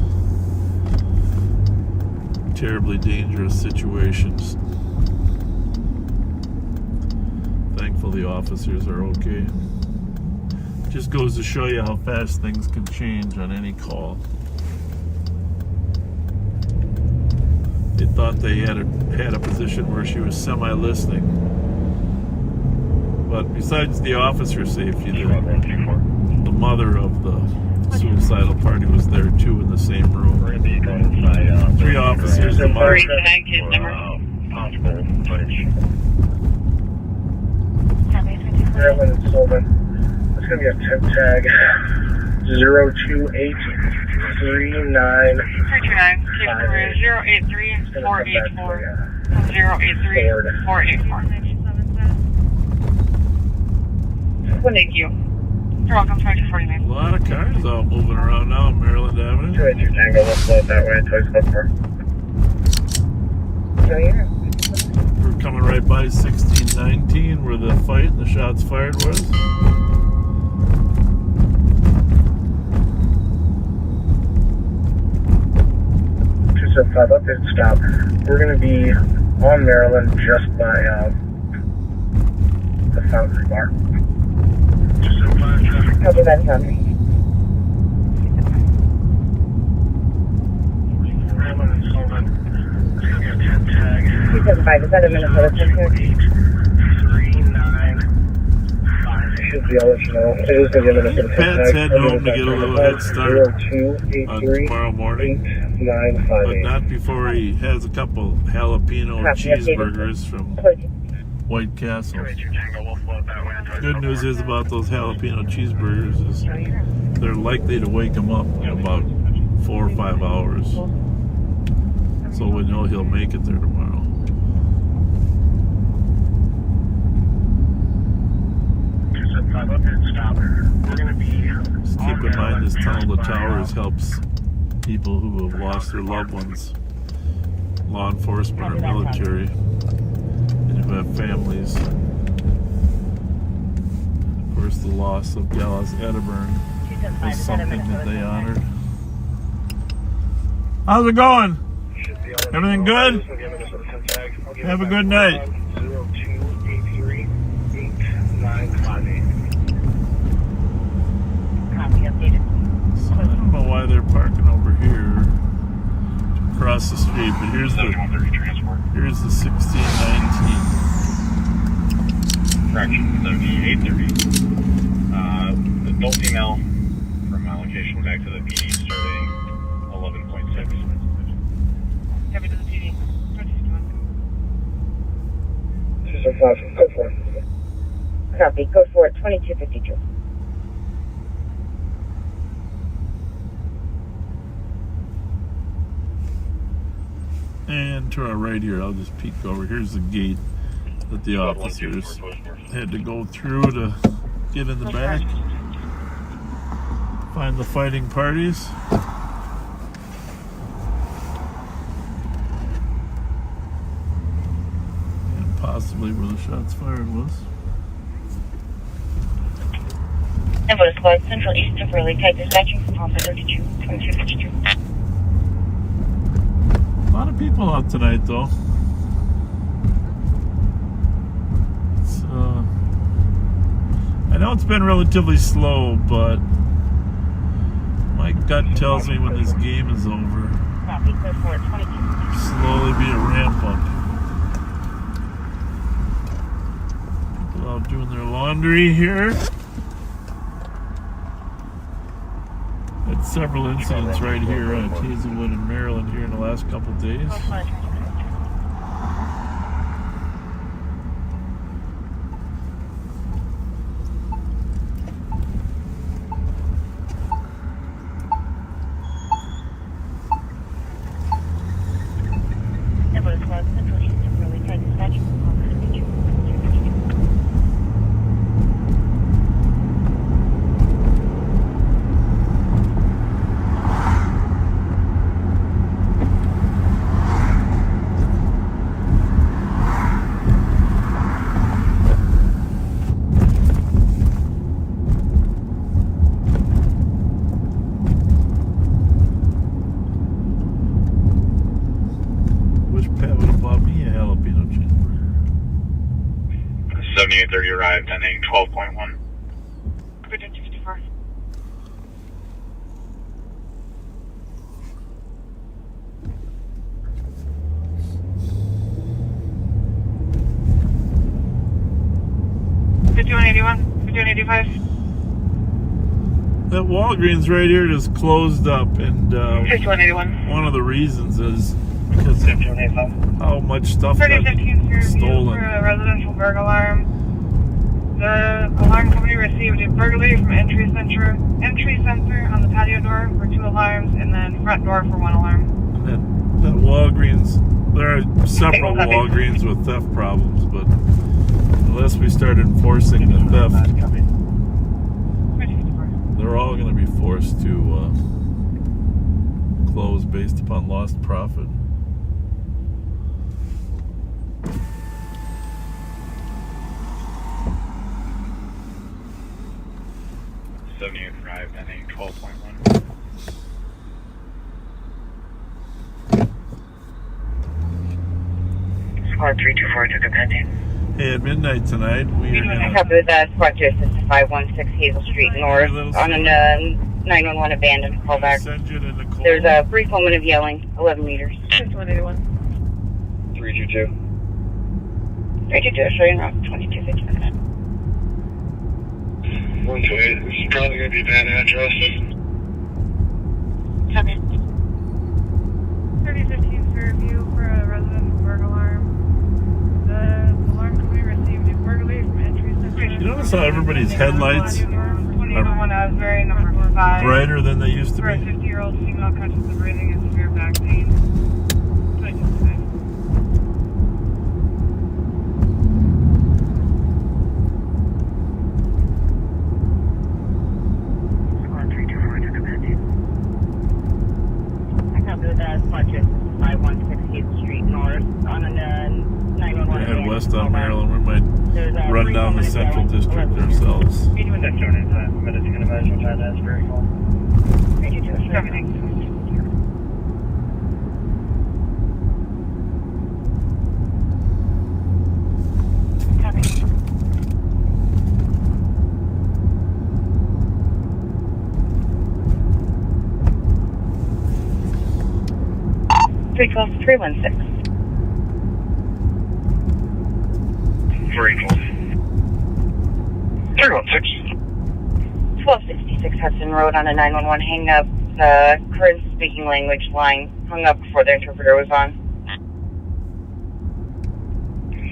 terribly dangerous situations. Thankfully, the officers are okay. Just goes to show you how fast things can change on any call. They thought they had a position where she was semi-listening. But besides the officer's safety, the mother of the suicidal party was there too in the same room. 3 officers, the mother. Possible footage. Maryland and Sullivan. It's going to be a 10 tag. 028393. 329, keep through 083484. 083484. Thank you. You're welcome, 2249. A lot of cars out moving around now on Maryland Avenue. 282 Tango, we'll float that way, Toys Club Park. We're coming right by 1619 where the fight and the shots fired was. 275 update stop. We're going to be on Maryland just by the Foundry Bar. 275 traffic. Copy that, Foundry. Maryland and Sullivan. It's going to be a 10 tag. 275, is that a Minnesota 10 tag? 395. Should be, I'll let you know. It is going to be a Minnesota 10 tag. Pat's heading home to get a little head start on 0283 tomorrow morning. 8958. But not before he has a couple jalapeno cheeseburgers from White Castle. Good news is about those jalapeno cheeseburgers is they're likely to wake him up in about 4 or 5 hours. So we know he'll make it there tomorrow. Just keep in mind this tunnel to towers helps people who have lost their loved ones, law enforcement or military, and who have families. Of course, the loss of Gallus Edinburgh was something that they honored. How's it going? Everything good? Have a good night. 0283 8958. Copy, updated. So I don't know why they're parking over here across the street, but here's the 1619. Correction, 7830. Adult female from my location back to the PD starting 11.6. Copy to the PD. 275, go for it. Copy, code for it, 2252. And to our right here, I'll just peek over. Here's the gate that the officers had to go through to get in the back, find the fighting parties. And possibly where the shots fired was. Evo Squad, Central East of Early Tide dispatching from Alpha 32, 2252. A lot of people out tonight, though. It's, I know it's been relatively slow, but my gut tells me when this game is over, slowly be a ramp up. People out doing their laundry here. Had several incidents right here at Hazelwood in Maryland here in the last couple of days. Evo Squad, Central East of Early Tide dispatching from Alpha 7830 arrived, ending 12.1. Bridget 54. That Walgreens right here just closed up, and 5181. one of the reasons is because of how much stuff got 3015 stolen. for a residential burglar alarm. The alarm company received a burglary from entry sensor on the patio door for 2 alarms, and then front door for 1 alarm. And that Walgreens, there are several Walgreens with theft problems, but unless we start enforcing the theft, they're all going to be forced to close based upon lost profit. Arrived, ending 12.1. Squad 324 took a pending. Hey, at midnight tonight, we are going to... Copy with Squad 2 516 Hazel Street North on a 911 abandoned callback. There's a brief moment of yelling, 11 meters. 5181. 322. 322, showing route 2259. 128. This is probably going to be a bad address. Copy. 3015 Fairview for a residential burglar alarm. The alarm company received a burglary from entry sensor. You notice how everybody's headlights are brighter than they used to for a be? 50-year-old female conscious of breathing and severe back pain. 2265. Head west on Maryland. We might run down the Central District ourselves. Three calls 316. 316. 1266 Hudson Road on a 911 hang up. Current speaking language line hung up before the interpreter was on.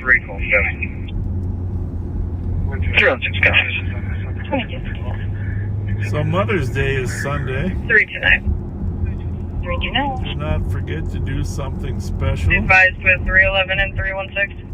317. 316 guys. 22. So Mother's Day is Sunday. 329. 329. Do not forget to do something special. Advised with 311 and 316.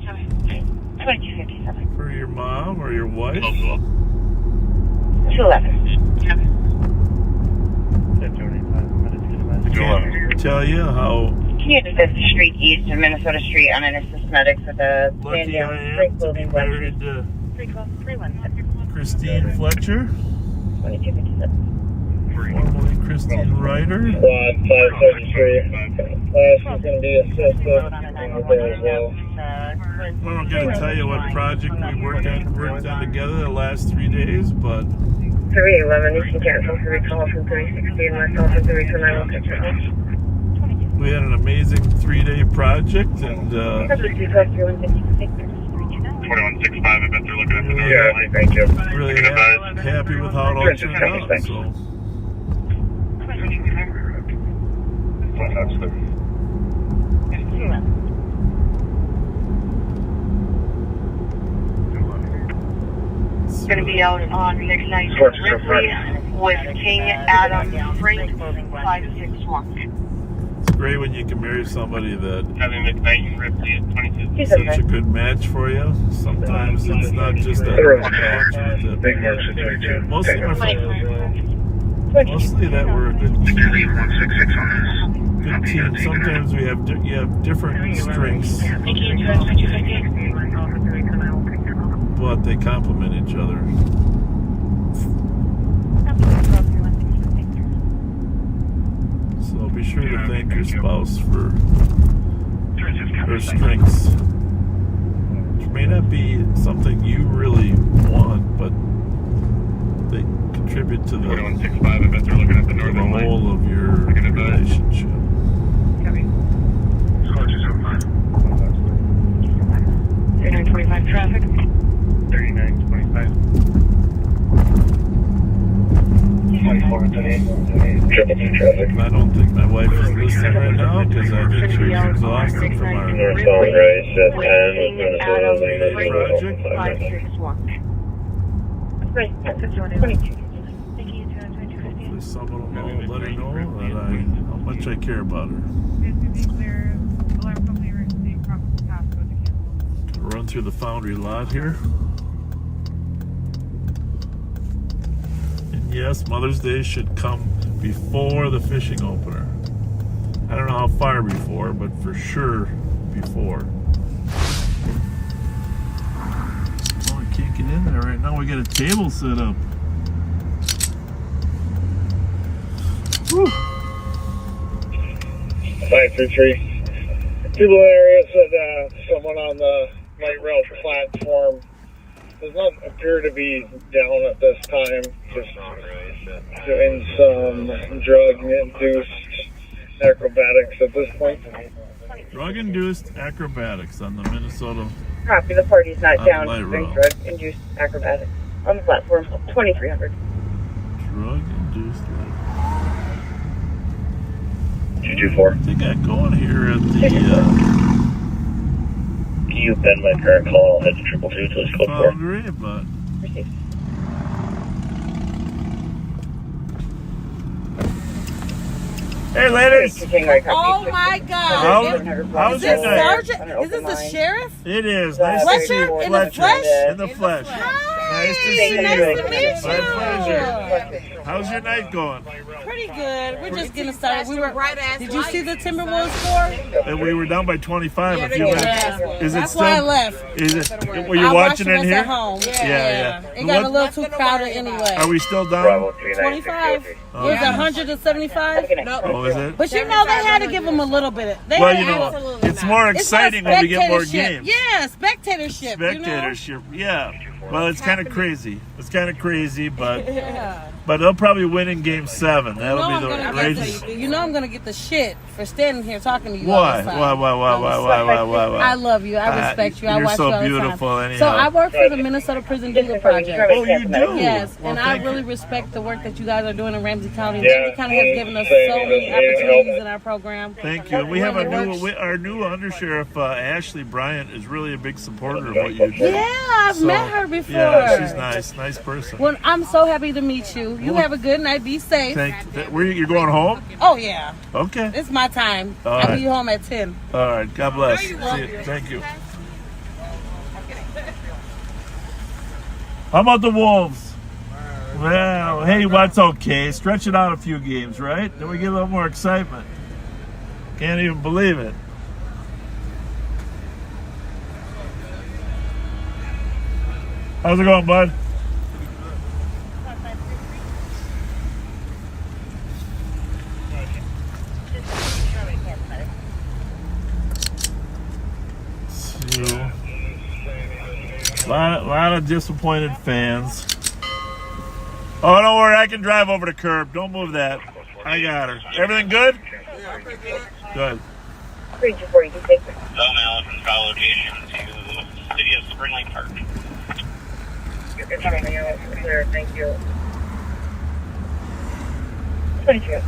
2257. For your mom or your wife. 211. Tell you how Community 5th Street East and Minnesota Street on an assist medics with a lucky I break am to be building married to 312 Christine Fletcher, 2257. formerly Christine Ryder. Squad 533. Class is going to be assisted there as well. I'm not going to tell you what project we worked on together the last 3 days, but 311, you can cancel for recall from 316, myself and 329 will catch it. we had an amazing 3-day project, and 2165, I bet they're looking at the Yeah, thank you. really happy with how it all turned out. So. It's going to be out on midnight Ripley with King Adam Freight 561. It's great when you can marry somebody that Having McKnight and Ripley at 22. is such a good match for you. Sometimes it's not just a match. Big Mark's at 32. Mostly that we're a good team. Good team. Sometimes you have different strengths, but they complement each other. So be sure to thank your spouse for her strengths. may not be something you really want, but they contribute to the whole of your relationship. Copy. 3925 traffic. 3925. I don't think my wife is listening right now because I think she's exhausted from our project. Hopefully someone will let her know that how much I care about her. Run through the foundry lot here. And yes, Mother's Day should come before the fishing opener. I don't know how far before, but for sure before. Oh, I can't get in there right now. We got a table set up. Whew. 533. People area said someone on the light rail platform does not appear to be down at this time, just doing some drug-induced acrobatics at this point. Drug-induced acrobatics on the Minnesota. Copy, the party's not down light doing rail. drug-induced acrobatics on the platform, 2300. Drug-induced. 224. I think I go in here at the You've been my current call, head to 222 to this code 4. foundry, but hey, ladies. Oh my God! How's Is your this night? Sergeant? Is this the sheriff? It is. Nice to see you. Fletcher? In the flesh? In the flesh. Nice to see you. Nice to meet you. My pleasure. How's your night going? Pretty good. We're just getting started. Did you see the Timberwolves score? And we were down by 25 a few minutes. Is it That's still? why I left. Is it? Were you watching it here? At home. Yeah. It got a little too crowded anyway. Are we still down? 25. It was 175. Oh, is it? But you know they had to give them a little bit. Well, you know, it's more exciting when we get more games. Yeah, spectatorship. Spectatorship, yeah. Well, it's kind of crazy. It's kind of crazy, but they'll probably win in Game 7. That'll be the race. You know I'm gonna get the shit for standing here talking to you. Why? All the time. Why? I love you. I respect you. I You're watch so you all the beautiful, time. anyhow. So I work for the Minnesota Prison Doula Project. Oh, you do? Yes, Well, and I really respect the work that you guys are doing in Ramsey County. Ramsey County has given us so many opportunities in our program. Thank you. We have our new Undersheriff Ashley Bryant is really a big supporter of what you do. Yeah, I've met her before. Yeah, she's nice person. Well, I'm so happy to meet you. You have a good night. Be safe. You're going home? Oh yeah. Okay. It's my time. All I'll right. be home at 10. All right. God bless. See you. Thank you. How about the Wolves? Well, hey, what's okay? Stretch it out a few games, right? Then we get a little more excitement. Can't even believe it. How's it going, bud? A lot of disappointed fans. Oh, don't worry. I can drive over the curb. Don't move that. I got her. Everything good? Yeah, pretty good. Good. Before you can take it. Zone Allen from trial location to City of Spring Lake Park. Thank you. 22.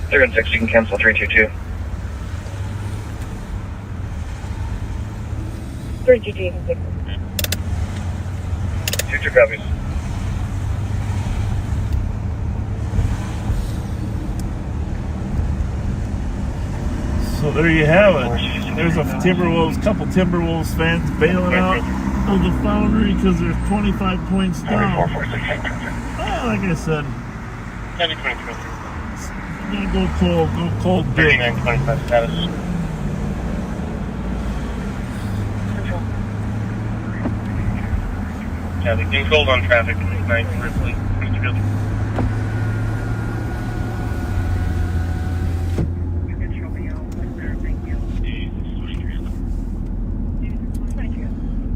316, you can cancel 322. 322, you can take it. 22 copies. So there you have it. There's a couple Timberwolves fans bailing out of the foundry because they're 25 points down. Like I said, Heavy 23. go cold big. 3925 status. Yeah, the controlled on traffic, 9 Ripley, Richfield.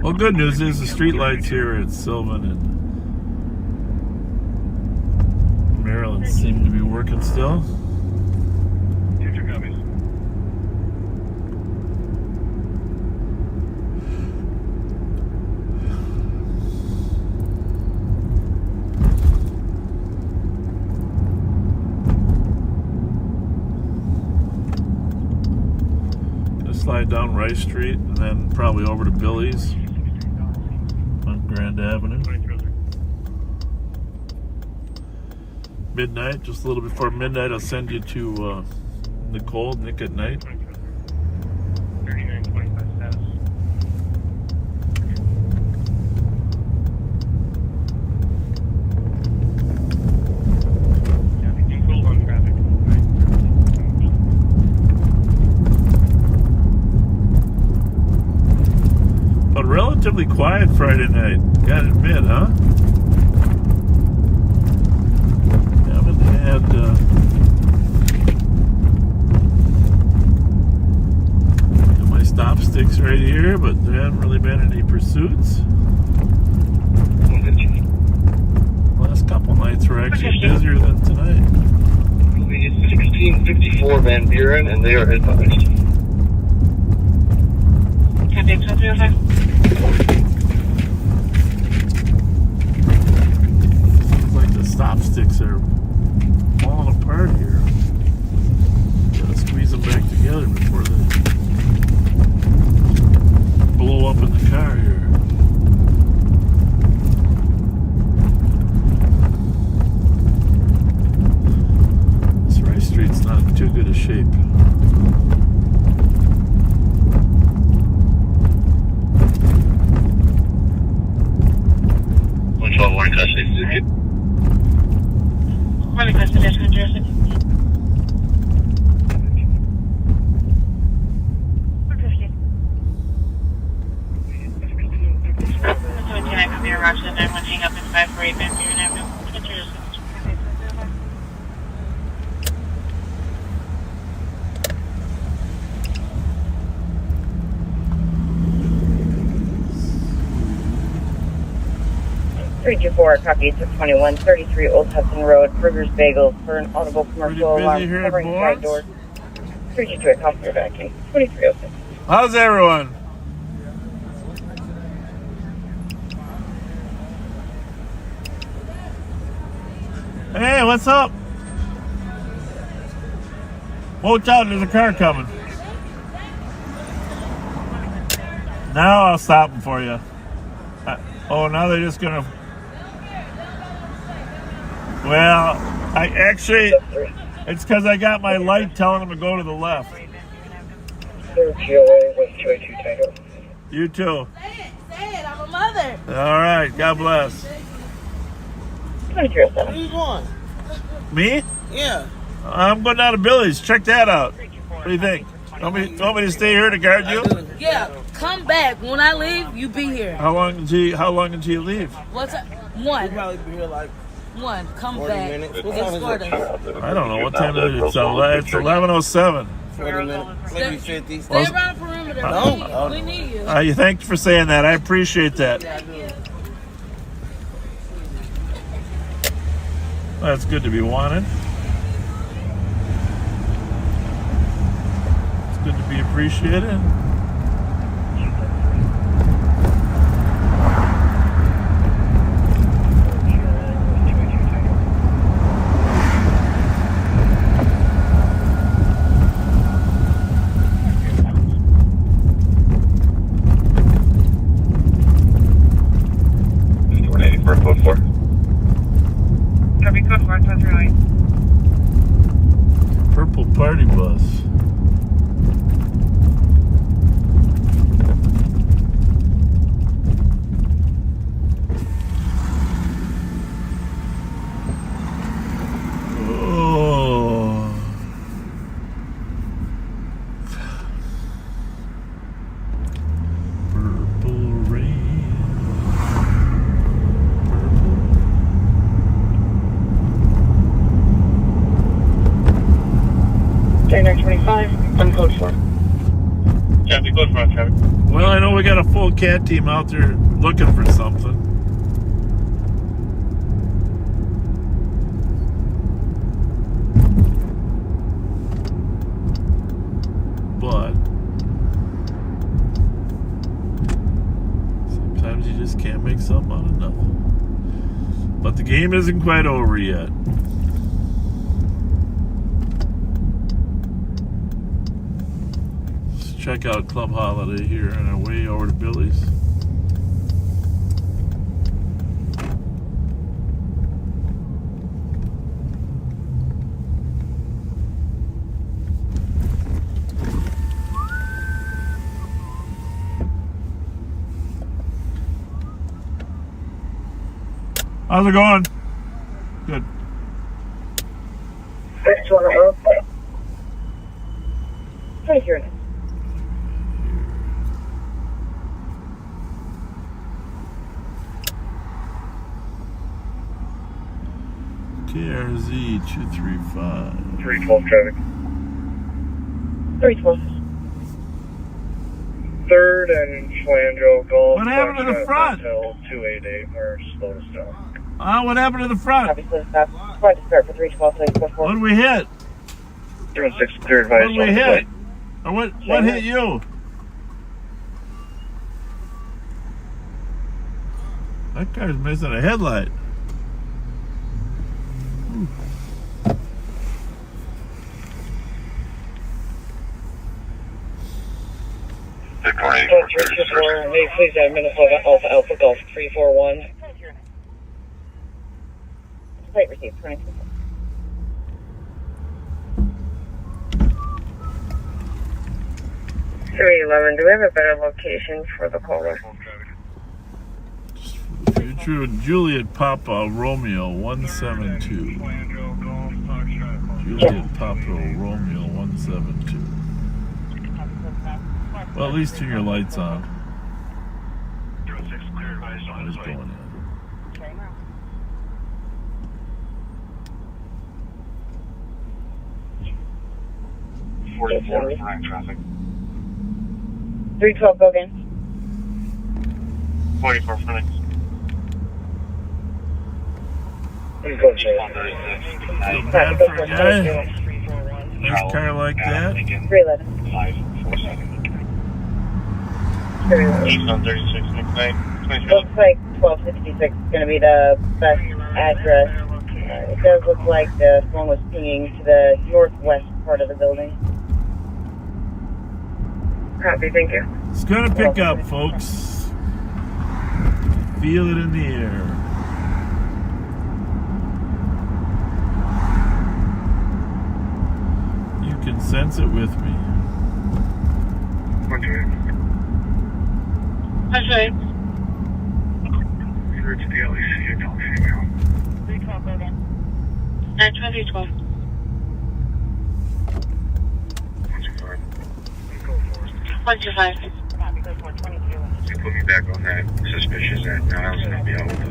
Well, good news is the street lights here at Sylvan and Maryland seem to be working still. Future copies. Slide down Rice Street and then probably over to Billy's on Grand Avenue. Midnight, just a little before midnight, I'll send you to Nicole, Nick at Night. 3925 status. Control on traffic. But relatively quiet Friday night, gotta admit, huh? Haven't had got my stop sticks right here, but there haven't really been any pursuits. Last couple nights were actually busier than tonight. 1654 Van Buren, and they are advised. Seems like the stop sticks are falling apart here. Gotta squeeze them back together before they blow up in the car here. This Rice Street's not in too good a shape. 112 Warren Custody. Warren Custody, that's interesting. Roger, 91, hang up in 548 Van Buren Avenue. (324) copy 621 33 Old Hudson Road, Burgers Bagels for an audible commercial alarm covering side doors. 322 officer backing 2306. How's everyone? Hey, what's up? Watch out, there's a car coming. Now I'll stop them for you. Oh, now they're just gonna... Well, I actually... It's because I got my light telling them to go to the left. You too. Say it, I'm a mother. All right, God bless. Where you going? Me? Yeah. I'm going down to Billy's. Check that out. What do you think? Want me to stay here to guard you? Yeah, come back. When I leave, you be here. How long until you leave? What's up? One. We'll probably be here like One. Come 40 back. minutes. What Escort time is us. I don't know. What time is it? It's 11:07. 40 minutes. Maybe 50. Stay around the perimeter. No. We need you. You thank you for saying that. I appreciate that. That's good to be wanted. It's good to be appreciated. Purple party bus. Copy, close front traffic. Well, I know we got a full CAT team out there looking for something. But sometimes you just can't make something out of nothing. But the game isn't quite over yet. Let's check out Club Holiday here on our way over to Billy's. How's it going? Good. Next one up. Right here. KRZ 235. 312 traffic. 312. 3rd and Flandreau Golf. What happened to the front? Until 288, we're slow to stop. What happened to the front? Obviously, stop. Going to start for 312, please. Before. What did we hit? 316, clear advice. What did we hit? Or what hit you? That car's missing a headlight. May please have Minnesota Alpha Alpha Golf 341. Plate received, 22. Do we have a better location for the caller? Future Juliet Papa Romeo 172. Juliet Papa Romeo 172. Well, at least turn your lights on. What is going on? 44, flying traffic. 312, go again. 44 Phoenix. Please go check. Feel bad for a guy. Nice car like that. 311. 547. 311. East on 36 next night. Looks like 1266 is going to be the best address. It does look like the phone was pinging to the northwest part of the building. Copy, thank you. It's gonna pick up, folks. Feel it in the air. You can sense it with me. Okay. You're to the LEC, adult female. 312, go again. 912. 125. You put me back on that suspicious that now I was going to be out with a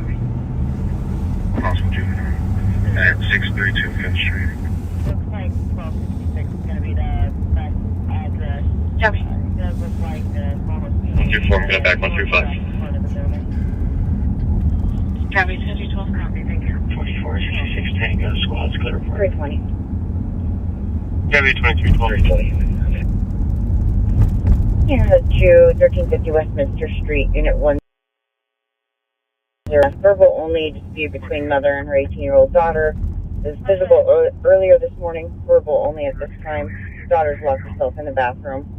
possible juvenile at 632 5th Street. Looks like 1266 is going to be the best address. Copy. It does look like the phone was pinging 124, I'm going back 135. part of the building. Copy, 212. Copy, thank you. 24, 56, Tango, squad's clear for 320. Copy, 2312. 320. Yeah, to 1350 Westminster Street, Unit 1. Verbal only dispute between mother and her 18-year-old daughter. This is physical earlier this morning. Verbal only at this time. Daughter's locked herself in the bathroom.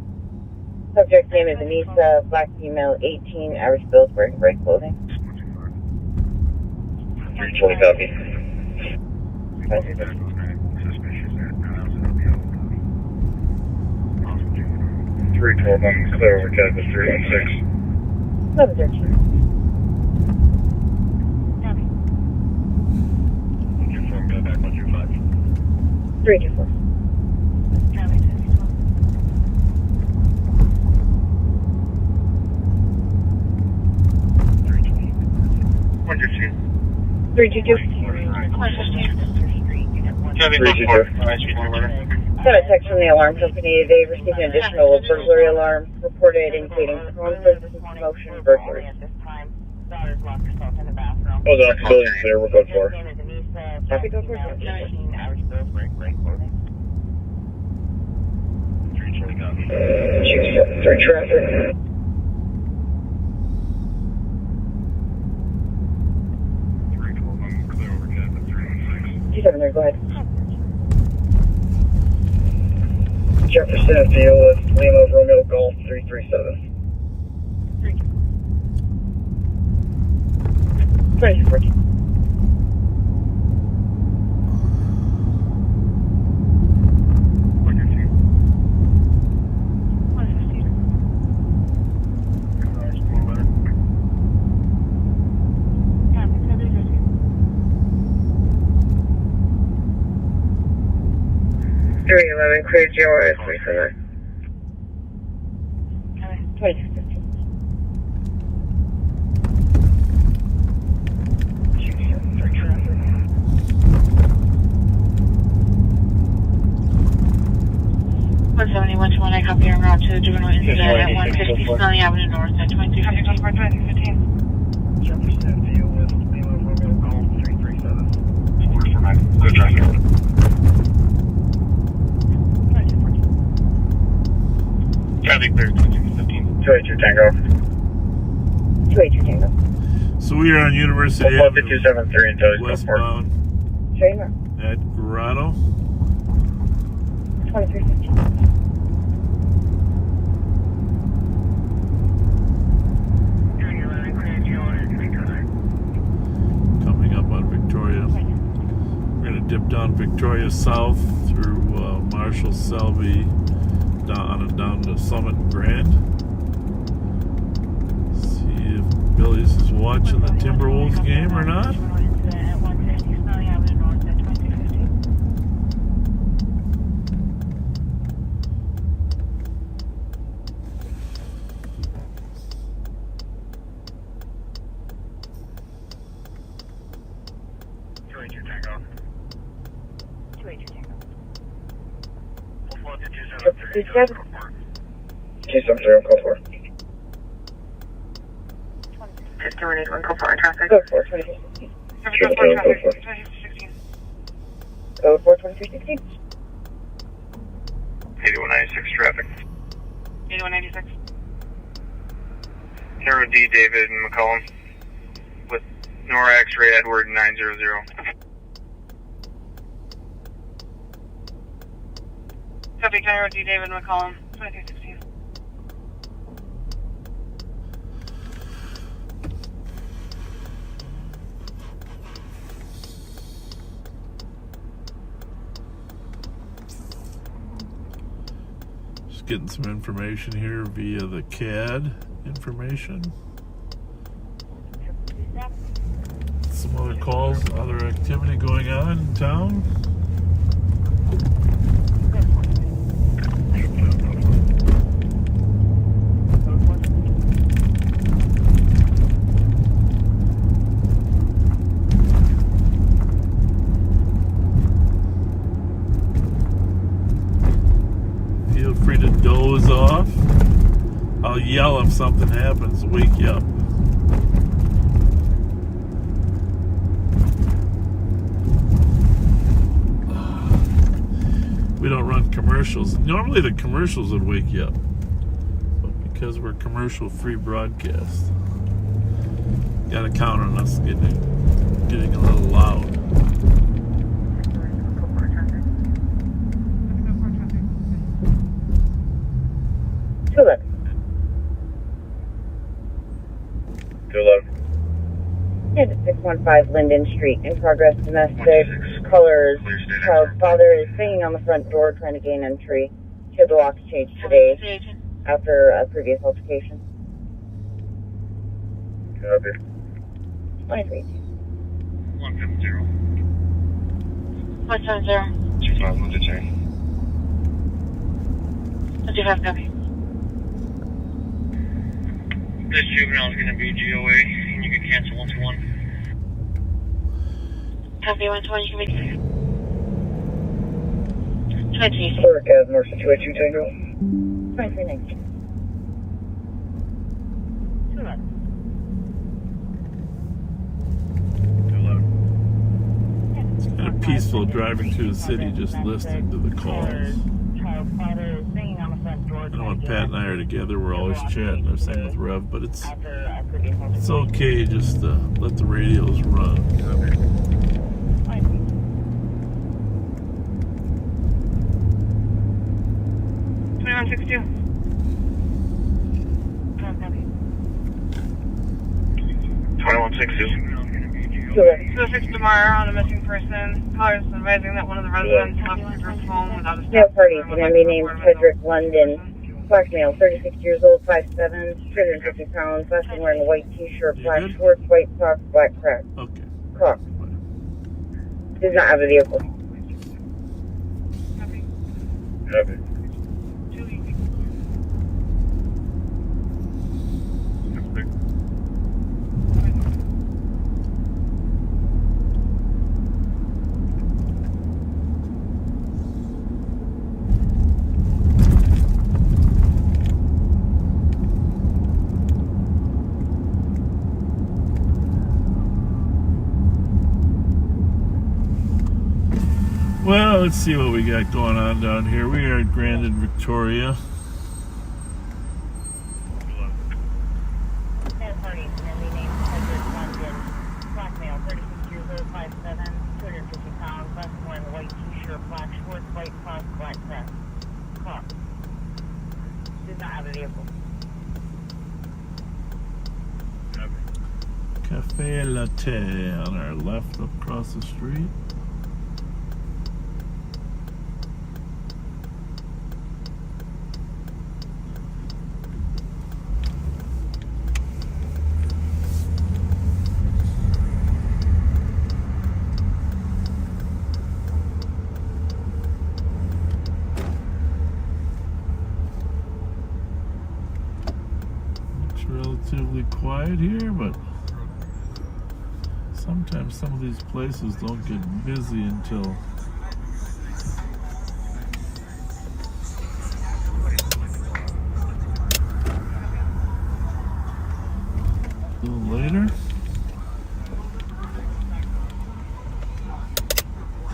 Subject name is Anissa, black female, 18, average build, wearing gray clothing. 320 copy. 312, I'm clear over Campus 316. 1113. Confirm, go back 135. 324. 115. 322. 115. Copy, 24. Nice to meet you, Got a text from the alarm company. They received an additional burglary alarm reported indicating conflict with commotion burglary. Hold on, building clear, we're code 4. Happy to report. Through traffic. 27 there, go ahead. Jefferson Field with Lima Romeo Golf 337. 2014. Clear GOR 379. 2015. One 1 I copy en route to juvenile incident at 150 Snelling Avenue North at 2215. Jefferson Field with Lima Romeo Golf 337. 449. Good traffic. Traffic clear, 2215. 282 Tango. 282 Tango. So we are on University Avenue, 273 until westbound Trainer. at Grotto. 2315. Coming up on Victoria. We're going to dip down Victoria South through Marshall, Selby, down to Summit and Grand. See if Billy's is watching the Timberwolves game or not. Yep. 273 on code 4. Just terminate 1 code 4 traffic. Code 4, 2316. Code 4 traffic, 2216. Code 4, 2316. 8196 traffic. 8196. Hero D. David McCollum with Nora X-Ray Edward 900. Copy, Cairo D. David McCollum, 2216. Just getting some information here via the CAD information. Some other calls, other activity going on in town. Feel free to doze off. I'll yell if something happens to wake you up. We don't run commercials. Normally the commercials would wake you up, but because we're commercial-free broadcast, gotta count on us getting a little loud. Tulip. 211. And 615 Linden Street. In progress, domestic. Colors. Child father is banging on the front door trying to gain entry. She had the locks changed today after a previous altercation. Copy. 23. 150. 170. 25, what's it say? 25, copy. This juvenile is going to be GOA, and you can cancel 121. Copy, 120, you can make Work as North 282 Tango. 2319. It's kind of peaceful driving through the city, just listening to the calls. I know when Pat and I are together, we're always chatting. The same with Rev, but it's okay just to let the radios run. 2162. 2162. 206 tomorrow on a missing person. Callers advising that one of the residents left Cedric's home without a No stop. parties. The man named Cedric London. Black male, 36 years old, 5'7", 250 pounds. Last name wearing a white t-shirt, black shorts, white socks, black Crocs. Okay. Crocs. Does not have a vehicle. Copy. Well, let's see what we got going on down here. We are at Grand and Victoria. No parties. The man named Cedric London. Black male, 36 years old, 5'7", 250 pounds. Last name wearing a white t-shirt, black shorts, white socks, black Crocs. Crocs. Does not have a vehicle. Cafe Latte on our left up across the street. It's relatively quiet here, but sometimes some of these places don't get busy until a little later.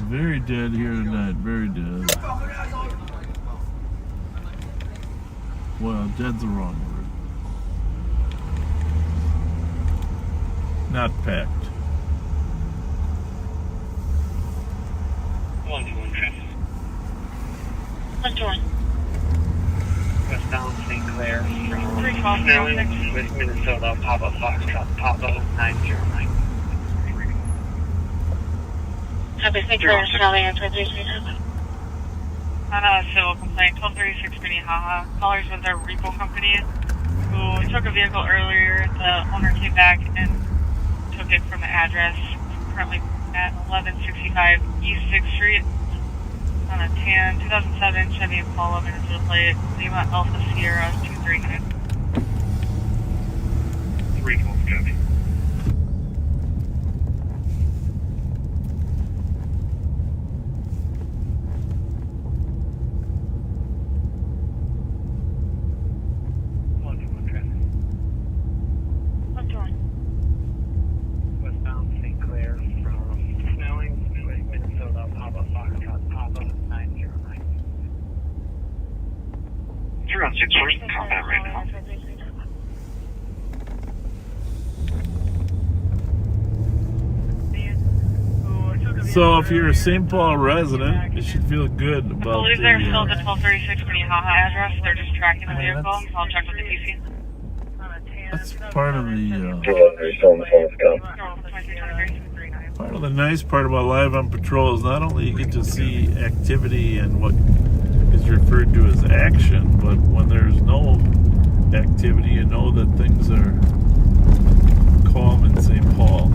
Very dead here tonight, very dead. Well, dead's the wrong word. Not packed. 121 traffic. 121. Westbound St. Clair from Snelling with Minnesota, Papa Foxtrot, Papa 909. Copy, St. Clair, Snelling at 2337. On a civil complaint, 1236 Minnehaha. Callers with their repo company who took a vehicle earlier. The owner came back and took it from the address currently at 1165 East 6th Street on a tan 2007 Chevy Impala Minnesota plate, Lima Alpha Sierra 239. 312 copy. Westbound St. Clair from Snelling with Minnesota, Papa Foxtrot, Papa 909. 316, where's the combat right now? So if you're a St. Paul resident, you should feel good I about believe they're the, still at the 1236 Minnehaha address. They're just tracking the vehicle. I'll check with the TC. that's part of the part of the nice part about Live on Patrol is not only you get to see activity and what is referred to as action, but when there's no activity, you know that things are calm in St. Paul.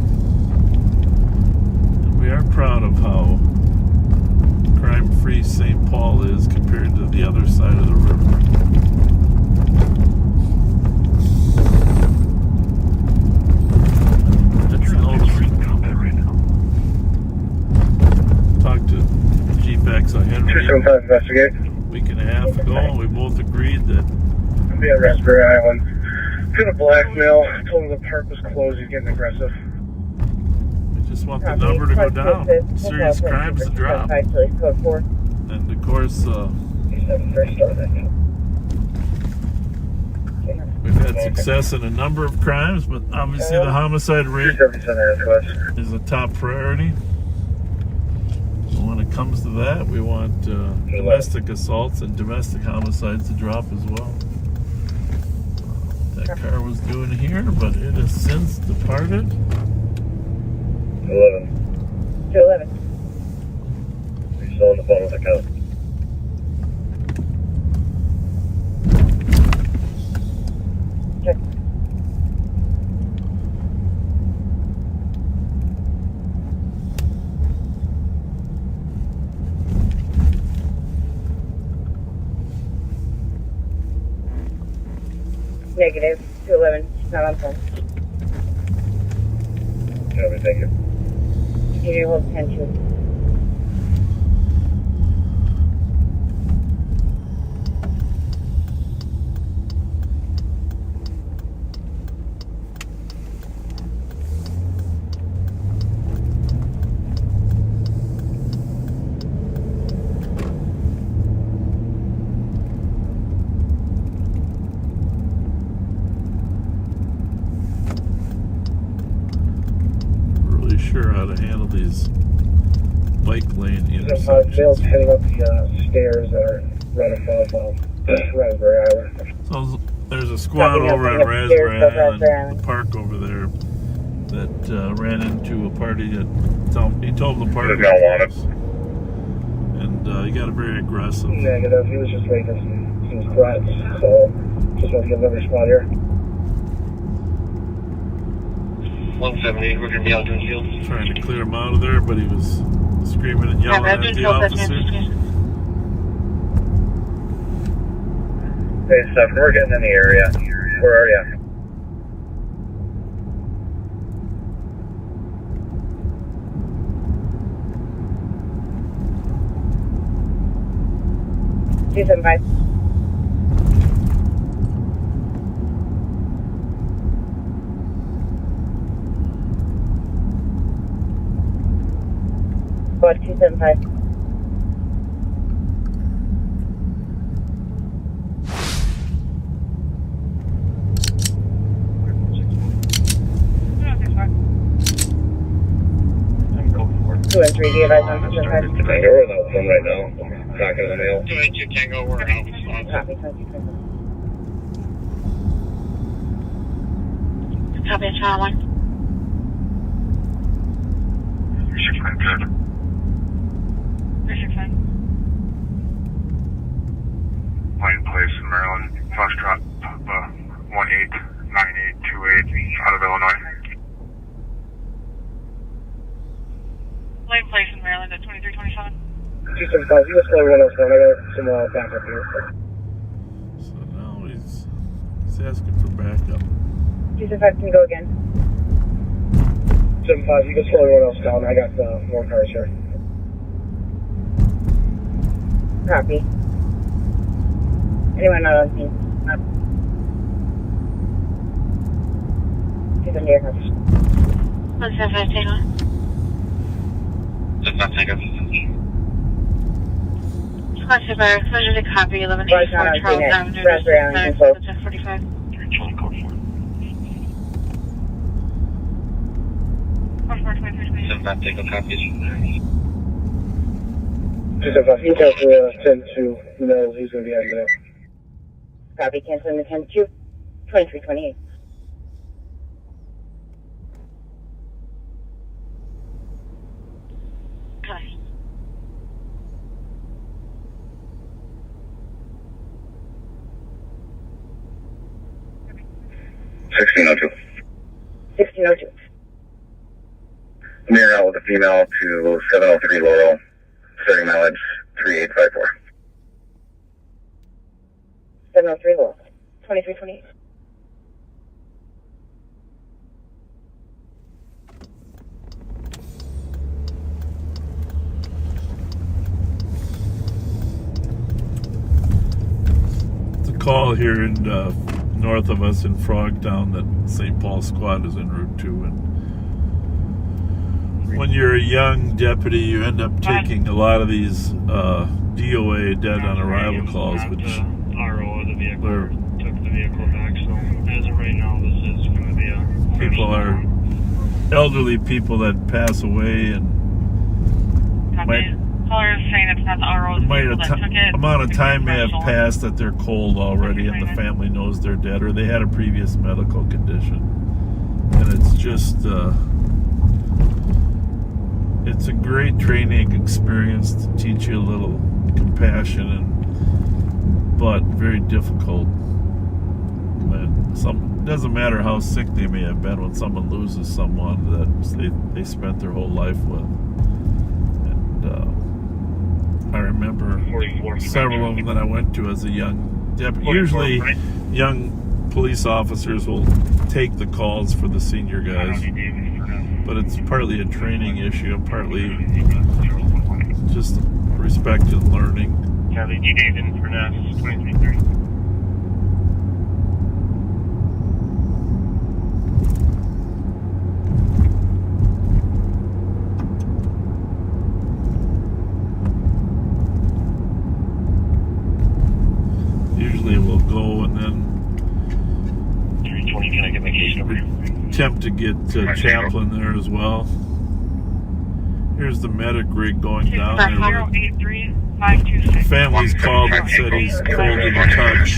And we are proud of how crime-free St. Paul is compared to the other side of the river. That's notable. Talk to GPAX Henry. 275 investigate. A week and a half ago, we both agreed that I'll be at Raspberry Island. Gonna blackmail. Told him the park was closed. He's getting aggressive. we just want the number to go down. Serious crimes to drop. And of course, we've had success in a number of crimes, but obviously the homicide rate is a top priority. So when it comes to that, we want domestic assaults and domestic homicides to drop as well. That car was doing here, but it has since departed. 11. 211. He's still on the phone with the cop. Check. Negative. 211. She's not on phone. Copy, thank you. Continue to hold 10-2. Sure how to handle these bike lane Bill's intersections. heading up the stairs that are right above Raspberry Island. So there's a squad over at Raspberry Island, the park over there, that ran into a party that he told the party was, and he got very aggressive. Negative. He was just making some threats, so just want to give another spot here. 170, we're going to be out doing field. Trying to clear him out of there, but he was screaming and yelling at the officer. Hey, Stephen, we're getting in the area. Where are you? Two 75. Go ahead, 275. Two and 3, do you advise on 275? We're in the phone right now. Talking to the mail. 282 Tango, we're out. Copy, 22. Copy, it's Channel 1. Pine Place in Maryland, Foxtrot, 189828 out of Illinois. Lane Place in Maryland at 2327. 275, you just let everyone else know. I got some backup here. So now he's asking for backup. 275, can you go again? 75, you can slow everyone else down. I got more cars here. Copy. Anyone not on scene? 270 aircraft. 175, take on. Does not take us. Squad Super, exposure to copy 1184 Charles Avenue, Raspberry Island, control. 1045. Does not take a copy. 275, you tell the 10-2 know he's going to be heading there. Copy, canceling the 10-2. 2328. Copy. $1602. 1602. Near out with a female to 703 Laurel, starting mileage 3854. 703 Laurel. 2328. call here in north of us in Frogtown that St. Paul Squad is en route to, and when you're a young deputy, you end up taking a lot of these DOA, dead on arrival calls, which RO of the vehicle took the vehicle back. So as of right now, this is going to be a people are elderly people that pass away, and Caller is saying it's not the RO of the vehicle that took it. amount of time may have passed that they're cold already, and the family knows they're dead, or they had a previous medical condition, and it's just it's a great training experience to teach you a little compassion, but very difficult. It doesn't matter how sick they may have been when someone loses someone that they spent their whole life with. And I remember several of them that I went to as a young deputy. Usually young police officers will take the calls for the senior guys, but it's partly a training issue and partly just respect and learning. Charlie D. David in Furness, 2330. Usually we'll go and then 320, can I get my case number? Attempt to get Chaplain there as well. Here's the medic rig going down there. The family's called and said he's cold to the touch.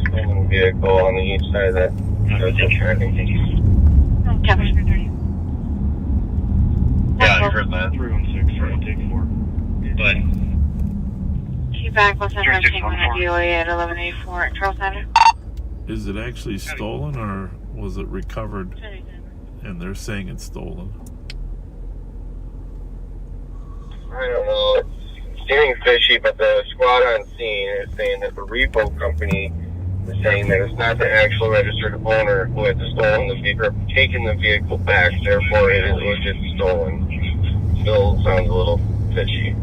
Stolen vehicle on the east side of that. Yeah, I heard that. 316, right, take 4. But Back, what's that taking one at DOA at 1184 at Charles Center? Is it actually stolen, or was it recovered and they're saying it's stolen? I don't know. It's getting fishy, but the squad on scene is saying that the repo company is saying that it's not the actual registered owner who had stolen the vehicle, or taken the vehicle back, therefore it was just stolen. Still sounds a little fishy.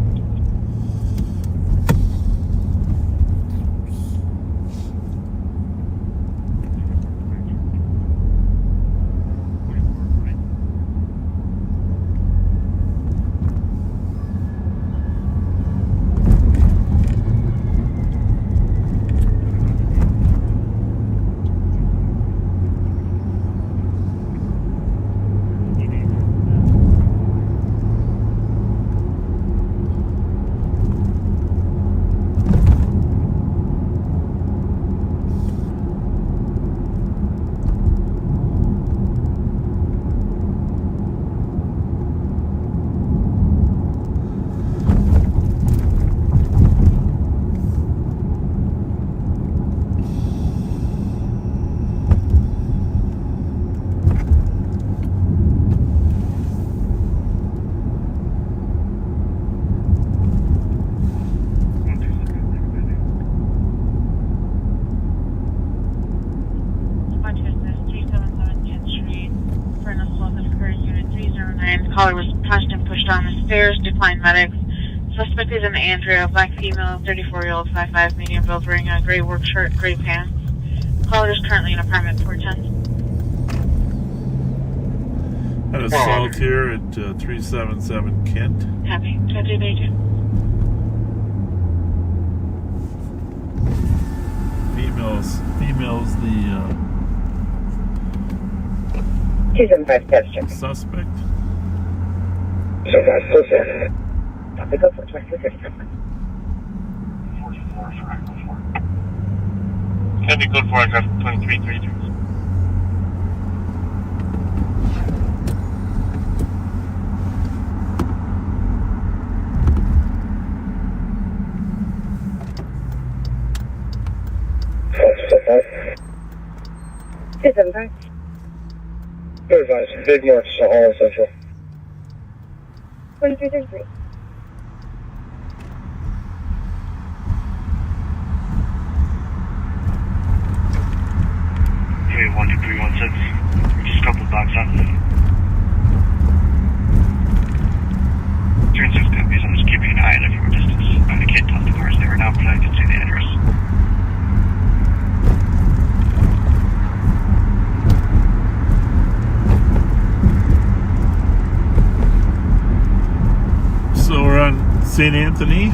Caller was punched and pushed on the stairs, declined medics. Suspect is an Andrea, black female, 34-year-old, 5'5", medium build, wearing a gray work shirt, gray pants. Caller is currently in apartment 410. An assault here at 377 Kent. Happy. Copy, Bacon. Females the 275 steps, check. suspect. So far, so far. Copy, go for it. 2250. 44, sorry, go for it. Can be good for it, 2333. So far. 275. Good advice. Big marks to all essential. 2333. Hey, 12316. Just a couple of blocks out. 36 copies. I'm just keeping an eye on it from a distance. I can't tell if the cars there now, but I can see the address. St. Anthony.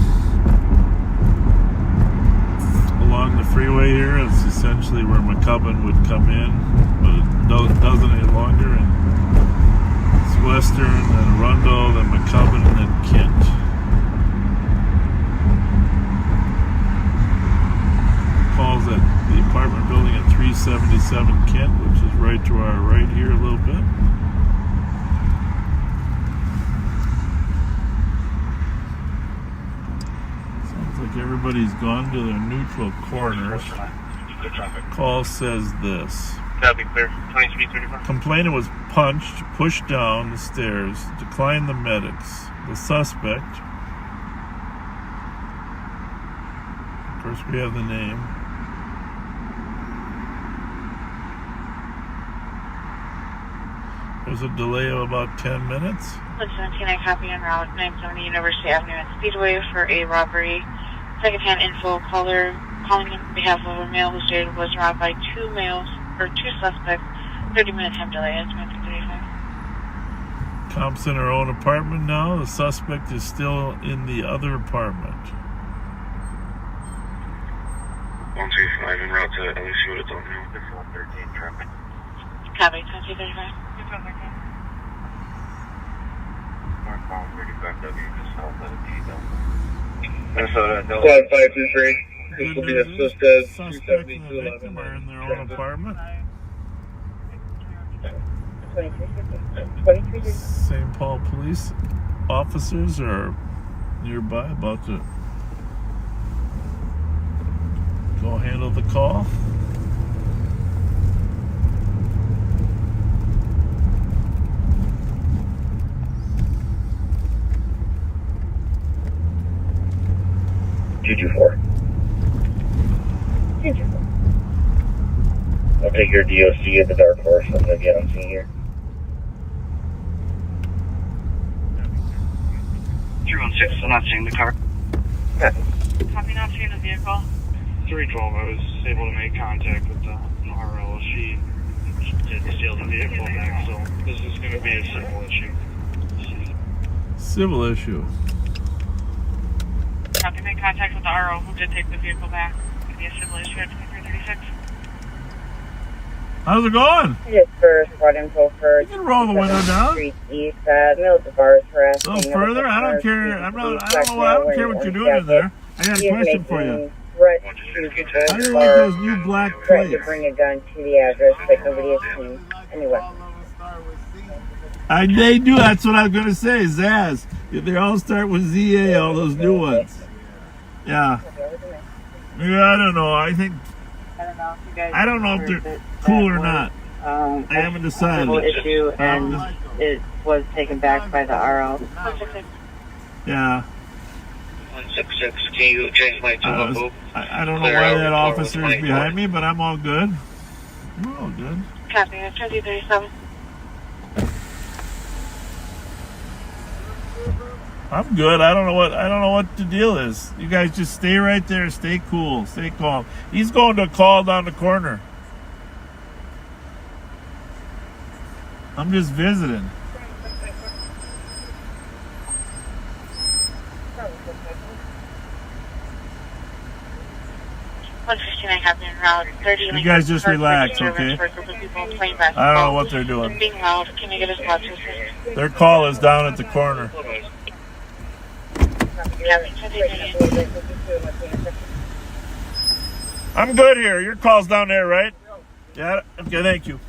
Along the freeway here, it's essentially where McCubbin would come in, but it doesn't any longer. And it's Western, then Arundel, then McCubbin, and then Kent. Calls at the apartment building at 377 Kent, which is right to our right here a little bit. Sounds like everybody's gone to their neutral corners. Call says this. That'll be clear. 2334. Complainant was punched, pushed down the stairs, declined the medics. The suspect, of course we have the name. There's a delay of about 10 minutes. 17, I copy en route 970 University Avenue at Speedway for a robbery. Secondhand info caller calling on behalf of a male who stated was robbed by two suspects. 30-minute time delay. It's 1935. Comp's in her own apartment now. The suspect is still in the other apartment. 135 en route to at least see what it's on now. This is 113 traffic. Copy, 2235. Northbound 35W, just south of the T-Dome. Minnesota, Squad 523. This will be assisted. Suspect and the victim are in their own apartment. 2350. St. Paul police officers are nearby, about to go handle the call. I'll take your DOC at the Dark Horse and again I'm seeing here. 316, I'm not seeing the car. Copy, not seeing the vehicle. 312, I was able to make contact with the RL. She did steal the vehicle back, so this is going to be a civil issue. Civil issue. Copy, made contact with the RO who did take the vehicle back. Could be a civil issue at 2336. How's it going? Just for squad info for you can roll the window down. Street East, Middle of bars harassing. A little further? I don't care. I don't care what you're doing in there. I got a question for you. How do you like those new black Threatened plates? to bring a gun to the address, but nobody has seen any weapons. They do. That's what I was going to say. Zaz. They all start with ZA, all those new ones. Yeah. Yeah, I don't know. I think. I don't know if they're cool or not. I haven't decided. Issue and it was taken back by the RO. Yeah. 166, can you change my two I don't know why that officer is behind me, but I'm all good. We're all good. Copy, 2037. I'm good. I don't know what the deal is. You guys just stay right there. Stay cool. Stay calm. He's going to a call down the corner. I'm just visiting. You guys just relax, okay? I don't know what they're doing. Being loud, can you get us blood to assist? Their call is down at the corner. I'm good here. Your call's down there, right? Yeah. Okay, thank you.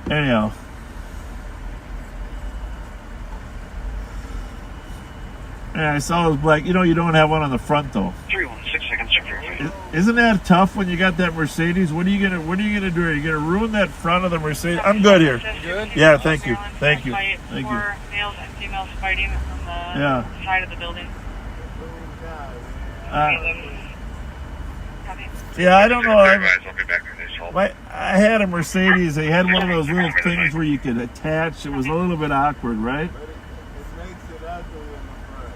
Anyhow. Yeah, I saw those black. You know, you don't have one on the front though. 316, I can check your face. Isn't that tough when you got that Mercedes? What are you gonna do? Are you gonna ruin that front of the Mercedes? I'm good here. Good? Yeah, thank you. Thank you. Thank you. Four males and females fighting on the side of the building. Yeah, I don't know. I had a Mercedes. They had one of those little things where you could attach. It was a little bit awkward, right?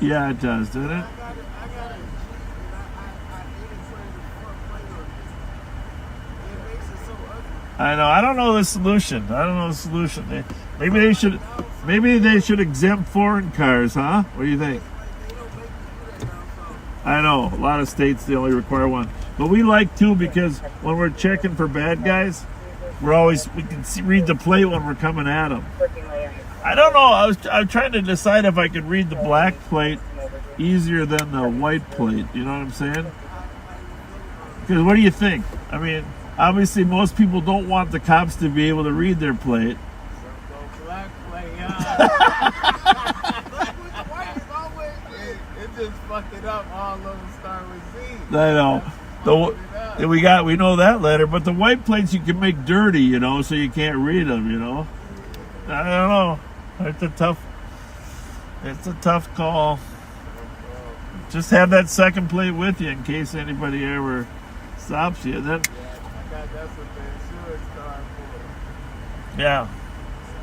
Yeah, it does, doesn't it? I know. I don't know the solution. Maybe they should exempt foreign cars, huh? What do you think? I know. A lot of states, they only require one. But we like two because when we're checking for bad guys, we can read the plate when we're coming at them. I don't know. I'm trying to decide if I could read the black plate easier than the white plate. You know what I'm saying? Because what do you think? I mean, obviously most people don't want the cops to be able to read their plate. Black plate, it just fucked it up. All of them start with Z. I know. We know that letter, but the white plates you can make dirty, you know, so you can't read them, you know. I don't know. It's a tough call. Just have that second plate with you in case anybody ever stops you. Then, yeah,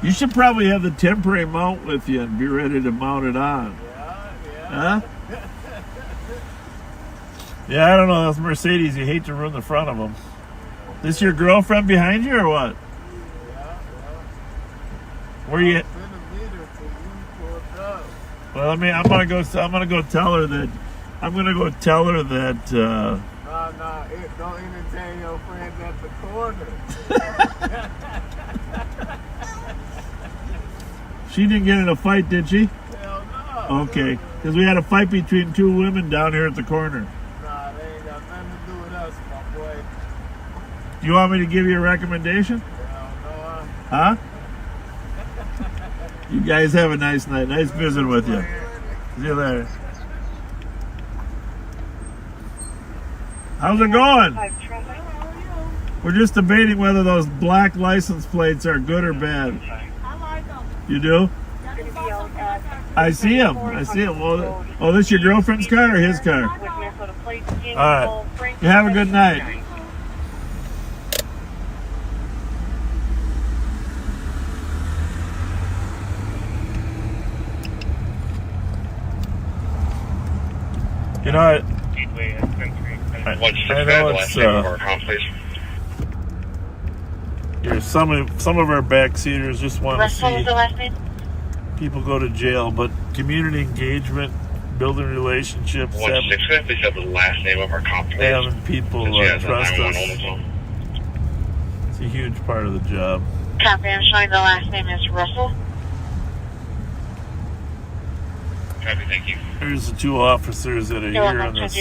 you should probably have the temporary mount with you and be ready to mount it on. Huh? Yeah, I don't know. Those Mercedes, you hate to ruin the front of them. This your girlfriend behind you or what? Where you? Well, I'm gonna go tell her that. No, don't entertain your friends at the corner. She didn't get in a fight, did she? Hell no. Okay, because we had a fight between two women down here at the corner. Nah, they ain't got nothing to do with us, my boy. Do you want me to give you a recommendation? Hell no. Huh? You guys have a nice night. Nice visiting with you. See you later. How's it going? We're just debating whether those black license plates are good or bad. I like them. You do? I see him. Well, oh, this your girlfriend's car or his car? All right. You have a good night. You know, I know it's some of our backseaters just want to see people go to jail, but community engagement, building relationships, having people trust us. It's a huge part of the job. Copy, I'm showing the last name is Russell. Copy, thank you. There's the two officers that are here on this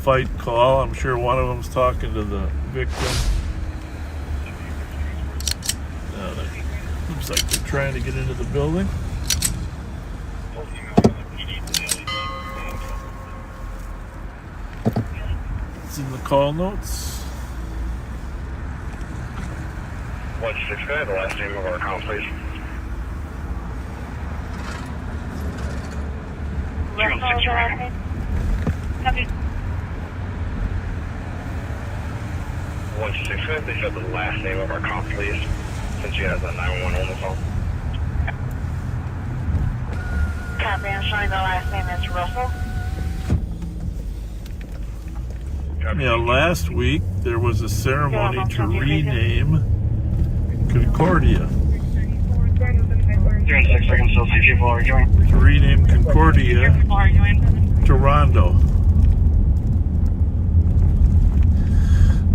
fight call. I'm sure one of them's talking to the victim. Looks like they're trying to get into the building. It's in the call notes. 165, the last name of our account, please. Copy. 165, they said the last name of our account, please. Since she has a 911 on the phone. Copy, I'm showing the last name is Russell. Yeah, last week there was a ceremony to rename Concordia. 6 seconds, still see people arguing. To rename Concordia to Rondo.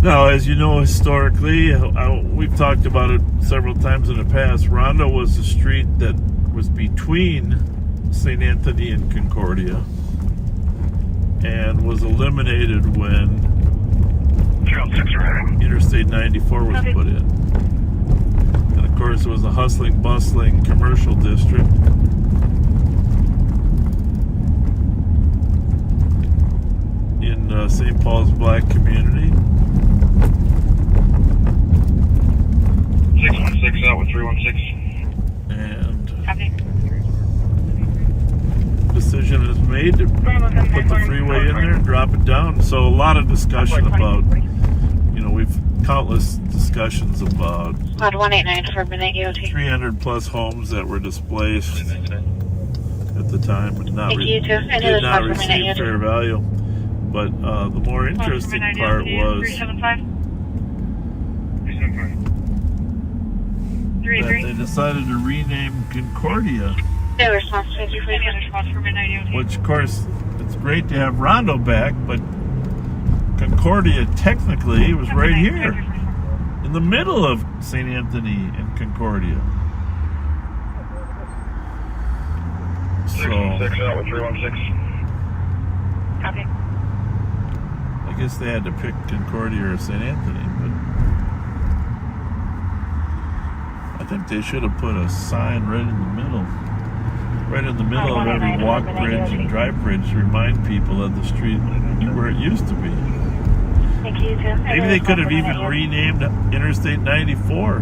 Now, as you know, historically, we've talked about it several times in the past, Rondo was the street that was between St. Anthony and Concordia and was eliminated when Interstate 94 was put in. And of course, it was a hustling, bustling commercial district. In St. Paul's black community. 616 out with 316. And decision is made to put the freeway in there and drop it down. So a lot of discussion about, we've countless discussions about 189 for minute EOT. 300 plus homes that were displaced at the time and did not receive fair value. But the more interesting part was that they decided to rename Concordia. Yeah, response 23, response for midnight. Which, of course, it's great to have Rondo back, but Concordia technically was right here, in the middle of St. Anthony and Concordia. So, 6 out with 316. Copy. I guess they had to pick Concordia or St. Anthony, but I think they should have put a sign right in the middle. Right in the middle of every walk bridge and drive bridge to remind people of the street where it used to be. Thank you, too. Maybe they could have even renamed Interstate 94.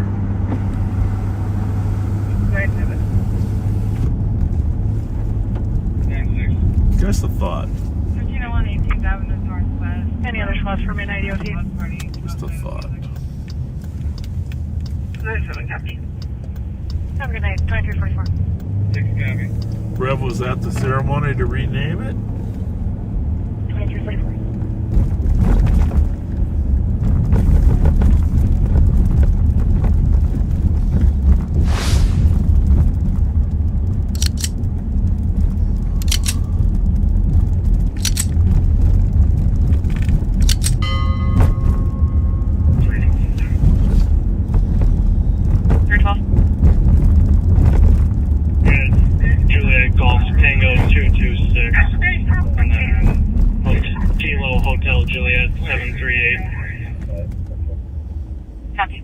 Just a thought. 1301 18th Avenue Northwest. Any other spots for midnight EOT? Just a thought. 97, copy. Have a good night. 2344. 6 copy. Rev was at the ceremony to rename it. 2344. Juliet Golf Tango 226. And then Kilo Hotel Juliet 738. Copy.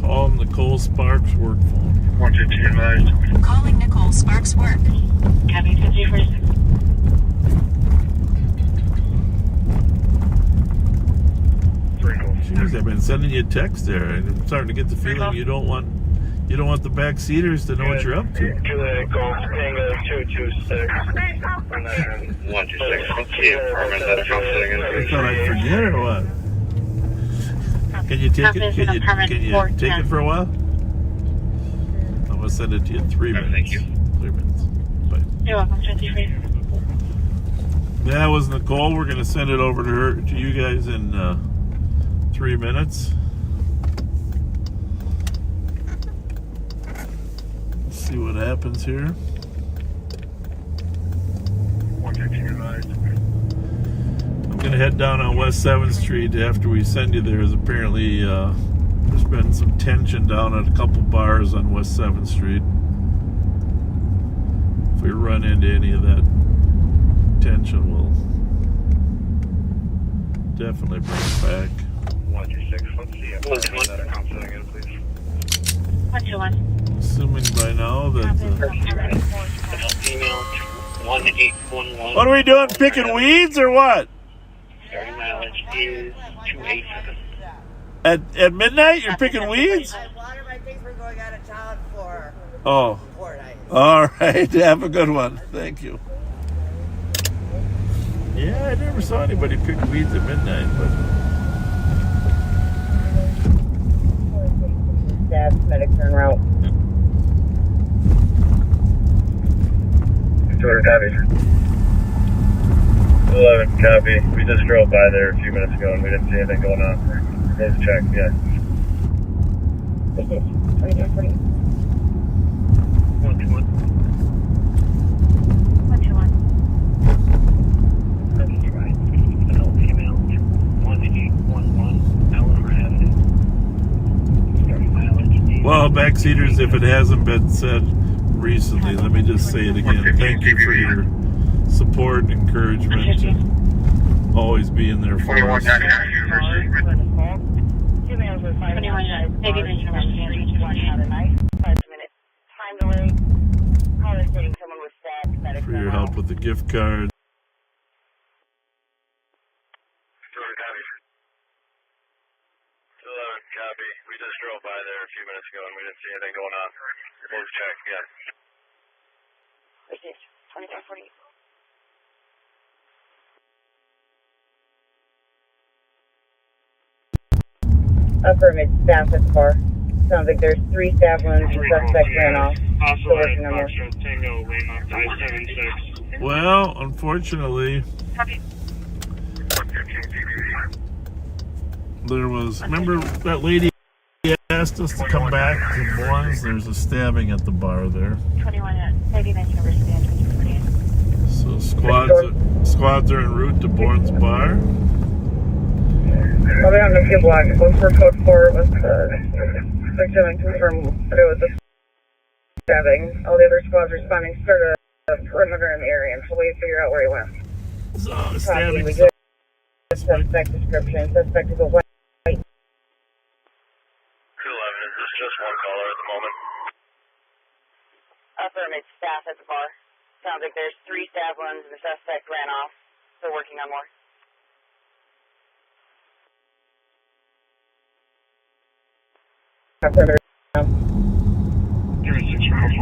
Call him Nicole Sparks work phone. 115 advised. Calling Nicole Sparks work. Copy. 5346. Jeez, I've been sending you a text there. I'm starting to get the feeling you don't want the backseaters to know what you're up to. Juliet Golf Tango 226. And then 126. Let's see if Carmen had a phone sitting in. I thought I'd forget or what? Can you take it? Can you take it for a while? I'm gonna send it to you in 3 minutes. Thank you. 3 minutes. Bye. You're welcome. 2344. That was Nicole. We're gonna send it over to you guys in 3 minutes. Let's see what happens here. 115 advised. I'm gonna head down on West 7th Street after we send you there. There's apparently there's been some tension down at a couple bars on West 7th Street. If we run into any of that tension, we'll definitely bring it back. 126. Let's see if Carmen had a phone sitting in, please. 121. Assuming by now that Email 1811. what are we doing? Picking weeds or what? Starting mileage is 287. At midnight, you're picking weeds? I water my things. We're going out of town for Oh. 4 nights. All right. Have a good one. Thank you. Yeah, I never saw anybody pick weeds at midnight, but Dad's medic turn route. 200 copy. 11 copy. We just drove by there a few minutes ago and we didn't see anything going on. Let's check, yeah. 2340. 121. 121. You're right. Adult female 1811 Eleanor Avenue. Starting mileage. well, backseaters, if it hasn't been said recently, let me just say it again. Thank you for your support and encouragement and always being there for us. 21. Maybe there's number 5-minute time delay. Caller stating someone was stabbed. Medic For your help with the gift card. 200 copy. 11 copy. We just drove by there a few minutes ago and we didn't see anything going on. Let's check, yeah. 2340. Affirmative, staff at the bar. Sounds like there's 3 stab wounds. The suspect ran off. Also Still at working on more. Foxtrot Tango, Lima 576. Well, unfortunately, there was. Remember that lady asked us to come back to Bourne's? There's a stabbing at the bar there. 21 at 99 University and 248. So squads are en route to Bourne's bar. I'll be on the field block. Look for code 4 with victim and confirm that it was a stabbing. All the other squads responding started a perimeter in the area until we figure out where he went. So, Copy. stabbing. We do have a suspect description. Suspect is a white. 211, is this just one caller at the moment? Affirmative, staff at the bar. Sounds like there's 3 stab wounds and the suspect ran off. Still working on more. Affirmative. Give me 6 rounds.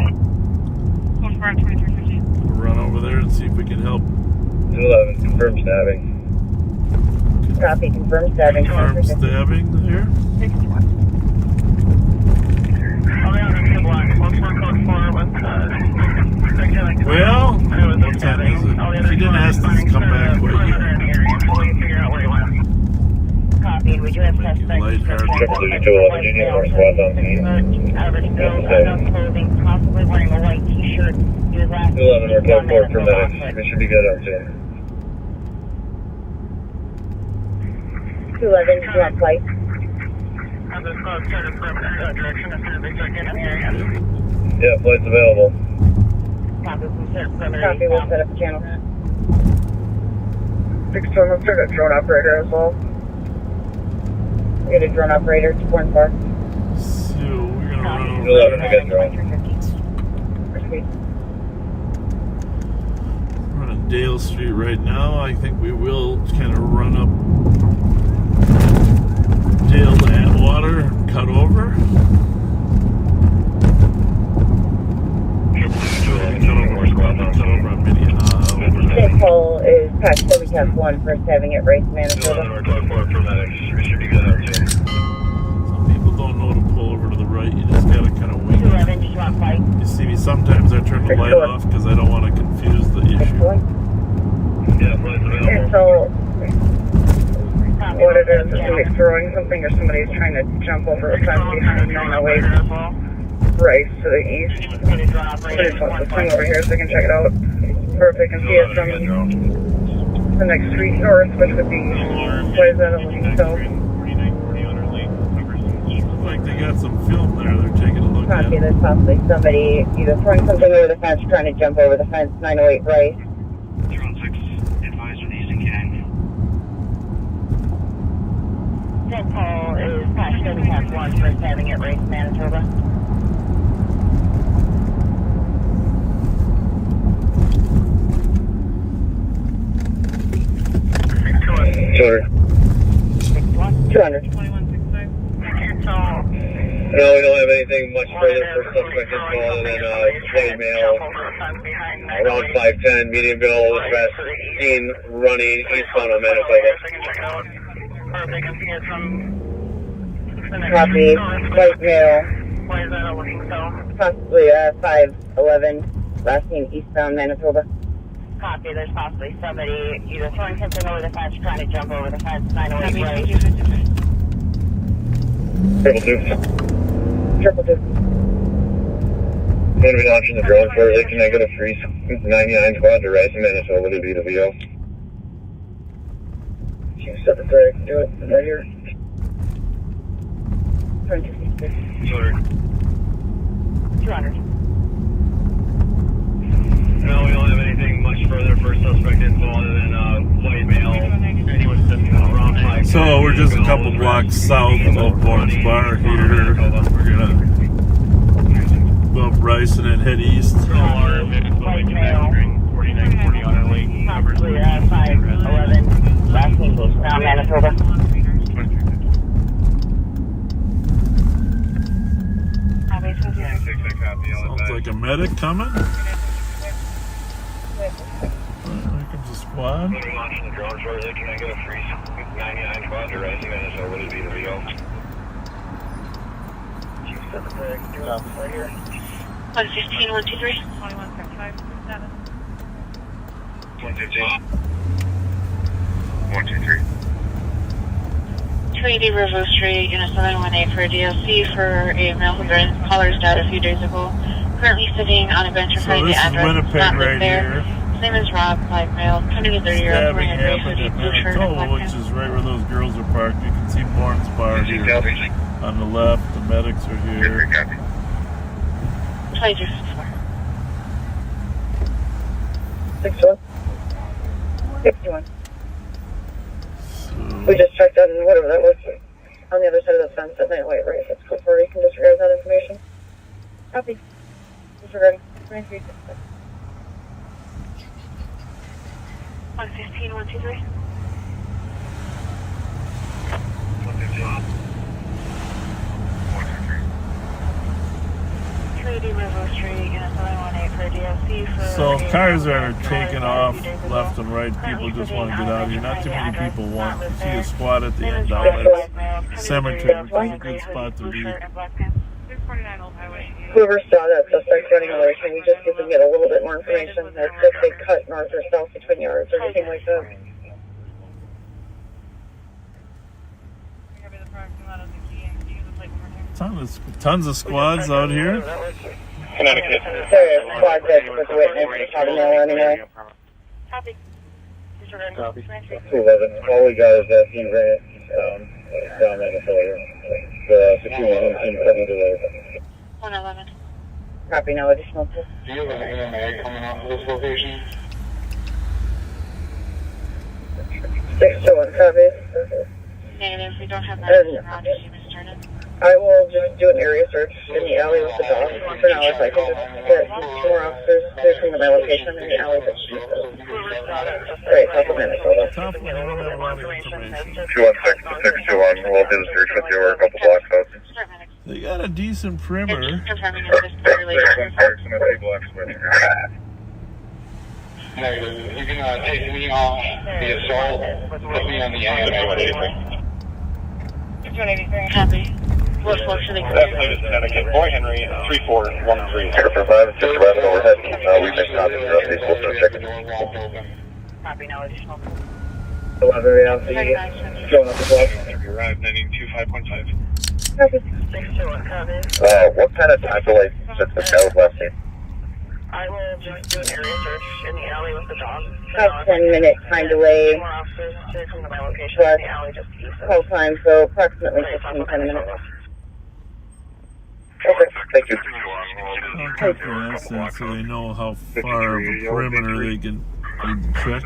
Code 4 at 2350. We'll run over there and see if we can help. 211, confirm stabbing. Copy, confirm stabbing. Confirm stabbing here. 61. I'll be on the field block. Look for code 4 with victim and Well, confirm. what time is it? She didn't ask us to come back quite yet. Until we figure out where he went. Copy, we do have suspect Light hard. Triple digit 211, you need more squads on scene. Average build, unknown clothing, possibly wearing a white t-shirt. He was last 211, we're code 4 for medics. We should be good on scene. 211, do you want flight? Have the squad started perimeter direction as soon as they check in the area. Yeah, flight's available. Copy, we'll set up perimeter. Copy, we'll set up a channel. 6-1, we'll start a drone operator as well. We get a drone operator to Bourne Bar. So we're gonna run over 211, I there. got drone. We're on Dale Street right now. I think we will kind of run up Dale to Atwater and cut over. Cisco is patch WCAP 1 first having it race Manitoba. We're code 4 for medics. We should be good on scene. Some people don't know to pull over to the right. You just gotta kind of wing 211, do you want flight? it. You see me sometimes I turn the light off because I don't want to confuse the issue. Yeah, flight's available. And so, what it is somebody's throwing something or somebody's trying to jump over a fence behind 908 Rice to the east. Somebody's wants to swing over here so they can check it out. Or if they can see it from the next street north, which would be Poison looking south. Looks like they got some film there. They're taking a look at Copy, it. there's possibly somebody either throwing something over the fence, trying to jump over the fence, 908 Rice. Drone 6, advised with Easton Gang. St. Paul is patch WCAP 1 first having it race Manitoba. Sure. 200. No, we don't have anything much further for suspect info other than white male around 510, medium bill, fast seen running eastbound on Manitoba. Copy, white male, possibly 511, last seen eastbound Manitoba. Copy, there's possibly somebody either throwing something over the fence, trying to jump over the fence, 908 Rice. Triple two. I'm going to be launching the drone shortly. Can I get a free 99 squad to Rice and Manitoba to be the VO? Chief 7-3, I can do it right here. 200. No, we don't have anything much further for suspect info other than white male. Around 5. So we're just a couple blocks south of Bourne's Bar here. We're gonna go up Rice and then head east. White male. 4940 on our lake. Possibly 511, last name eastbound Manitoba. Sounds like a medic coming. Here comes the squad. We're launching the drone shortly. Can I get a free 99 squad to Rice and Manitoba to be the VO? 115, 123. 21.5, 7. 115. 123. Trinity River Street, Unit 718 for a DLC for a male who joined caller's died a few days ago. Currently sitting on a bench in front of the address. Winnipeg not lived right there. here. His name is Rob, black male, 20 to 30 year old, wearing a gray hoodie, blue shirt, and black which pants. is right where those girls are parked. You can see Barnes Bar here. On the left, the medics are here. 2254. 61. 61. We just checked on whatever that was on the other side of the fence at 908, right? That's cool for you can disregard that information. Copy. Disregarding. 2366. 115, 123. 115. Trinity River Street, Unit 718 for a DLC for So a cars male are who taking died off a few days ago. left and right. People just want to get out of here. Not too many people want to see a Name squad at the is end Rob, down black at male, 20 to 30 cemetery, year old, which wearing is a a gray good hoodie, spot to blue be. shirt, and black pants. 649 Old Highway. Whoever saw that suspect running away, can we just see if we can get a little bit more information as if they cut north or south between yards or anything like that? Tons of squads out here. Connecticut. There are squad that was witness shot a male anyway. Copy. Copy. 211. All we got is that he ran down that affiliate. The security team coming to the 111. Copy, no additional. Do you have an AMA coming off of this location? 621, copy. Negative, we don't have that around you, Mr. Turner. I will just do an area search in the alley with the dog. For now, if I can just get some more officers to come to my location in the alley that she said. Great, couple minutes, hold on. 216-621. We'll do the search with you. We're a couple blocks out. They got a decent perimeter. Confirming if this is related. Negative. You can take me off the assault. Put me on the AMA. 183. Copy. What's for the Connecticut. Boy Henry, 3413. Air 5, just arrest overhead. We missed contact with updates. We'll start checking. Copy, no additional. 11 right off the going up the block. You arrived, heading 25.5. Copy. 621, copy. What kind of time delay since the guy was last seen? I will just do an area search in the alley with the dog. About 10-minute time delay. More officers to come to my location Plus in the alley just east of call time, so approximately 15, 10 minutes. Okay, thank you. Okay, that's it, so they know how far of a perimeter they can check.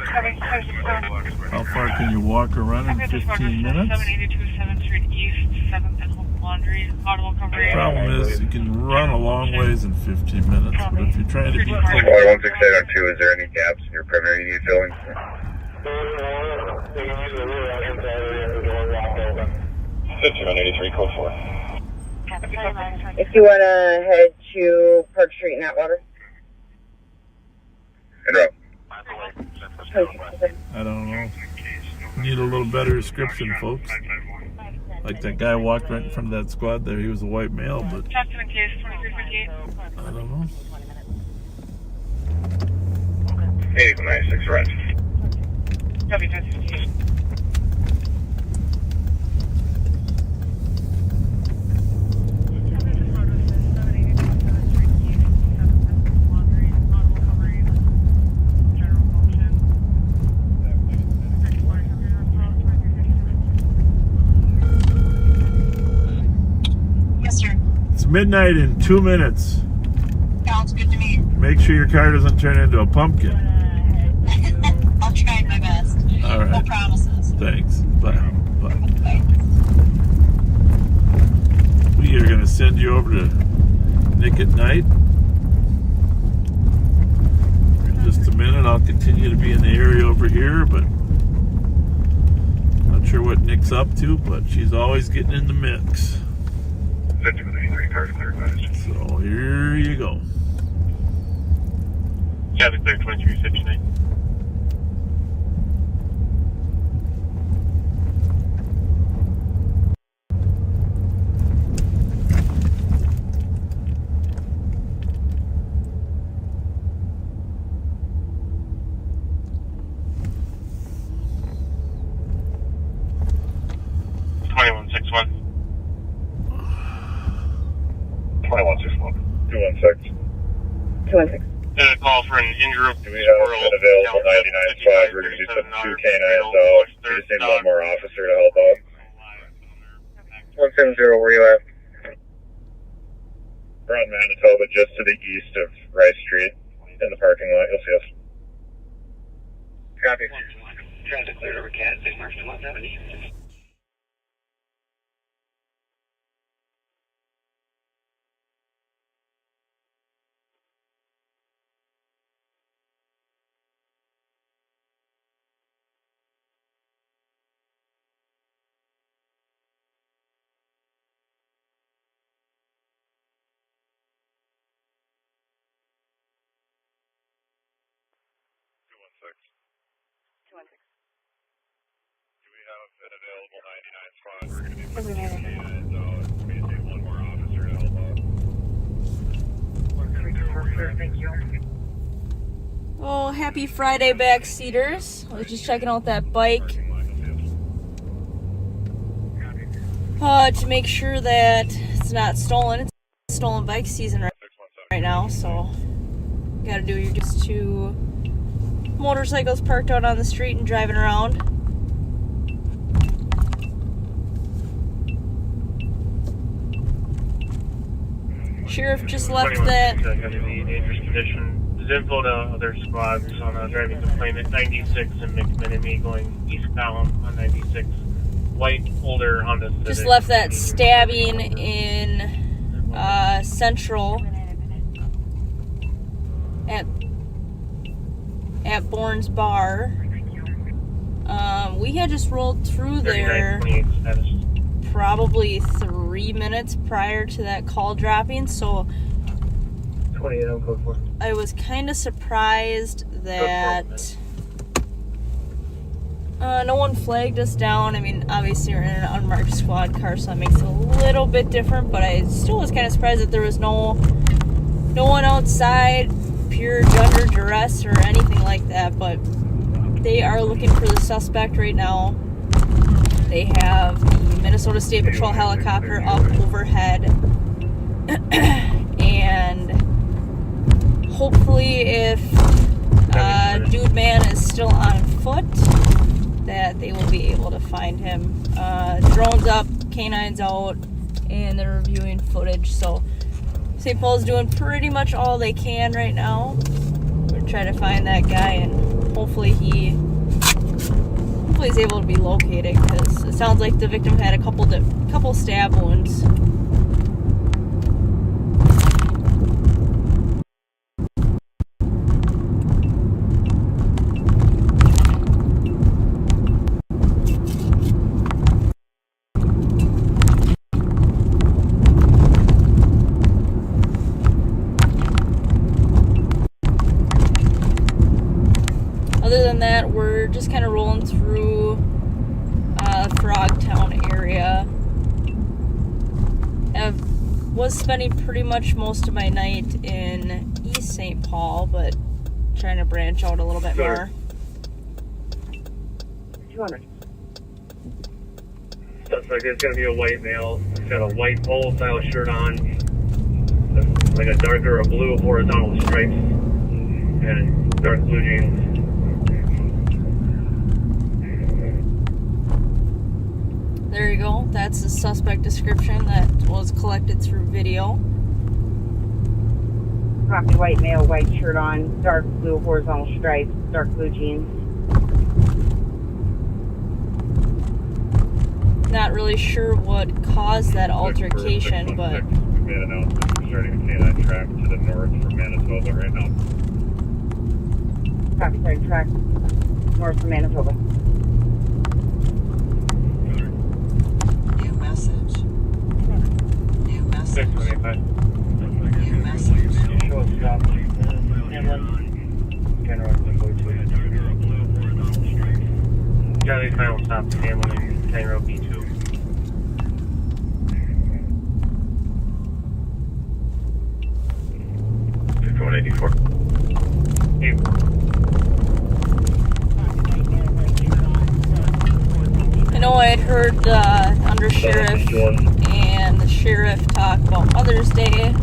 How far can you walk around in 15 minutes? 782 7th Street East, 7th and Hope Laundry, audible coverage. The problem is you can run a long ways in 15 minutes, but if you're trying to be quick, 16802, is there any gaps in your perimeter you need filling? 5183, code 4. If you want to head to Park Street in Atwater. En route. I don't know. Need a little better description, folks. Like that guy walked right in front of that squad there. He was a white male, but Captain in case 2358. I don't know. 8096, right. Copy, 1058. It's midnight in 2 minutes. Sounds good to me. Make sure your car doesn't turn into a pumpkin. I'll try my best. All right. No promises. Thanks. Bye. Bye. We are going to send you over to Nick at Night. In just a minute, I'll continue to be in the area over here, but not sure what Nick's up to, but she's always getting in the mix. 53, cars clarified. So here you go. Cabin clear 2359. 216. 216. And a call for an injured Do we have an available 99 squad? We're going to be putting 2 canines out. We just need one more officer to help out. 170, where you at? We're on Manitoba, just to the east of Rice Street, in the parking lot. You'll see us. Copy. Transit cleared over Cat, Big Mark to 170. Do we have an available 99 squad? We're going to be putting 2 canines out. We just need one more officer to help out. 170, thank you. Oh, happy Friday, backseaters. I was just checking out that bike to make sure that it's not stolen. It's stolen bike season right now, so gotta do your just 2 motorcycles parked out on the street and driving around. Sheriff just left that. Dangerous condition. There's info to other squads on a driving complaint at 96 and McMenemy going eastbound on 96. White, older Honda Civic. Just left that stabbing in Central at Bourne's Bar. We had just rolled through there probably 3 minutes prior to that call dropping, so 28 on code 4. I was kind of surprised that no one flagged us down. I mean, obviously we're in an unmarked squad car, so that makes it a little bit different, but I still was kind of surprised that there was no one outside, pure under duress or anything like that. But they are looking for the suspect right now. They have the Minnesota State Patrol helicopter up overhead, and hopefully if Dude Man is still on foot, that they will be able to find him. Drones up, canines out, and they're reviewing footage. So St. Paul's doing pretty much all they can right now. We're trying to find that guy, and hopefully he's able to be located, because it sounds like the victim had a couple stab wounds. Other than that, we're just kind of rolling through Frogtown area. I was spending pretty much most of my night in East St. Paul, but trying to branch out a little bit more. 200. Looks like it's going to be a white male. He's got a white polo style shirt on, like a darker or blue horizontal stripes, and dark blue jeans. There you go. That's the suspect description that was collected through video. Copy, white male, white shirt on, dark blue horizontal stripes, dark blue jeans. Not really sure what caused that altercation, but We made an announcement. We're starting a canine track to the north from Manitoba right now. Copy, starting track north from Manitoba. New message. New message. 625. New message. Show us stop. Hamlin. General 42. Charlie final stop to Hamlin and County Road B2. I know I had heard the Undersheriff and the Sheriff talk about Mother's Day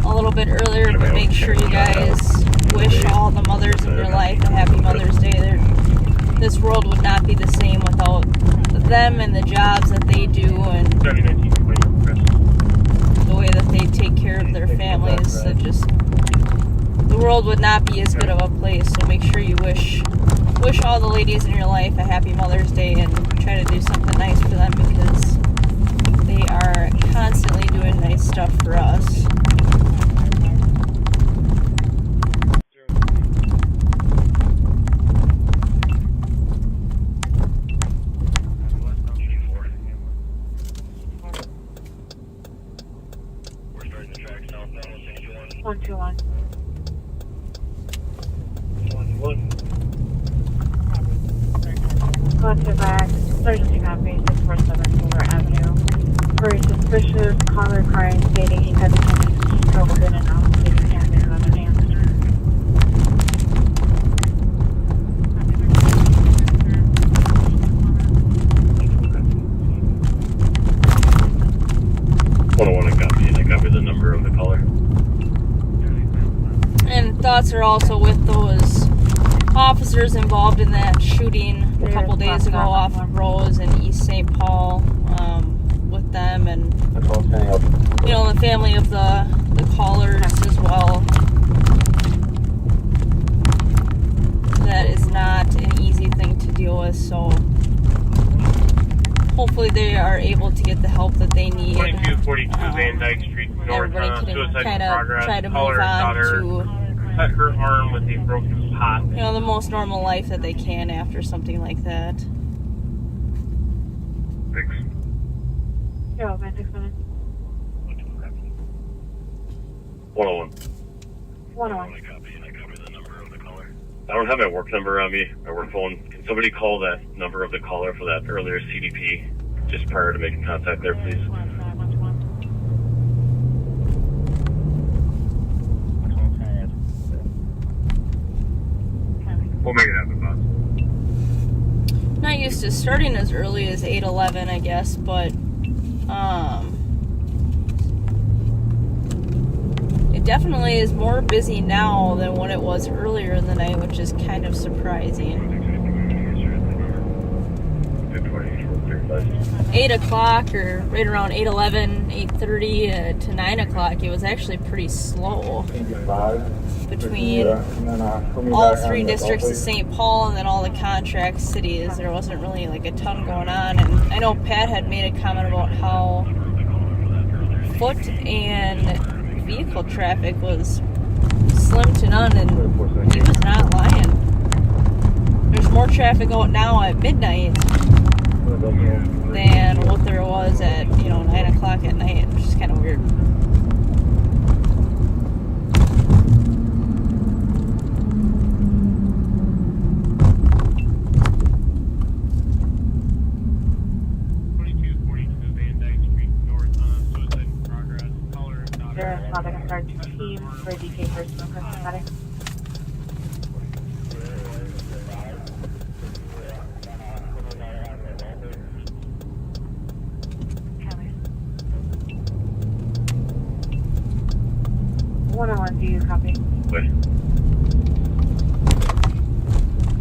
a little bit earlier, but make sure you guys wish all the mothers in your life a happy Mother's Day. This world would not be the same without them and the jobs that they do and the way that they take care of their families. That just, the world would not be as good of a place. So make sure you wish all the ladies in your life a happy Mother's Day and try to do something nice for them, because they are constantly doing nice stuff for us. We're starting to track southbound 161. 121. 121. Contact back, emergency copy, 647 Fuller Avenue. Very suspicious, caller crying, stating he had Cisco within an hour, taking campus on an answer. I copy the number of the caller. And thoughts are also with those officers involved in that shooting a couple days ago off of Rose and East St. Paul, with them and, you know, the family of the callers as well. That is not an easy thing to deal with, so hopefully they are able to get the help that they need. 2242 Van Dyke Street North, everybody can kind of try to move Caller's on daughter to, cut her arm with a broken pot. you know, the most normal life that they can after something like that. Thanks. Yo, man, 6 minutes. 101. 101. I copy the number of the caller. I don't have my work number on me, my work phone. Can somebody call that number of the caller for that earlier CDP just prior to making contact there, please? We'll make it happen, boss. Not used to starting as early as 8:11, I guess, but it definitely is more busy now than what it was earlier in the night, which is kind of surprising. 8 o'clock, or right around 8:11, 8:30 to 9 o'clock, it was actually pretty slow between all three districts of St. Paul and then all the contract cities. There wasn't really like a ton going on, and I know Pat had made a comment about how foot and vehicle traffic was slim to none, and he was not lying. There's more traffic out now at midnight than what there was at, 9 o'clock at night, which is kind of weird. There is Father Sergeant Team for DK Personal Cosmetics. One-on-one, do you copy? Wait.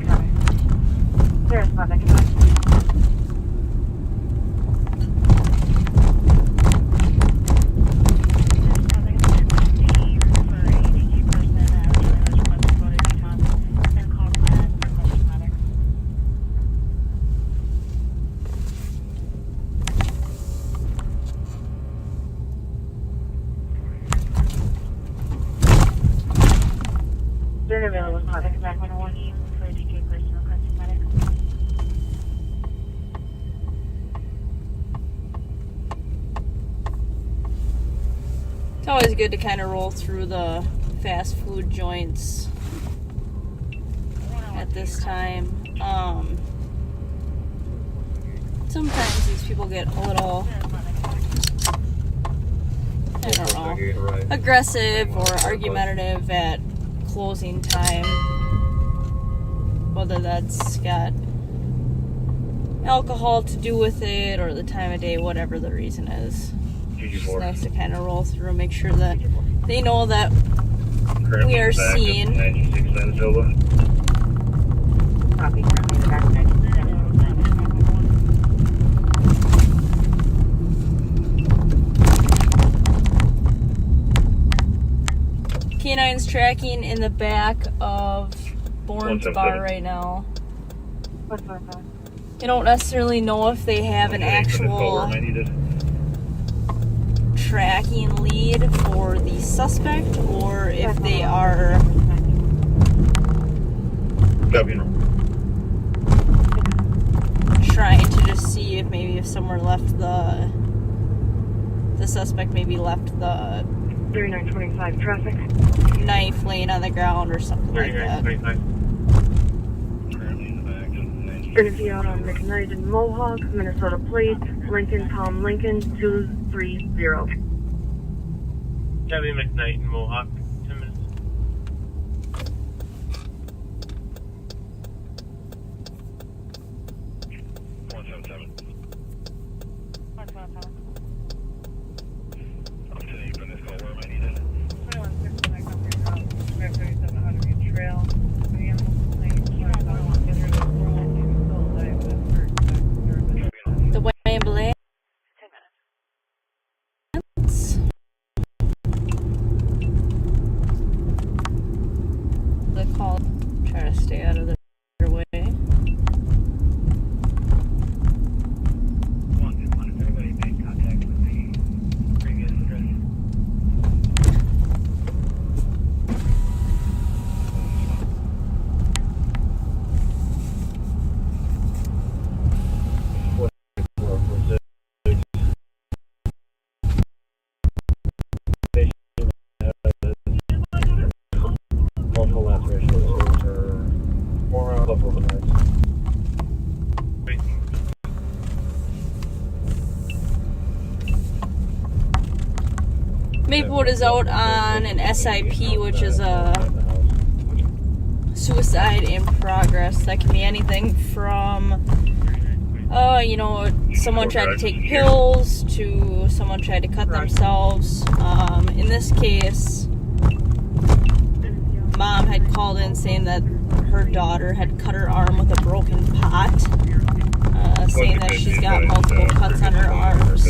Copy. There is Father Sergeant. They're available with Father Quebec 101 for DK Personal Cosmetics. It's always good to kind of roll through the fast food joints at this time. Sometimes these people get a little, I don't know, aggressive or argumentative at closing time, whether that's got alcohol to do with it or the time of day, whatever the reason is. It's nice to kind of roll through and make sure that they know that we are seen. 96 Manitoba. Copy, currently in the back of 96. Canine's tracking in the back of Bourne's bar right now. I don't necessarily know if they have an actual tracking lead for the suspect or if they are trying to just see if maybe if someone left the suspect maybe left the 3925 traffic. knife laying on the ground or something like that. Gonna be out on McKnight and Mohawk, Minnesota plate, Lincoln, Tom Lincoln, 230. Gabby McKnight and Mohawk, 10 minutes. The ambulance. The call. Try to stay out of their way. Maplewood is out on an SIP, which is a suicide in progress. That can be anything from, someone tried to take pills to someone tried to cut themselves. In this case, mom had called in saying that her daughter had cut her arm with a broken pot, saying that she's got multiple cuts on her arms.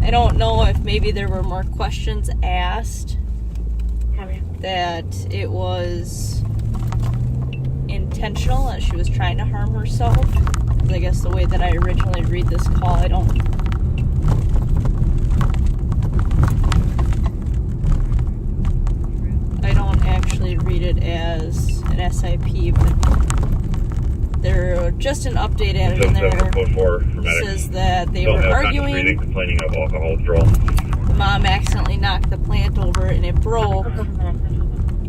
I don't know if maybe there were more questions asked, that it was intentional, that she was trying to harm herself. Because I guess the way that I originally read this call, I don't actually read it as an SIP, but they're just an update added in there. Says that they were arguing. Complaining of alcohol withdrawal. Mom accidentally knocked the plant over and it broke,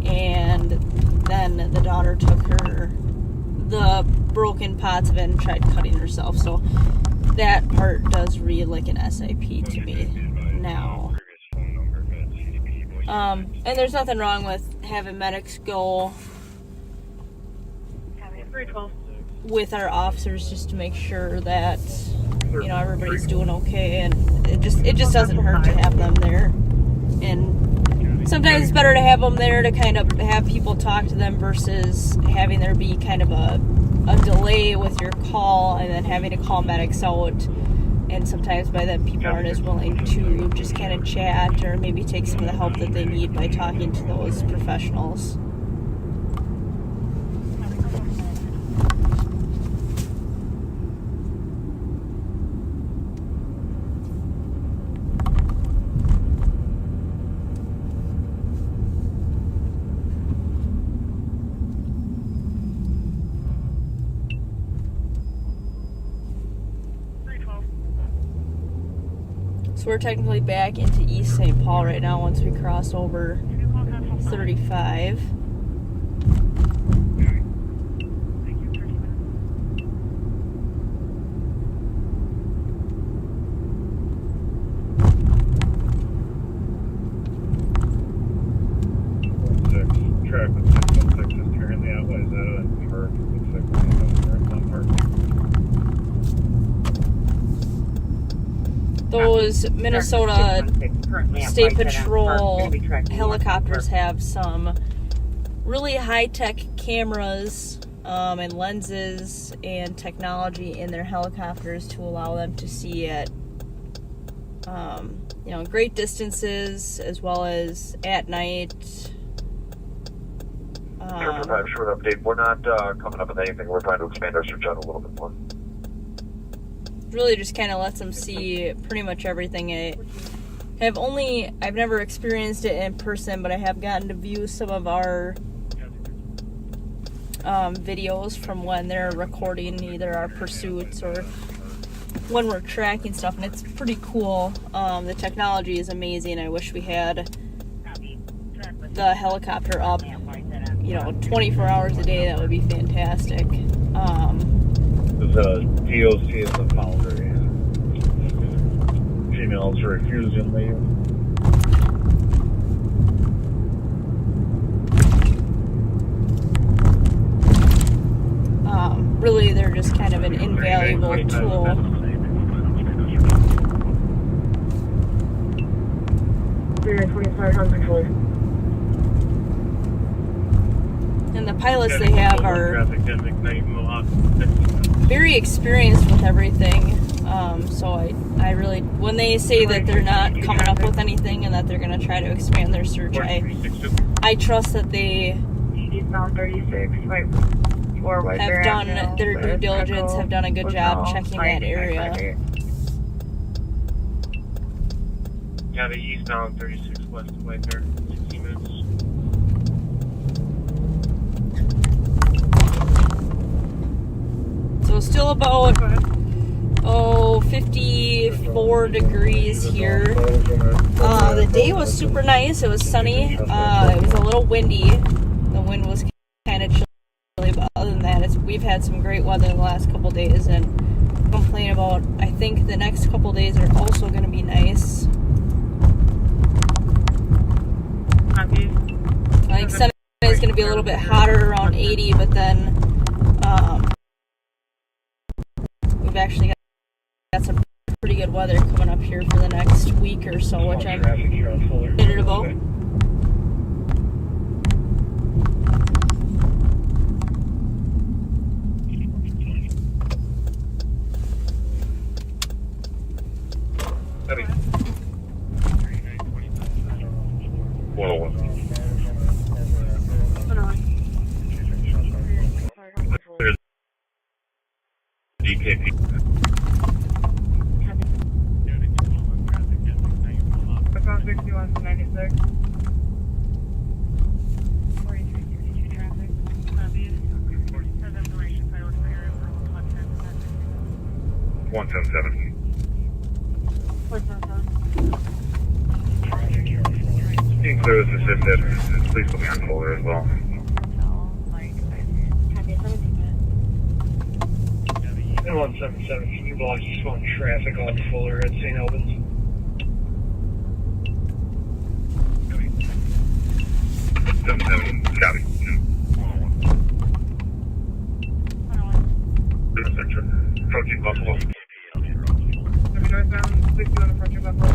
and then the daughter took the broken pots of it and tried cutting herself. So that part does read like an SIP to me now. And there's nothing wrong with having medics go with our officers just to make sure that everybody's doing okay, and it just doesn't hurt to have them there. And sometimes it's better to have them there to kind of have people talk to them versus having there be kind of a delay with your call and then having to call medics out. And sometimes by then people aren't as willing to just kind of chat or maybe take some of the help that they need by talking to those professionals. So we're technically back into East St. Paul right now once we cross over 35. Traffic 616 is currently out. What is that? Looks like we're going to Marathon Park. those Minnesota State Patrol helicopters have some really high-tech cameras and lenses and technology in their helicopters to allow them to see at great distances as well as at night. Short update. We're not coming up with anything. We're trying to expand our search out a little bit more. Really just kind of lets them see pretty much everything. I've never experienced it in person, but I have gotten to view some of our videos from when they're recording either our pursuits or when we're tracking stuff, and it's pretty cool. The technology is amazing. I wish we had the helicopter up 24 hours a day. That would be fantastic. There's a DOC is the founder, and females refusing leave. Really, they're just kind of an invaluable tool. And the pilots they have are very experienced with everything. So I really, when they say that they're not coming up with anything and that they're going to try to expand their search, I trust that they have done their due diligence, have done a good job checking that area. Yeah, the eastbound 36 west of White Bear, 60 minutes. So still about 54 degrees here. The day was super nice. It was sunny. It was a little windy. The wind was kind of chilly, but other than that, we've had some great weather the last couple days, and complain about. I think the next couple days are also going to be nice. I think Sunday is going to be a little bit hotter, around 80, but then we've actually got some pretty good weather coming up here for the next week or so, which I'm excited about. DKP. About 61 to 96. 4362 traffic. Obvious. Has information pilot clear for 177. 177. 177. Being clear as assisted. Please put me on folder as well. And 177, can you block eastbound traffic on Fuller at St. Albans? Copy. Approaching Buffalo. Northbound 61 approaching Buffalo.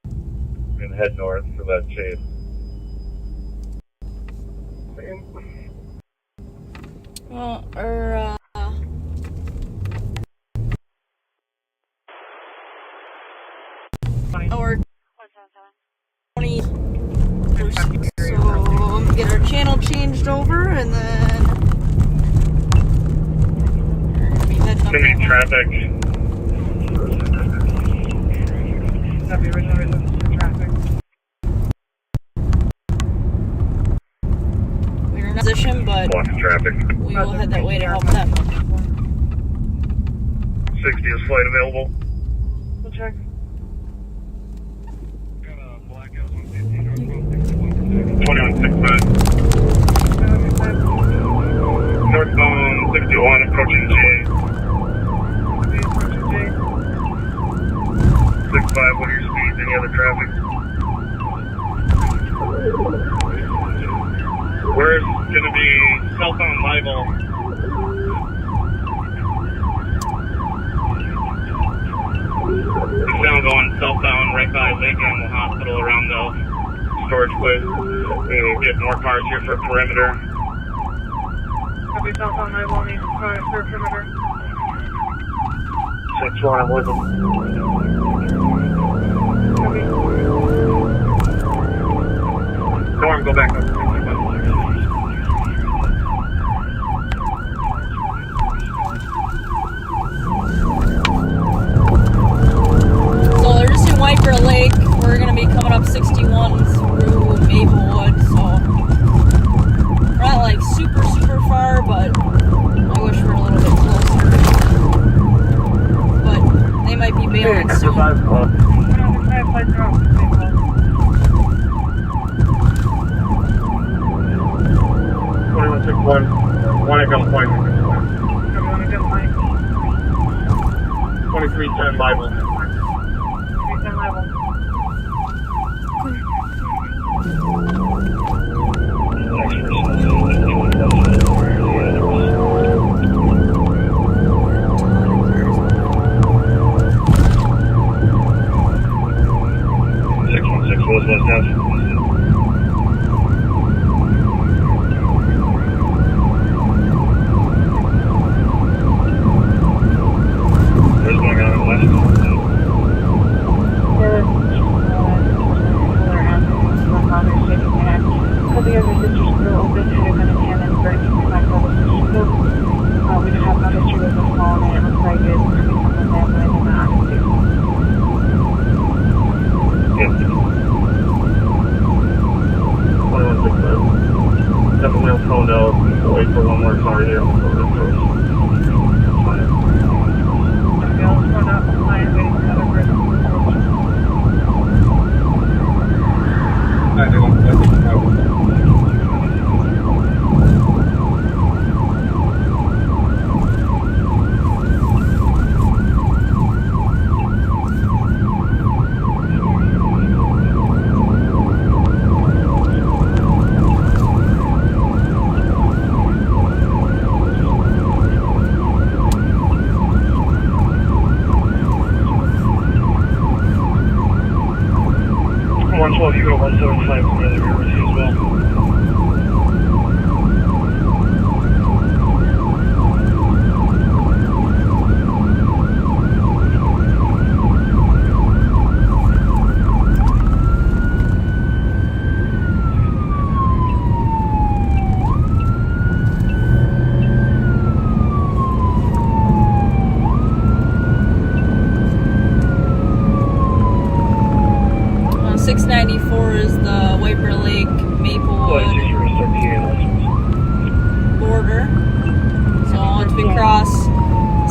I'm gonna head north for that shade. Well, or 20, so I'm gonna get our channel changed over, and then we're gonna be heading up that traffic. Copy, original resistance for traffic. We're in position, but Traffic. we will head that way to help them. 60 is flight available. We'll check. 2165. Northbound 61 approaching J. 65, what are your speeds? Any other traffic? Where's going to be southbound Libel? found going southbound right by Lincoln Hospital around the storage place. We need to get more cars here for perimeter. Copy southbound 911 for perimeter. 6-1, I'm with them. Norm, go back up. So they're just in Wiper Lake. We're gonna be coming up 61 through Maplewood, so we're not like super far, but I wish we were a little bit closer. But they might be bailing soon. 2161, one at gunpoint. 2310 Bible. 2310 Bible. West Ave. What's going on in West? Because the other sisters still open, so they're going to hand in birth to my brother's sister. We don't have no history with the phone, and it looks like it's coming from the family and not honestly. Yes. 2165. Definitely on phone now. Wait for one more car here before it goes. That's fine. Okay, I'll just run out the line waiting for another person. You go 175 from the other rear with you as well. On 694 is the Wiper Lake Maplewood border. So once we cross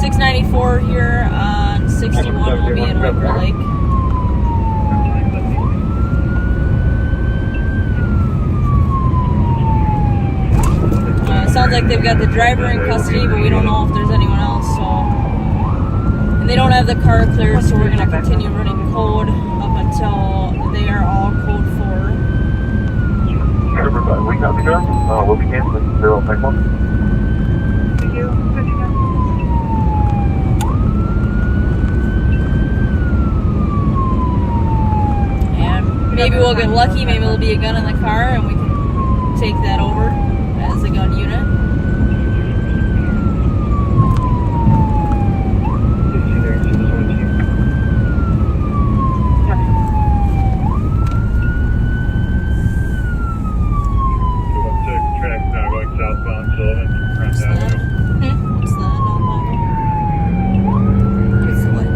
694 here on 61, we'll be in Wiper Lake. Sounds like they've got the driver in custody, but we don't know if there's anyone else. So, and they don't have the car cleared, so we're gonna continue running code up until they are all code 4. We copy, sir. We'll be canceling 051. Thank you. And maybe we'll get lucky. Maybe there'll be a gun in the car, and we can take that over as a gun unit.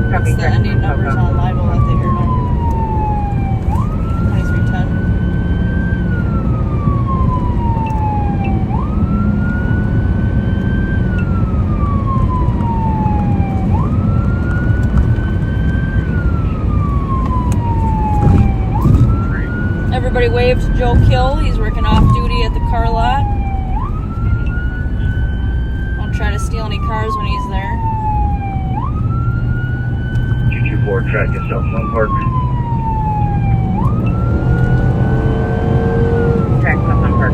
What's the ending numbers on Libel that they heard on? 2310. Everybody wave to Joe Kill. He's working off duty at the car lot. Don't try to steal any cars when he's there. 224, track yourself, one park. Track yourself, one park.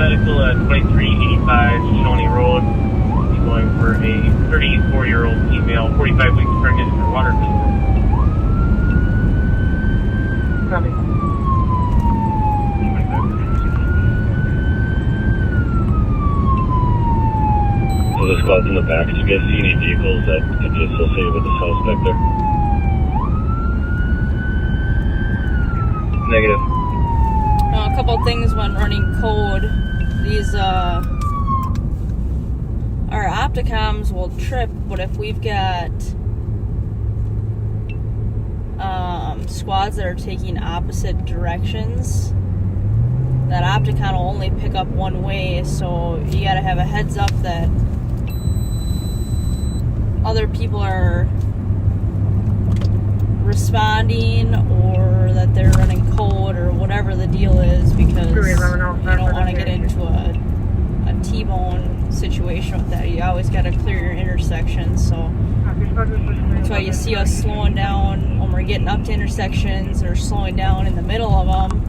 medical at 2385 Shawnee Road. He's going for a 34-year-old female, 45 weeks pregnant for water physical. Copy. So the squad's in the back. Did you guys see any vehicles that could be associated with this house back there? Negative. A couple things when running code. These our opticoms will trip, but if we've got squads that are taking opposite directions, that opticon will only pick up one way, so you gotta have a heads up that other people are responding or that they're running code or whatever the deal is, because you don't want to get into a T-bone situation with that. You always got to clear your intersections, so that's why you see us slowing down when we're getting up to intersections or slowing down in the middle of them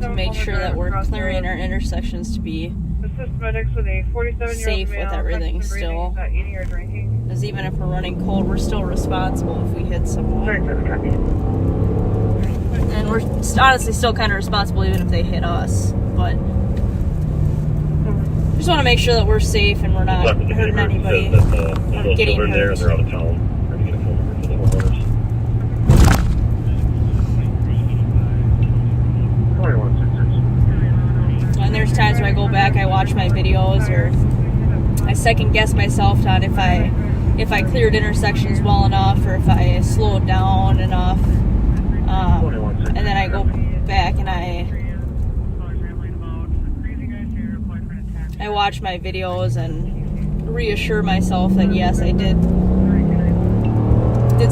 to make sure that we're clearing our intersections to be safe with everything still. Because even if we're running cold, we're still responsible if we hit someone. And we're honestly still kind of responsible even if they hit us. But just want to make sure that we're safe and we're not hurting anybody or getting hurt. There, they're out of town. Trying to get a phone number for the homeowners. And there's times where I go back, I watch my videos, or I second guess myself on if I cleared intersections well enough or if I slowed down enough. And then I go back and I watch my videos and reassure myself that yes, I did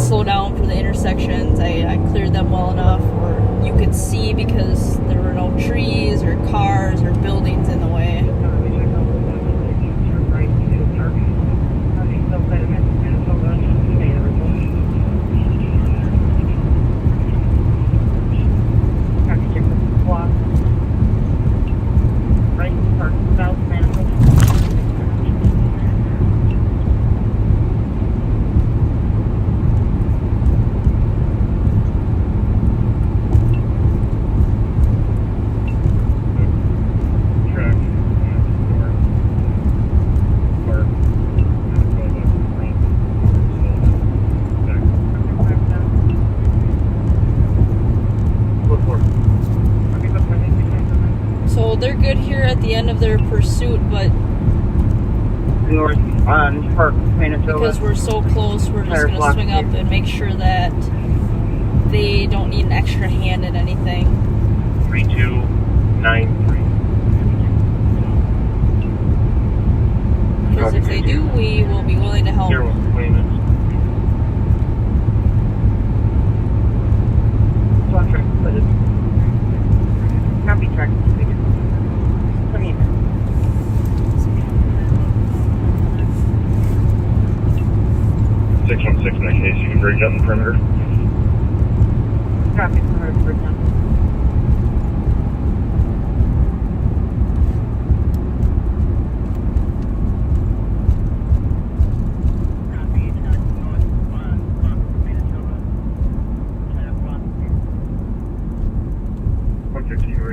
slow down for the intersections. I cleared them well enough, or you could see because there were no trees or cars or buildings in the way. They're good here at the end of their pursuit, but north on Park Manitoba. Because we're so close, we're just going to swing up and make sure that they don't need an extra hand in anything. 3293. Because if they do, we will be willing to help. Here, 20 minutes. Copy track. 616 in that case, you can bridge up the perimeter. Copy, perimeter, bridge up.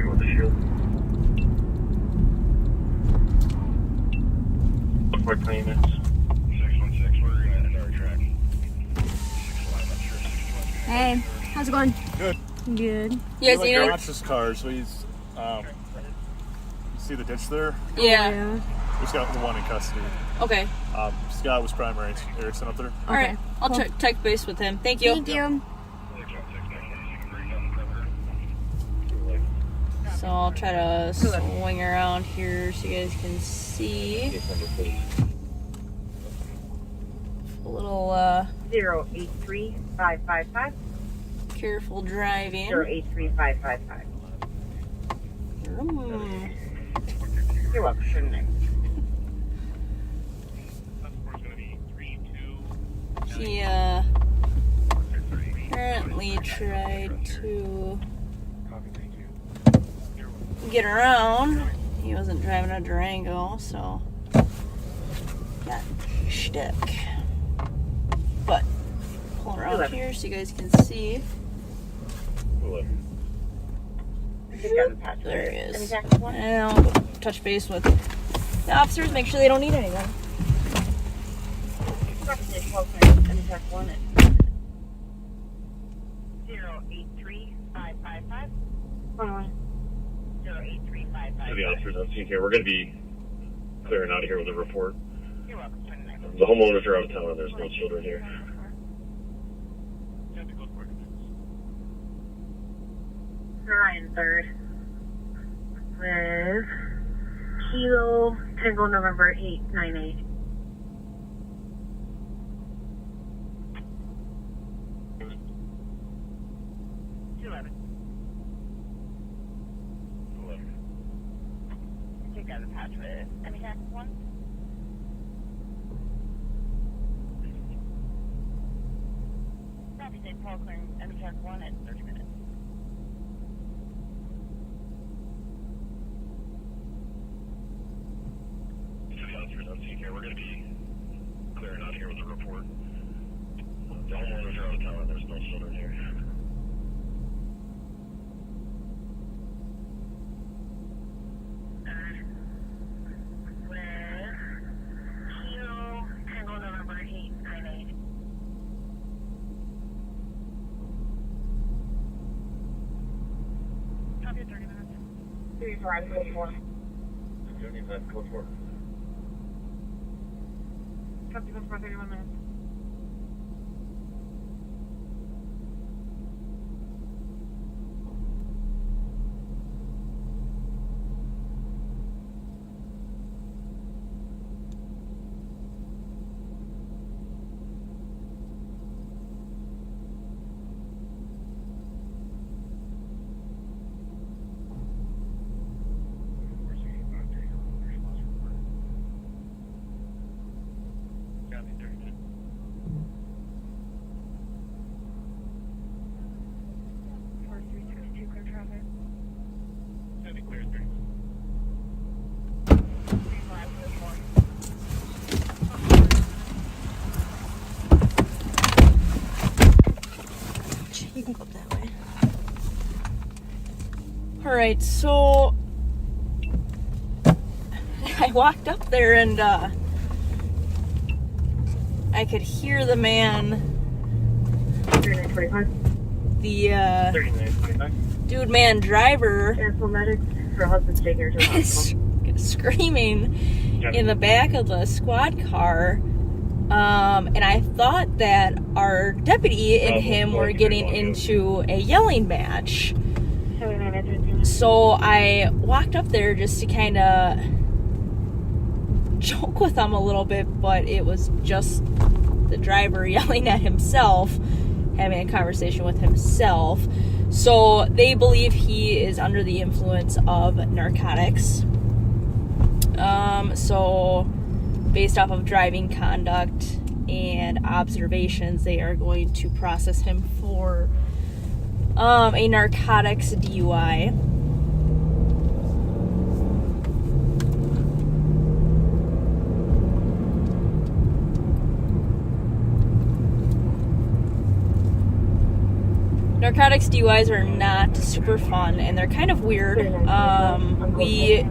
With the shield. Look for 20 minutes. 616, we're going to end our track. Hey, how's it going? Good. Good. You guys like watch this car, so he's see the ditch there? Yeah. He's got the one in custody. Okay. Scott was primary. Erickson up there. All right. I'll check base with him. Thank you. Thank you. So I'll try to swing around here so you guys can see. A little 083555. Careful driving. 083555. You're welcome. He apparently tried to get around. He wasn't driving a Durango, so got shtick. But pull around here so you guys can see. There he is. And I'll go touch base with the officers, make sure they don't need anything. To the officers on scene here, we're going to be clearing out of here with a report. The homeowners are out of town and there's no children here. Ryan 3rd with Kilo Tango November 898. Take out the patch with any tax one. Copy, St. Paul clearing any tax 1 at 30 minutes. To the officers on scene here, we're going to be clearing out of here with a report. The homeowners are out of town and there's no children here. Code 4. Code 4. Copy, code 4, 31 minutes. You can go up that way. Alright, so I walked up there and I could hear the man, the dude man driver screaming in the back of the squad car. And I thought that our deputy and him were getting into a yelling match. So I walked up there just to kind of joke with them a little bit, but it was just the driver yelling at himself, having a conversation with himself. So they believe he is under the influence of narcotics. So based off of driving conduct and observations, they are going to process him for a narcotics DUI. Narcotics DUIs are not super fun, and they're kind of weird. We,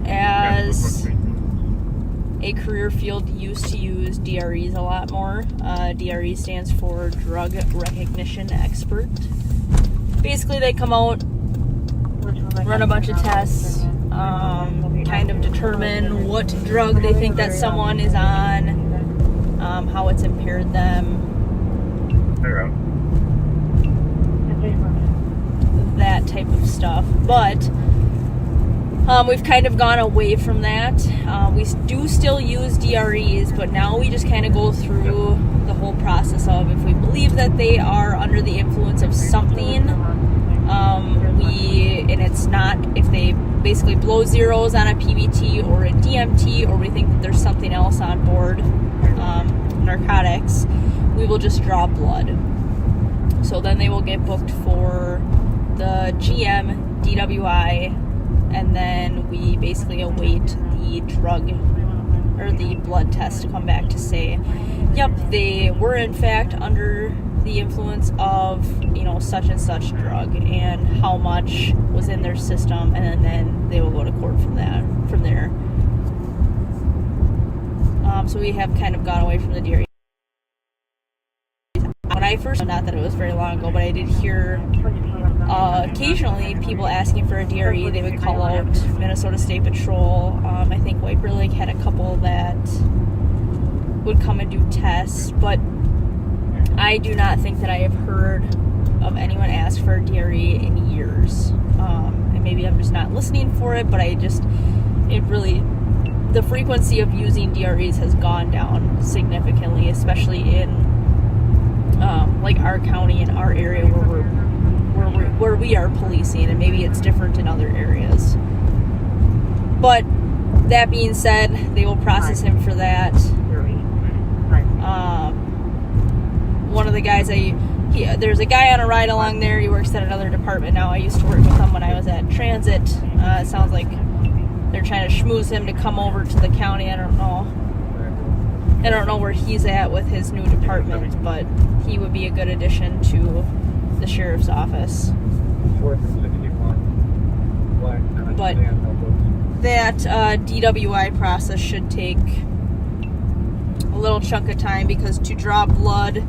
as a career field, used to use DREs a lot more. DRE stands for Drug Recognition Expert. Basically, they come out, run a bunch of tests, kind of determine what drug they think that someone is on, how it's impaired them. That type of stuff. But we've kind of gone away from that. We do still use DREs, but now we just kind of go through the whole process of, if we believe that they are under the influence of something, and it's not, if they basically blow zeros on a PBT or a DMT, or we think that there's something else on board, narcotics, we will just draw blood. So then they will get booked for the GM, DWI, and then we basically await the drug or the blood test to come back to say, yep, they were in fact under the influence of, such and such drug and how much was in their system, and then they will go to court from there. So we have kind of gone away from the DRE. When I first, not that it was very long ago, but I did hear occasionally people asking for a DRE. They would call out Minnesota State Patrol. I think White Bear Lake had a couple that would come and do tests, but I do not think that I have heard of anyone ask for a DRE in years. And maybe I'm just not listening for it, but the frequency of using DREs has gone down significantly, especially in like our county and our area where we are policing, and maybe it's different in other areas. But that being said, they will process him for that. One of the guys there's a guy on a ride along there. He works at another department now. I used to work with him when I was at Transit. It sounds like they're trying to schmooze him to come over to the county. I don't know where he's at with his new department, but he would be a good addition to the sheriff's office. But that DWI process should take a little chunk of time, because to draw blood,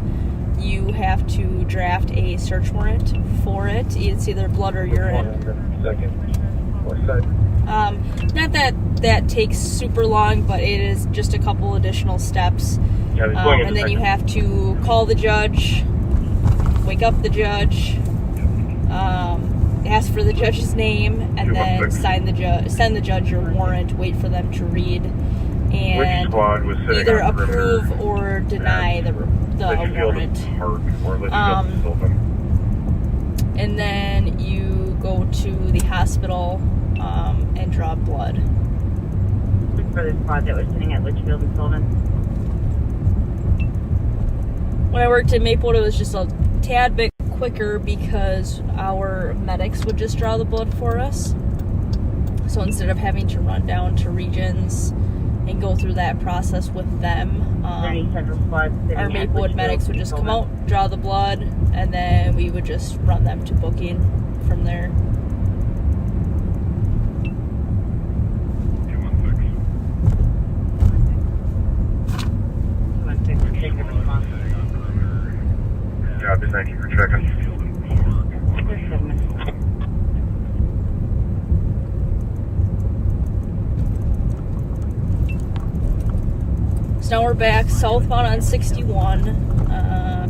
you have to draft a search warrant for it. It's either blood or urine. Not that takes super long, but it is just a couple additional steps. And then you have to call the judge, wake up the judge, ask for the judge's name, and then send the judge your warrant, wait for them to read, and either approve or deny the warrant. And then you go to the hospital and draw blood. For the squad that was sitting at Litchfield and Sullivan. When I worked in Maplewood, it was just a tad bit quicker because our medics would just draw the blood for us. So instead of having to run down to regions and go through that process with them, our Maplewood medics would just come out, draw the blood, and then we would just run them to booking from there. Thank you for checking. So now we're back southbound on 61,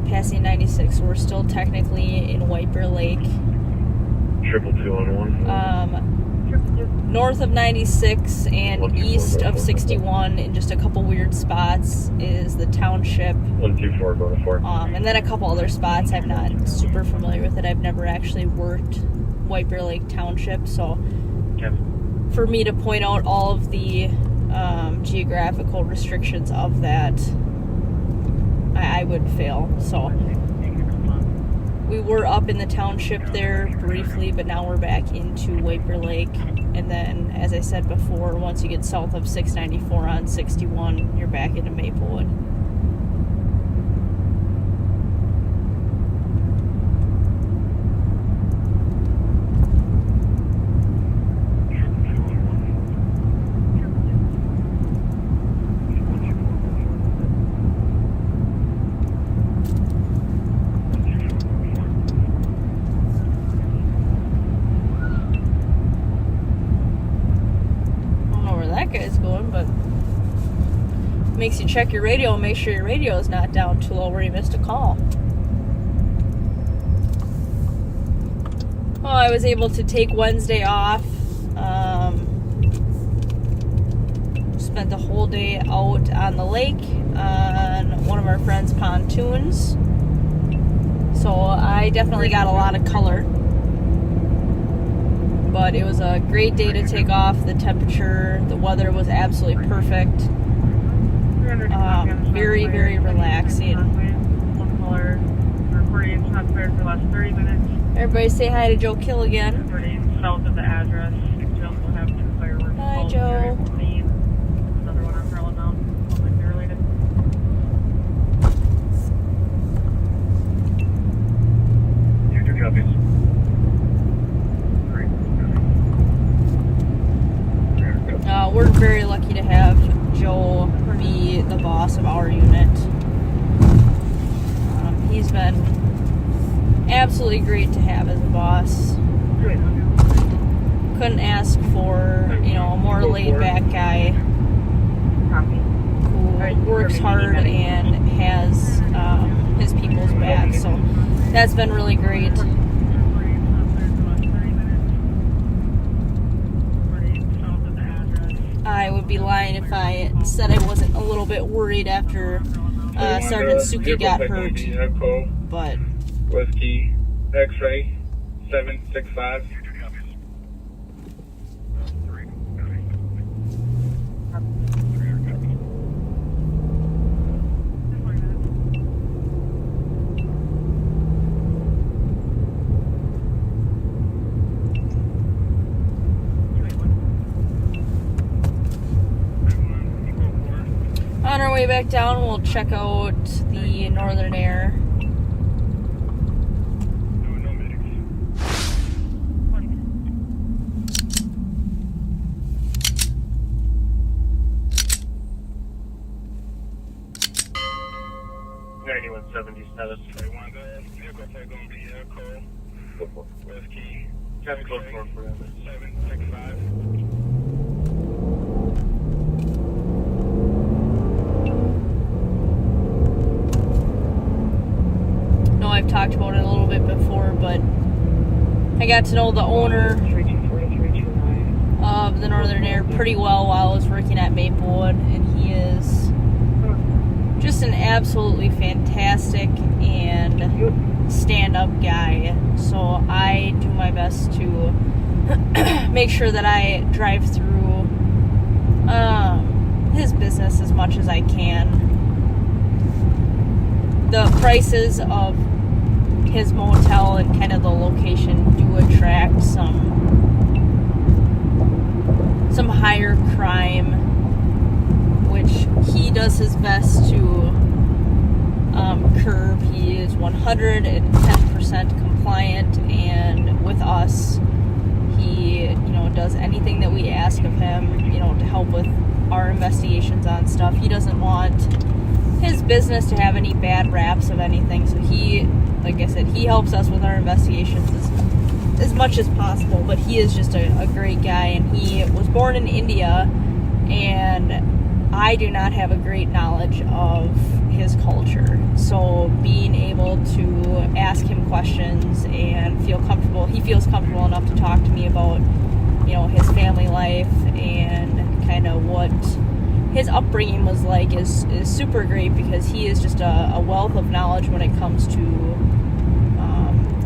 passing 96. So we're still technically in White Bear Lake. 222-on-1. North of 96 and east of 61, in just a couple weird spots, is the township. 124, going to 4. And then a couple other spots. I'm not super familiar with it. I've never actually worked White Bear Lake Township, so for me to point out all of the geographical restrictions of that, I would fail. So we were up in the township there briefly, but now we're back into White Bear Lake. And then, as I said before, once you get south of 694 on 61, you're back into Maplewood. Makes you check your radio and make sure your radio is not down too low where you missed a call. Well, I was able to take Wednesday off. Spent the whole day out on the lake on one of our friends' pontoons. So I definitely got a lot of color. But it was a great day to take off. The temperature, the weather was absolutely perfect. Very, very relaxing. Recording transpired for the last 30 minutes. Everybody say hi to Joe Kill again. Recording south of the address. also have 2 fireworks. Hi, Joe. Another one on Harlan Mountain, all might be related. You 2 copies. We're very lucky to have Joe be the boss of our unit. He's been absolutely great to have as a boss. Couldn't ask for, a more laid-back guy who works hard and has his people's back. So that's been really great. I would be lying if I said I wasn't a little bit worried after Sergeant Suki got hurt. Echo, But Whiskey, X-ray, 765. on our way back down, we'll check out the Northern Air. Whiskey, Traffic close north for them. 765. No, I've talked about it a little bit before, but I got to know the owner of the Northern Air pretty well while I was working at Maplewood, and he is just an absolutely fantastic and stand-up guy. So I do my best to make sure that I drive through his business as much as I can. The prices of his motel and kind of the location do attract some higher crime, which he does his best to curb. He is 110% compliant, and with us, he does anything that we ask of him, to help with our investigations on stuff. He doesn't want his business to have any bad raps of anything, so he, like I said, he helps us with our investigations as much as possible. But he is just a great guy, and he was born in India, and I do not have a great knowledge of his culture, so being able to ask him questions and he feels comfortable enough to talk to me about his family life and kind of what his upbringing was like is super great, because he is just a wealth of knowledge when it comes to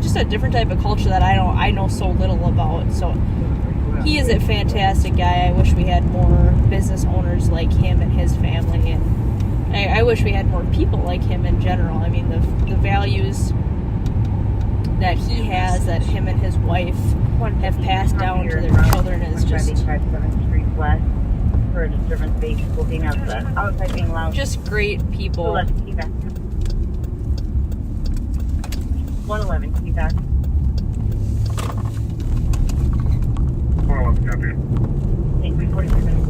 just a different type of culture that I know so little about. So he is a fantastic guy. I wish we had more business owners like him and his family, and I wish we had more people like him in general. I mean, the values that he has, that him and his wife have passed down to their children, is just for a disturbance base being outside being loud. Just great people. 111, keep back. 111, copy. Thank you, 43 minutes.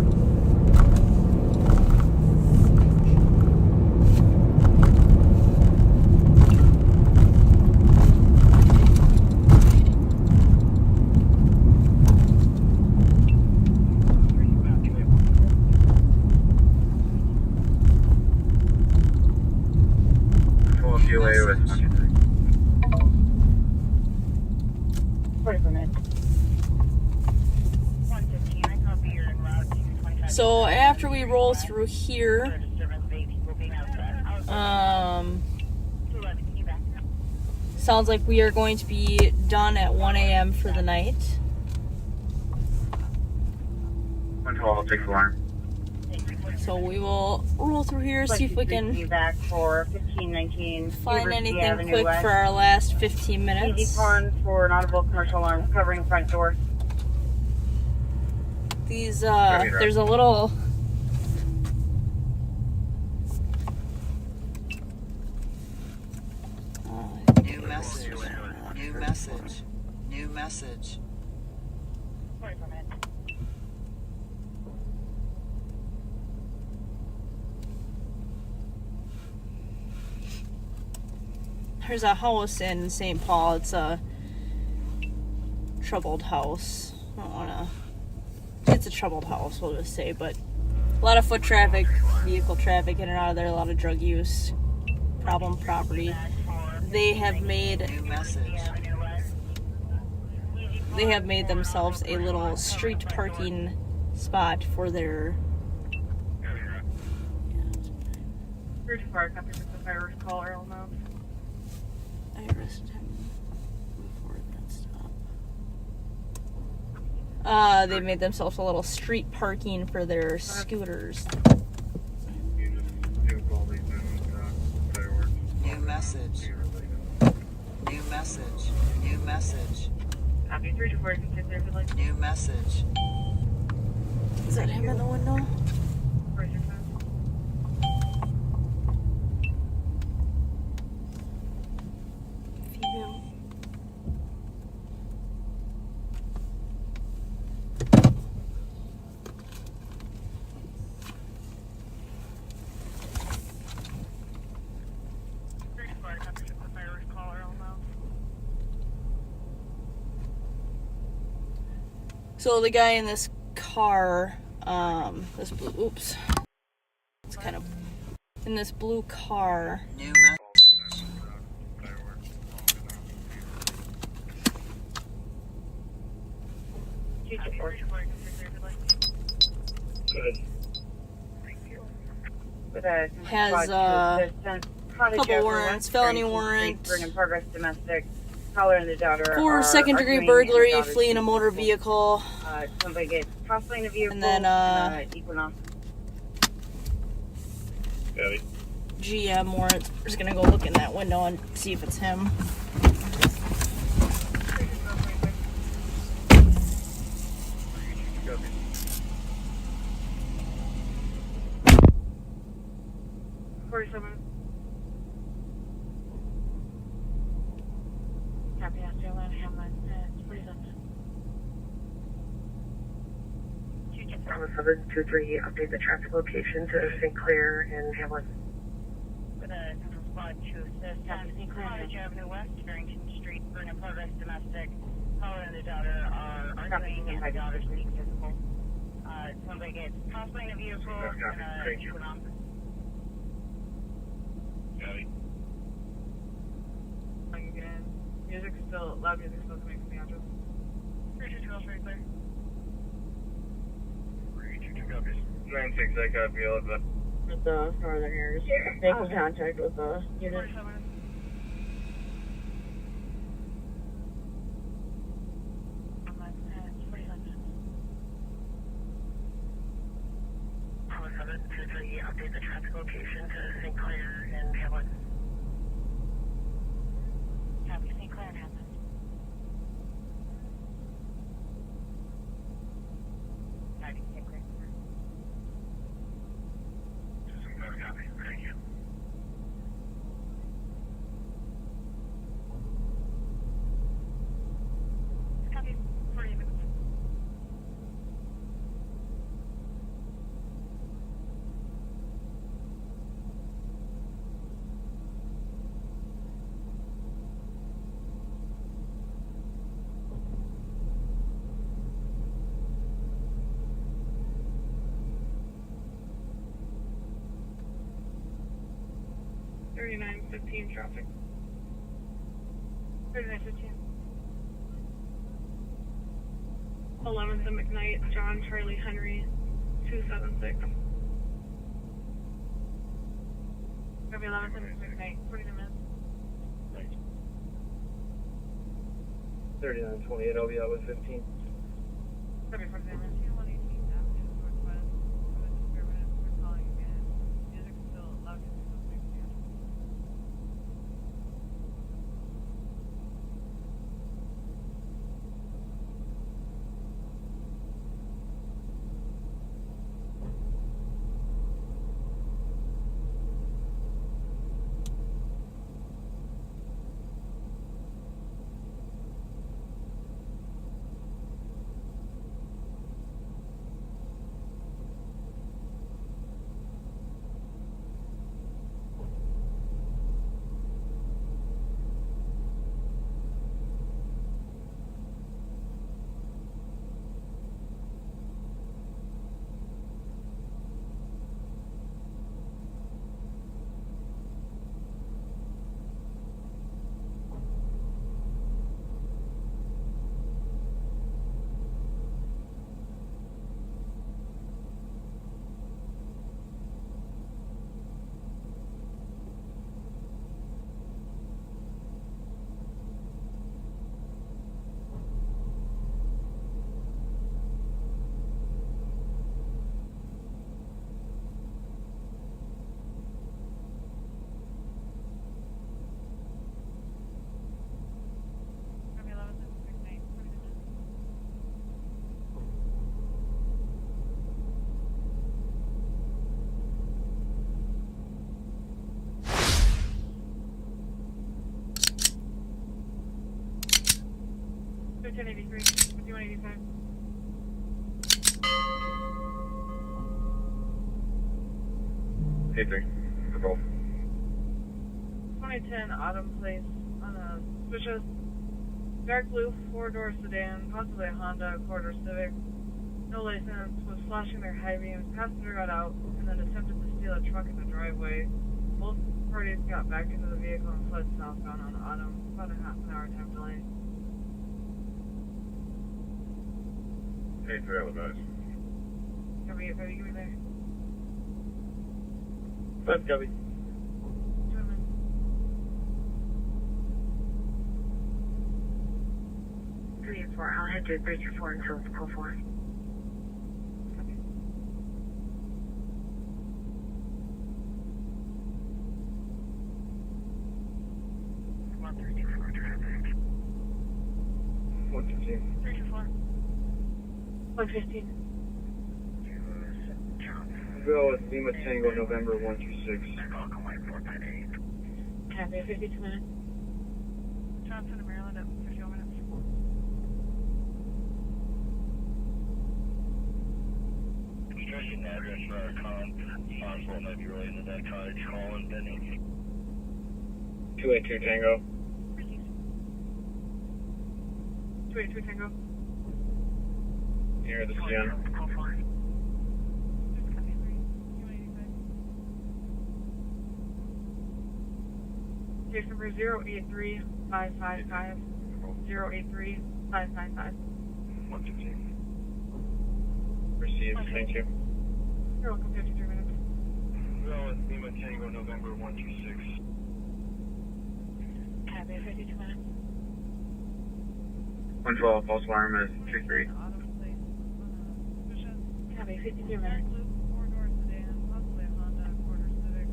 So after we roll through here, sounds like we are going to be done at 1 a.m. for the night. 112, take the line. So we will roll through here, see if we can back for 1519 find anything quick for our last 15 minutes. Easy pond for non-vote commercial alarms covering front door. These, there's a little... New message. New message. New message. There's a house in St. Paul. It's a troubled house. I don't wanna... It's a troubled house, we'll just say, but a lot of foot traffic, vehicle traffic in and out of there, a lot of drug use, problem property. They have made... New message. They have made themselves a little street parking spot for their... 34, copy with the fireworks call, Earl Mount. I arrested him before that stop. They made themselves a little street parking for their scooters. New message. New message. New message. Copy 324, continue if you'd like. New message. Is that him in the window? Where's your phone? Female. So the guy in this car, this blue, oops, it's kind of, in this blue car. New message. Has a couple warrants, felony warrant, in progress domestic, caller and the daughter for second-degree burglary, fleeing a motor vehicle, somebody gets possibly in a vehicle, and then Equinox. GM warrant. We're just gonna go look in that window and see if it's him. Copy, Australia, Hamlin, please on 723, update the traffic location to St. Clair and Hamlin. with a central squad to assist on Cottage Avenue West, Barrington Street, for in progress domestic. Caller and the daughter are arguing and the daughter's being physical. Somebody gets possibly in a vehicle and Equinox. Music's still, loud music's still coming from the address. 322 very clear. 322 copies. 96, I copy all of that. With the northern areas, making contact with the unit. Update the traffic location to St. Clair and Hamlin. Copy, St. Clair and Hamlin. Copy, St. Clair. Copy, thank you. Copy, 40 minutes. $39.15 traffic. 39.15. 11th and McKnight, John Charlie Henry, 276. Copy, 11th and McKnight, 49 minutes. 3928, I'll be out with 15. Copy, 49 minutes. 1083, 5185. Hey, 3. For both. 2010 Autumn Place on a suspicious dark blue 4-door sedan, possibly a Honda Accord or Civic. No license, was flashing their high beams, passenger got out, and then attempted to steal a truck in the driveway. Both parties got back into the vehicle and fled southbound on Autumn, about a half an hour time delay. Hey, 3, Alabama. Copy, give me there. 5 copy. 3-4, I'll head to 324 until it's call 4. One 324 traffic. 115. 324. 115. Go with Lima Tango, November 126. Copy, 52 minutes. Johnson to Maryland at 51 minutes. Construction address for our comp. Possible might be related to that cottage calling Benny. 282 Tango. 282 Tango. Near the CN. Case number 083555. 083555. 115. Received, thank you. You're welcome, 53 minutes. Go with Lima Tango, November 126. Copy, 52 minutes. 112, false alarm is 23. Copy, 52 minutes. 4-door sedan, possibly a Honda Accord or Civic.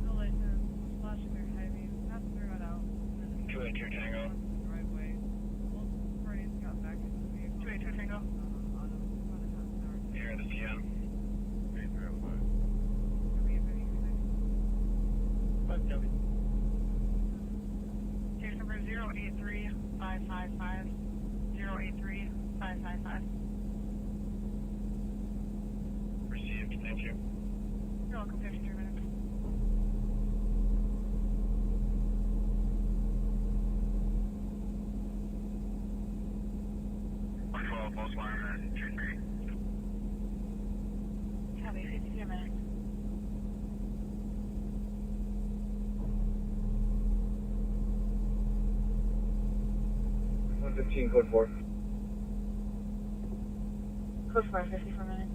No license, was flashing their high beams, passenger got out, and then 282 Tango. driveway. Both parties got back into the vehicle. 282 Tango. Near the CN. Case number 083555. 083555. Received, thank you. You're welcome, 53 minutes. False alarm is 23. Copy, 52 minutes. Code 4. Code 4, 54 minutes.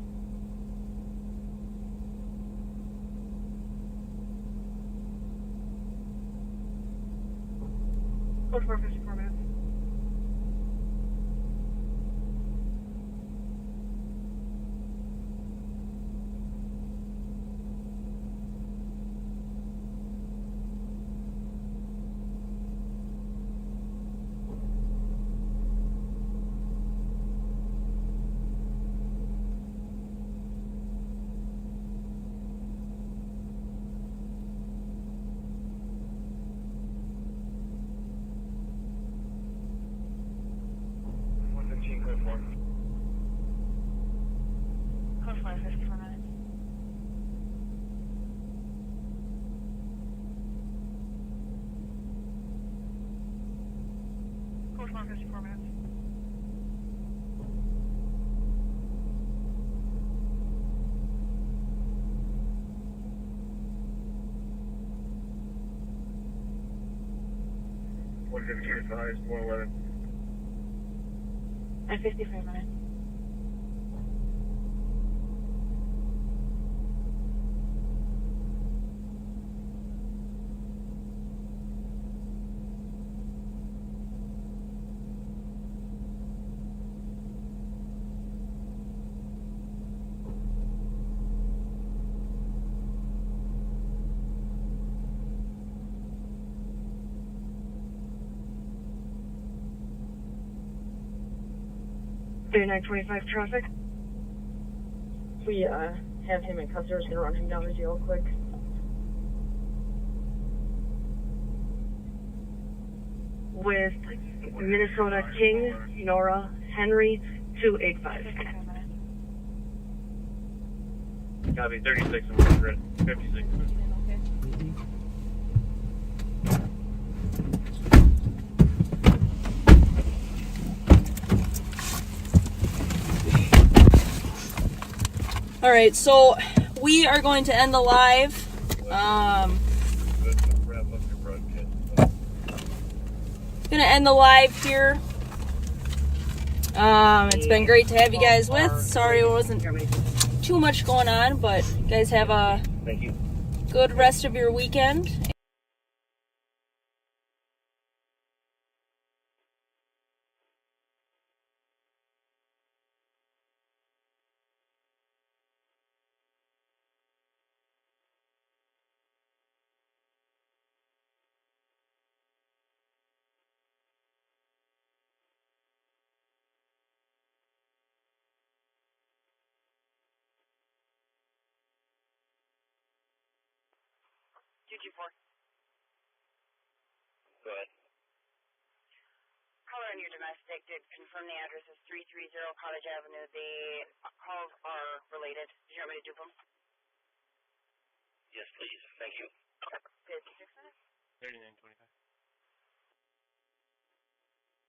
Code 4, 54 minutes. Code 4, 54 minutes. Code 4, 54 minutes. Advised 111. At 53 minutes. $3925 traffic. We have him in custody. Gonna run him down the jail quick. with Minnesota King, Nora, Henry, 285. Copy, 36 and 100, 56. All right, so we are going to end the live. Gonna end the live here. It's been great to have you guys with. Sorry it wasn't too much going on, but you guys have a good rest of your weekend. Go ahead. Caller on your domestic did confirm the address is 330 Cottage Avenue. The calls are related. Did you want me to do them? Yes, please. Thank you. 56 minutes. 3925.